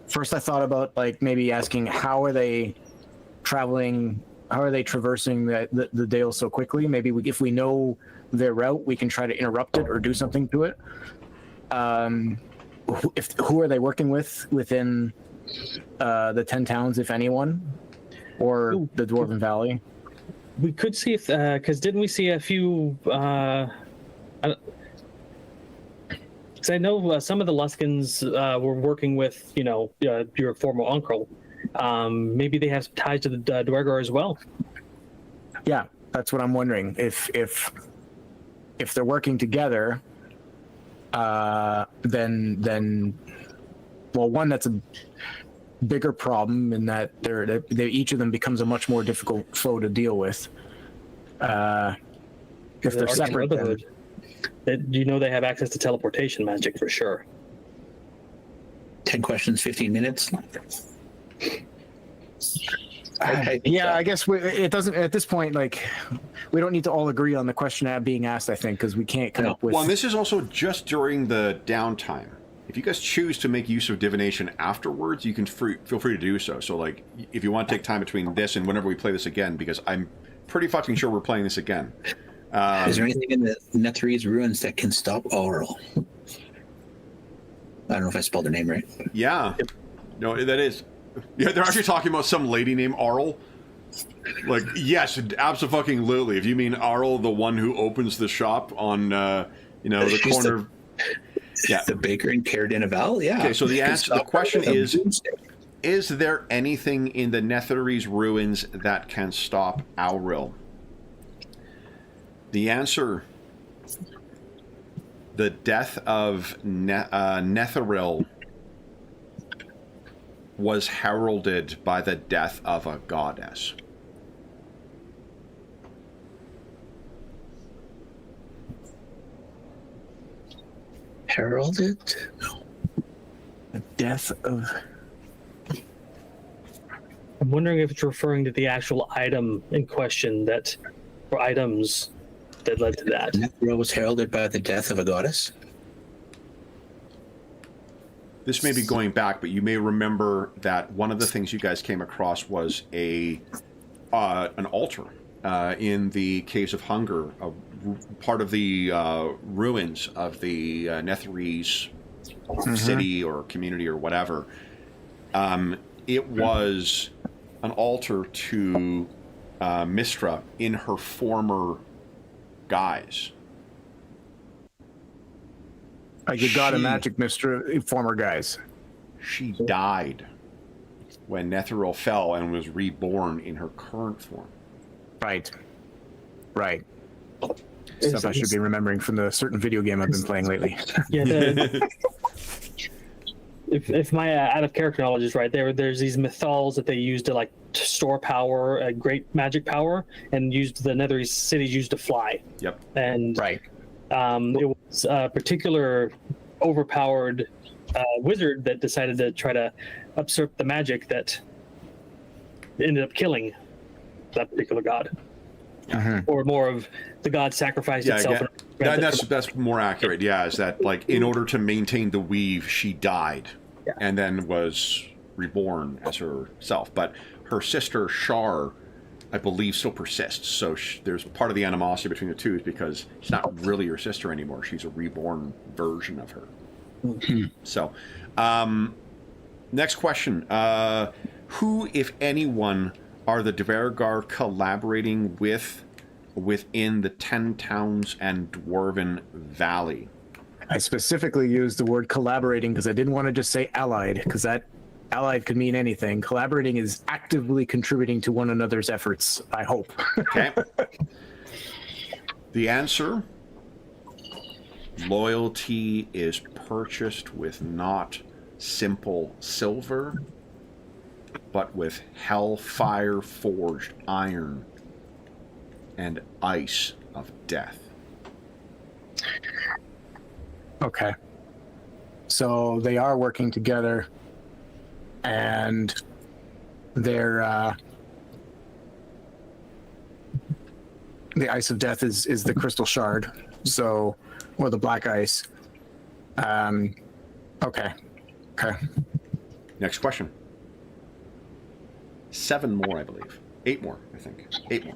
First, I thought about maybe asking how are they traveling? How are they traversing the Dale so quickly? Maybe if we know their route, we can try to interrupt it or do something to it. Who are they working with within the 10 towns, if anyone? Or the Dwarven Valley. We could see if, because didn't we see a few? Because I know some of the Luskans were working with, your former uncle. Maybe they have some ties to the Duergar as well. Yeah, that's what I'm wondering. If they're working together, then one, that's a bigger problem in that they're each of them becomes a much more difficult foe to deal with. If they're separate, they have access to teleportation magic for sure. 10 questions, 15 minutes. Yeah, I guess it doesn't at this point. We don't need to all agree on the question being asked. I think because we can't come up with. Well, and this is also just during the downtime. If you guys choose to make use of divination afterwards, you can feel free to do so. So, if you want to take time between this and whenever we play this again, because I'm pretty fucking sure we're playing this again. Is there anything in the Netherese ruins that can stop Auril? I don't know if I spelled her name right. Yeah. No, that is. Yeah, they're actually talking about some lady named Auril. Yes, absolutely. If you mean Auril, the one who opens the shop on, the corner. Yeah, the baker in Caer-Dineval. Yeah. Okay, so the question is there anything in the Netherese ruins that can stop Auril? The answer: the death of Netheril was heralded by the death of a goddess. Heralded? No. The death of. I'm wondering if it's referring to the actual item in question or items that led to that. Netheril was heralded by the death of a goddess? This may be going back, but you may remember that one of the things you guys came across was an altar in the Caves of Hunger, part of the ruins of the Netherese city or community or whatever. It was an altar to Mistra in her former guise. Like the god of She- magic, Mr. Former guys. She died when Netheril fell and was reborn in her current form. Right. Right. Stuff I should be remembering from the certain video game I've been playing lately. Yeah. If my out of character knowledge is right, there's these mythals that they use to like to store power, great magic power, and used the Nether cities used to fly. Yep. And Right. it was a particular overpowered wizard that decided to try to usurp the magic that ended up killing that particular god. Or more of the god sacrificed itself. That's more accurate. Yeah, is that like in order to maintain the weave, she died, and then was reborn as herself. But her sister Shar, I believe, still persists. So there's part of the animosity between the two is because she's not really her sister anymore. She's a reborn version of her. So, next question: who, if anyone, are the Dvergar collaborating with within the 10 Towns and Dwarven Valley? I specifically used the word collaborating because I didn't want to just say allied, because that allied could mean anything. Collaborating is actively contributing to one another's efforts, I hope. Okay. The answer: loyalty is purchased with not simple silver, but with hellfire forged iron and ice of death. Okay. So they are working together, and they're the ice of death is the crystal shard, so, or the black ice. Okay. Next question. 7 more, I believe. 8 more, I think. 8 more.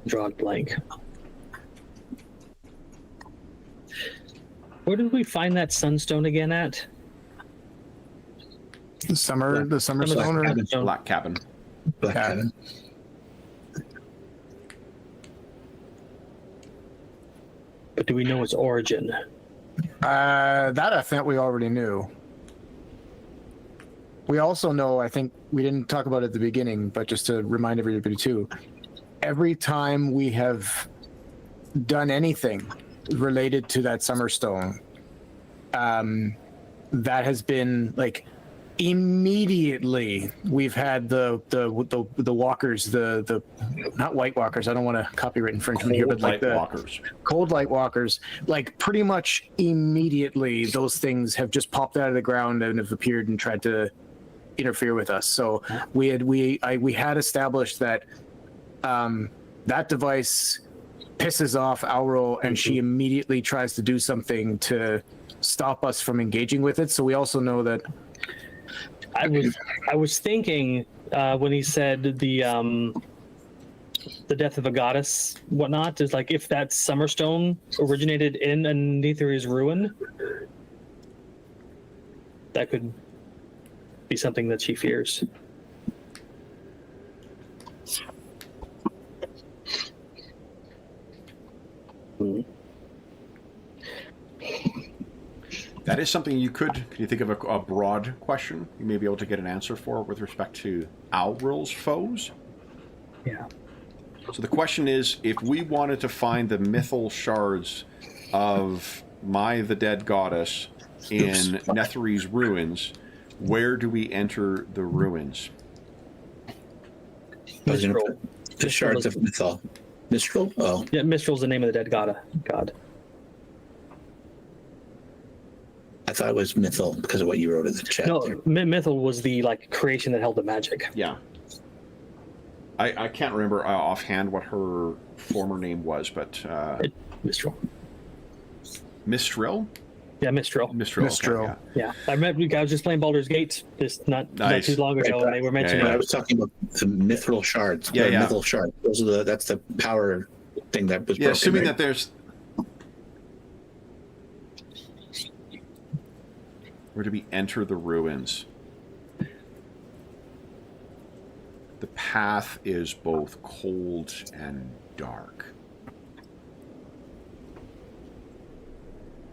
Draw a blank. Where did we find that sunstone again at? The summer stone, or Black Cabin. Black Yeah. Cabin. But do we know its origin? that I think we already knew. We also know, I think we didn't talk about it at the beginning, but just to remind everybody too, every time we have done anything related to that summer stone, that has been like immediately we've had the walkers, the not white walkers, I don't want to copyright infringement here, but like the walkers. cold light walkers, like pretty much immediately those things have just popped out of the ground and have appeared and tried to interfere with us. So we had established that that device pisses off Auro, and she immediately tries to do something to stop us from engaging with it. So we also know that I was thinking when he said the death of a goddess, whatnot, is like if that Summerstone originated in Anetheri's ruin, that could be something that she fears. That is something you could you think of a broad question you may be able to get an answer for with respect to Owl's foes? Yeah. So the question is, if we wanted to find the mythal shards of the dead goddess in Netheri's ruins, where do we enter the ruins? I was gonna Mistral. put the shards of Mithal. Mistral? Oh, Yeah, Mistral's the name of the dead god. I thought it was Mithal because of what you wrote in the chat. No, there. Mithal was the creation that held the magic. Yeah. I can't remember offhand what her former name was, but Mistral. Mistral? Yeah, Mistral. Mistral. Mistral. Okay, yeah. Yeah, I was just playing Baldur's Gate not Nice. too long ago, and they were mentioning But I was talking about the Mithril shards. Yeah, the yeah. Mithril shards. That's the power thing that was Yeah, broken. assuming right? that Where do we enter the ruins? The path is both cold and dark.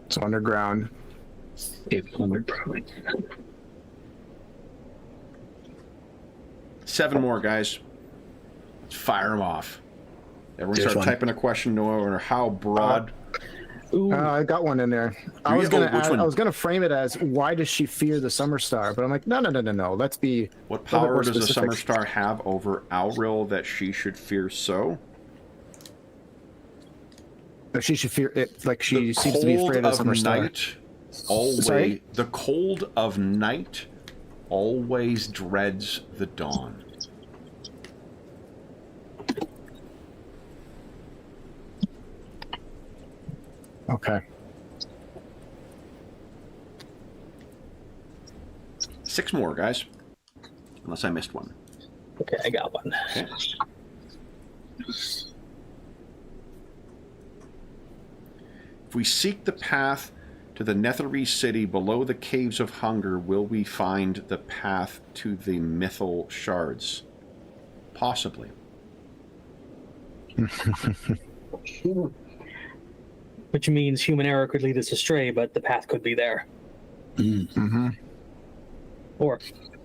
It's underground. 800 probably. 7 more, guys. Let's fire them off. Everyone There's start one. typing a question, no matter how broad. I got one in there. I you? was gonna Oh, which one? I was gonna frame it as, why does she fear the Summer Star? But I'm like, no. Let's be. What a little bit power more does the specific. Summer Star have over Auril that she should fear so? She should fear it. Like she The seems to be afraid of the Summer Star. night always. Sorry? The cold of night always dreads the dawn. Okay. 6 more, guys. Unless I missed one. Okay, I got one. Okay. If we seek the path to the Netherese city below the Caves of Hunger, will we find the path to the Mythal Shards? Possibly. Which means human error could lead us astray, but the path could be there. Mm-hmm. Or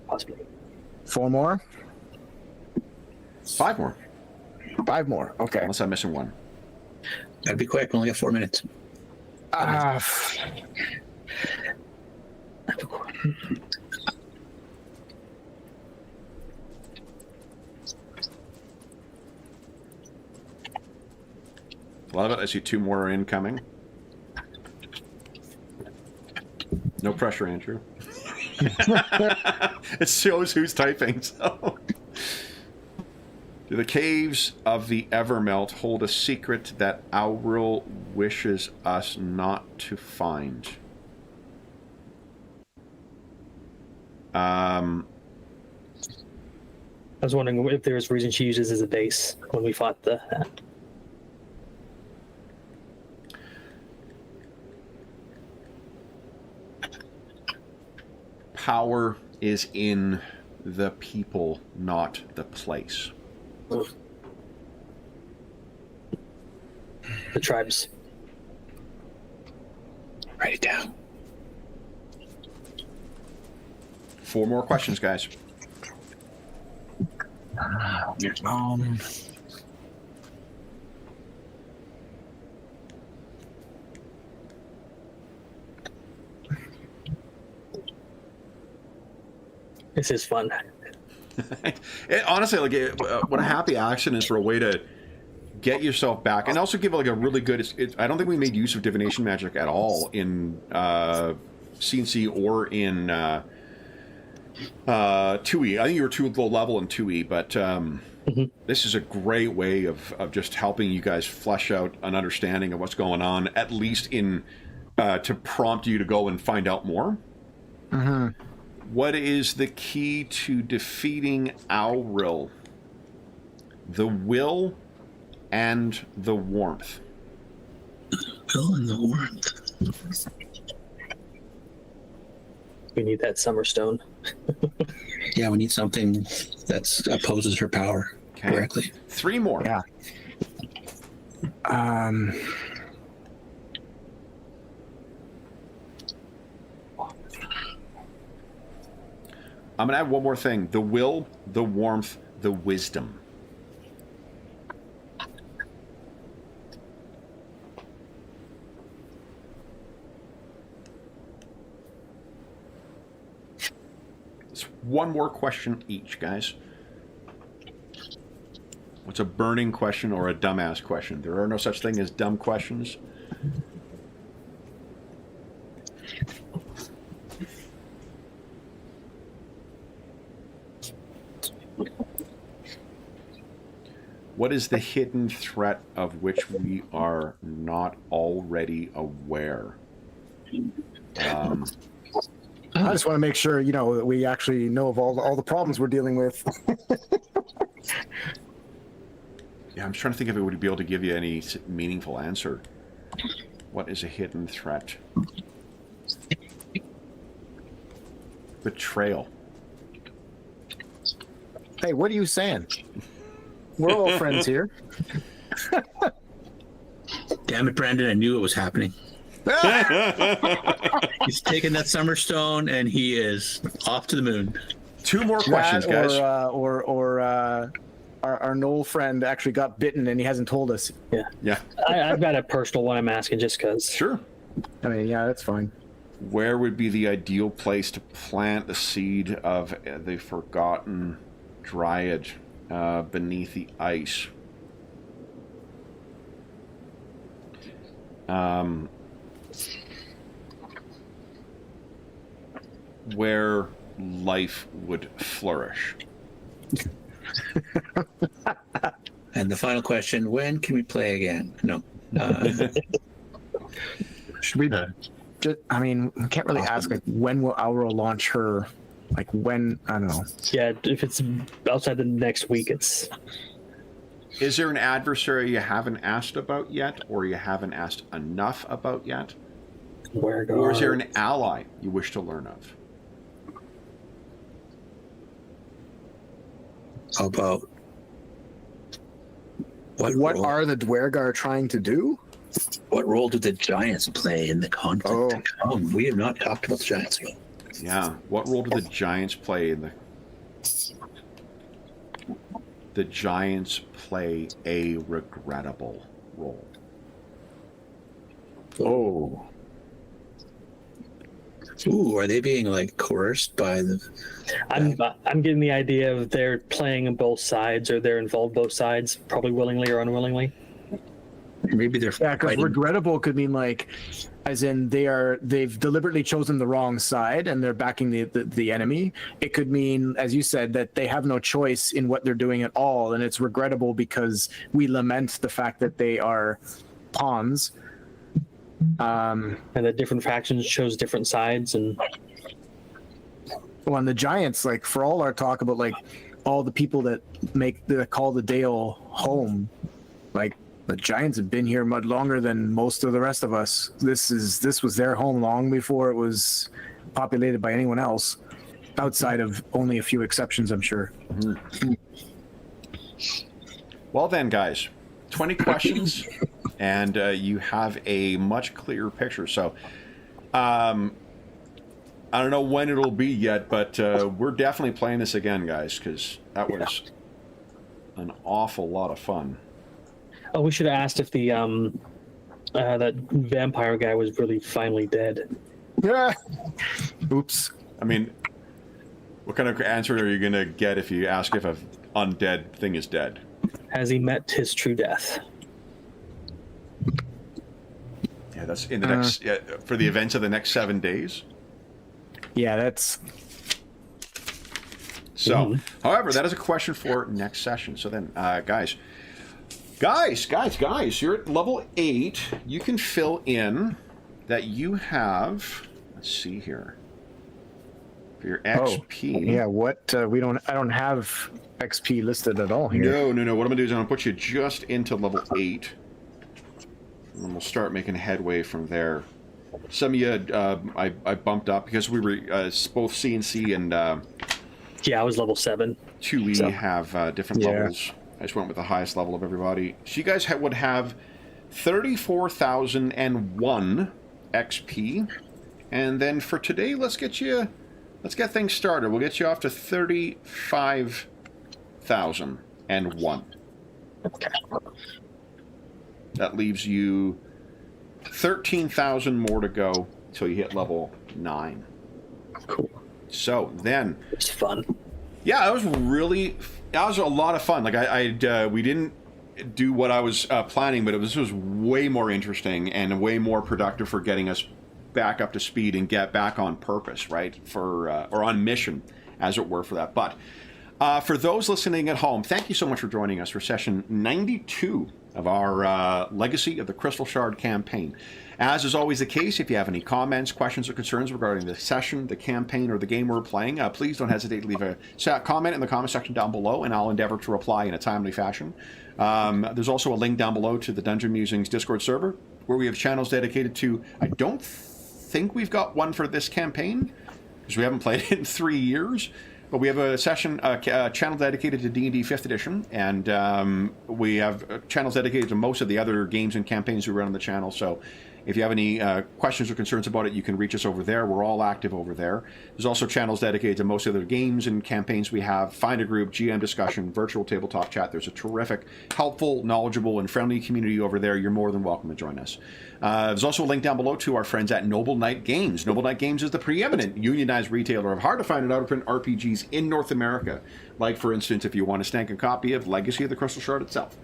possibly. 4 more. 5 more. 5 more. Okay. Unless I'm missing one. Gotta be quick. We only got 4 minutes. Love it. I see 2 more are incoming. No pressure, Andrew. It shows who's typing, so. Do the caves of the Evermelt hold a secret that Auril wishes us not to find? I was wondering if there was a reason she uses as a base when we fought the. Power is in the people, not the place. The tribes. Write it down. 4 more questions, guys. This is fun. Honestly, what a happy accident is for a way to get yourself back, and also give like a really good. I don't think we made use of divination magic at all in CNC or in 2E. I think you were too low level in 2E, but this is a great way of just helping you guys flesh out an understanding of what's going on, at least in to prompt you to go and find out more. Mm-hmm. What is the key to defeating Auril? The will and the warmth. Will and the warmth. We need that summer stone. Yeah, we need something that opposes her power directly. 3 more. Yeah. I'm going to add one more thing. The will, the warmth, the wisdom. It's 1 more question each, guys. What's a burning question or a dumbass question? There are no such thing as dumb questions. What is the hidden threat of which we are not already aware? I just want to make sure, that we actually know of all the problems we're dealing with. Yeah, I'm trying to think if it would be able to give you any meaningful answer. What is a hidden threat? Betrayal. Hey, what are you saying? We're all friends here. Damn it, Brandon! I knew it was happening. He's taking that summer stone and he is off to the moon. 2 more questions, guys. Or our Knoll friend actually got bitten and he hasn't told us. Yeah. I've got a personal one I'm asking just because. Sure. I mean, yeah, that's fine. Where would be the ideal place to plant the seed of the forgotten dryad beneath the ice? Where life would flourish. And the final question: when can we play again? No. Should we? I mean, we can't really ask like when will Aura launch her? Like when? I don't know. Yeah, if it's outside the next week, it's. Is there an adversary you haven't asked about yet, or you haven't asked enough about yet? Or is there an ally you wish to learn of? How about What are the Dwergar trying to do? what role do the giants play in the conflict to come? We have not talked about the giants yet. Yeah. What role do the giants play in the... The giants play a regrettable role. Oh. Ooh, are they being like coerced by the? I'm getting the idea of they're playing on both sides, or they're involved both sides, probably willingly or unwillingly. Maybe they're Yeah, because fighting. regrettable could mean like, as in they've deliberately chosen the wrong side and they're backing the enemy. It could mean, as you said, that they have no choice in what they're doing at all, and it's regrettable because we lament the fact that they are pawns. And the different factions chose different sides, and Well, and the giants, like for all our talk about like all the people that call the Dale home, like the giants have been here much longer than most of the rest of us. This was their home long before it was populated by anyone else, outside of only a few exceptions, I'm sure. Mm-hmm. Well then, guys, 20 questions, and you have a much clearer picture. So, I don't know when it'll be yet, but we're definitely playing this again, guys, because that was an awful lot of fun. oh, we should have asked if the that vampire guy was really finally dead. Yeah. Oops. I mean, what kind of answer are you going to get if you ask if an undead thing is dead? Has he met his true death? Yeah, that's in the next for the events of the next 7 days. Yeah, that's. So, however, that is a question for next session. So then, guys, you're at level 8. You can fill in that you have. Let's see here. For your XP. Yeah. What I don't have XP listed at all here. No. What I'm gonna do is I'm gonna put you just into level 8, and then we'll start making headway from there. Some of you, I bumped up because we were both CNC and Yeah, I was level 7. 2E have different levels. I just went with the highest level of everybody. So you guys would have 34,001 XP, and then for today, let's get things started. We'll get you off to 35,001. Okay. That leaves you 13,000 more to go till you hit level 9. Cool. So then, It's fun. yeah, that was a lot of fun. Like we didn't do what I was planning, but this was way more interesting and way more productive for getting us back up to speed and get back on purpose, right? Or on mission, as it were, for that. But for those listening at home, thank you so much for joining us for session 92 of our Legacy of the Crystal Shard campaign. As is always the case, if you have any comments, questions, or concerns regarding the session, the campaign, or the game we're playing, please don't hesitate to leave a comment in the comment section down below, and I'll endeavor to reply in a timely fashion. There's also a link down below to the Dungeon Musings Discord server, where we have channels dedicated to... I don't think we've got one for this campaign, because we haven't played it in 3 years. But we have a session, channel dedicated to D&D 5th edition, and we have channels dedicated to most of the other games and campaigns we run on the channel. So if you have any questions or concerns about it, you can reach us over there. We're all active over there. There's also channels dedicated to most of the games and campaigns we have. Find a group, GM discussion, virtual tabletop chat. There's a terrific, helpful, knowledgeable, and friendly community over there. You're more than welcome to join us. There's also a link down below to our friends at Noble Knight Games. Noble Knight Games is the preeminent unionized retailer of hard-to-find and out-of-print RPGs in North America. Like, for instance, if you want to snag a copy of Legacy of the Crystal Shard itself.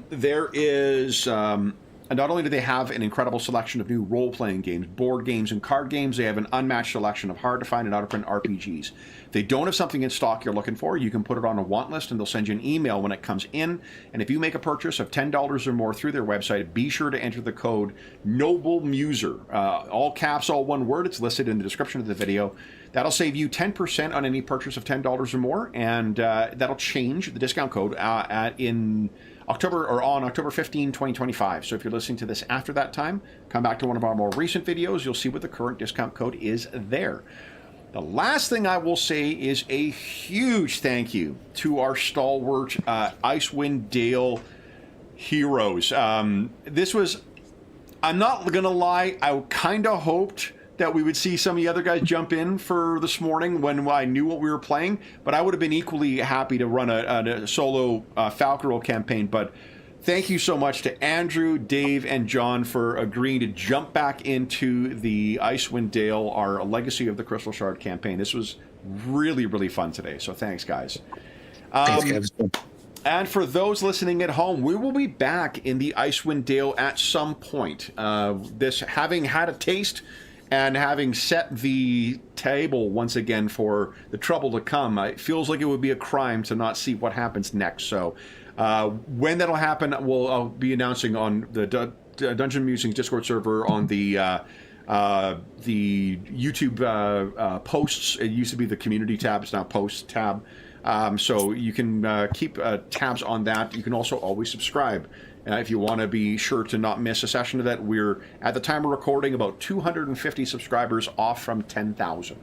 There is... And not only do they have an incredible selection of new role-playing games, board games, and card games, they have an unmatched selection of hard-to-find and out-of-print RPGs. If they don't have something in stock you're looking for, you can put it on a want list, and they'll send you an email when it comes in. And if you make a purchase of $10 or more through their website, be sure to enter the code NOBLEMUSER. All caps, all one word. It's listed in the description of the video. That'll save you 10% on any purchase of $10 or more, and that'll change the discount code in October or on October 15, 2025. So if you're listening to this after that time, come back to one of our more recent videos. You'll see what the current discount code is there. The last thing I will say is a huge thank you to our stalwart Icewind Dale heroes. This was, I'm not going to lie, I kind of hoped that we would see some of the other guys jump in for this morning when I knew what we were playing, but I would have been equally happy to run a solo Falcarol campaign. But thank you so much to Andrew, Dave, and John for agreeing to jump back into the Icewind Dale, our Legacy of the Crystal Shard campaign. This was really, really fun today, so thanks, guys. Thanks, guys. And for those listening at home, we will be back in the Icewind Dale at some point. This having had a taste and having set the table once again for the trouble to come, it feels like it would be a crime to not see what happens next. So when that'll happen, I'll be announcing on the Dungeon Musings Discord server, on the YouTube posts. It used to be the community tab, it's now posts tab. So you can keep tabs on that. You can also always subscribe. If you want to be sure to not miss a session of that. We're, at the time of recording, about 250 subscribers off from 10,000.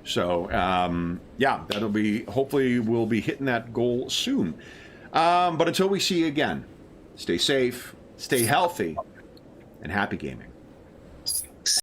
So, yeah, that'll be, hopefully we'll be hitting that goal soon. But until we see you again, stay safe, stay healthy, and happy gaming.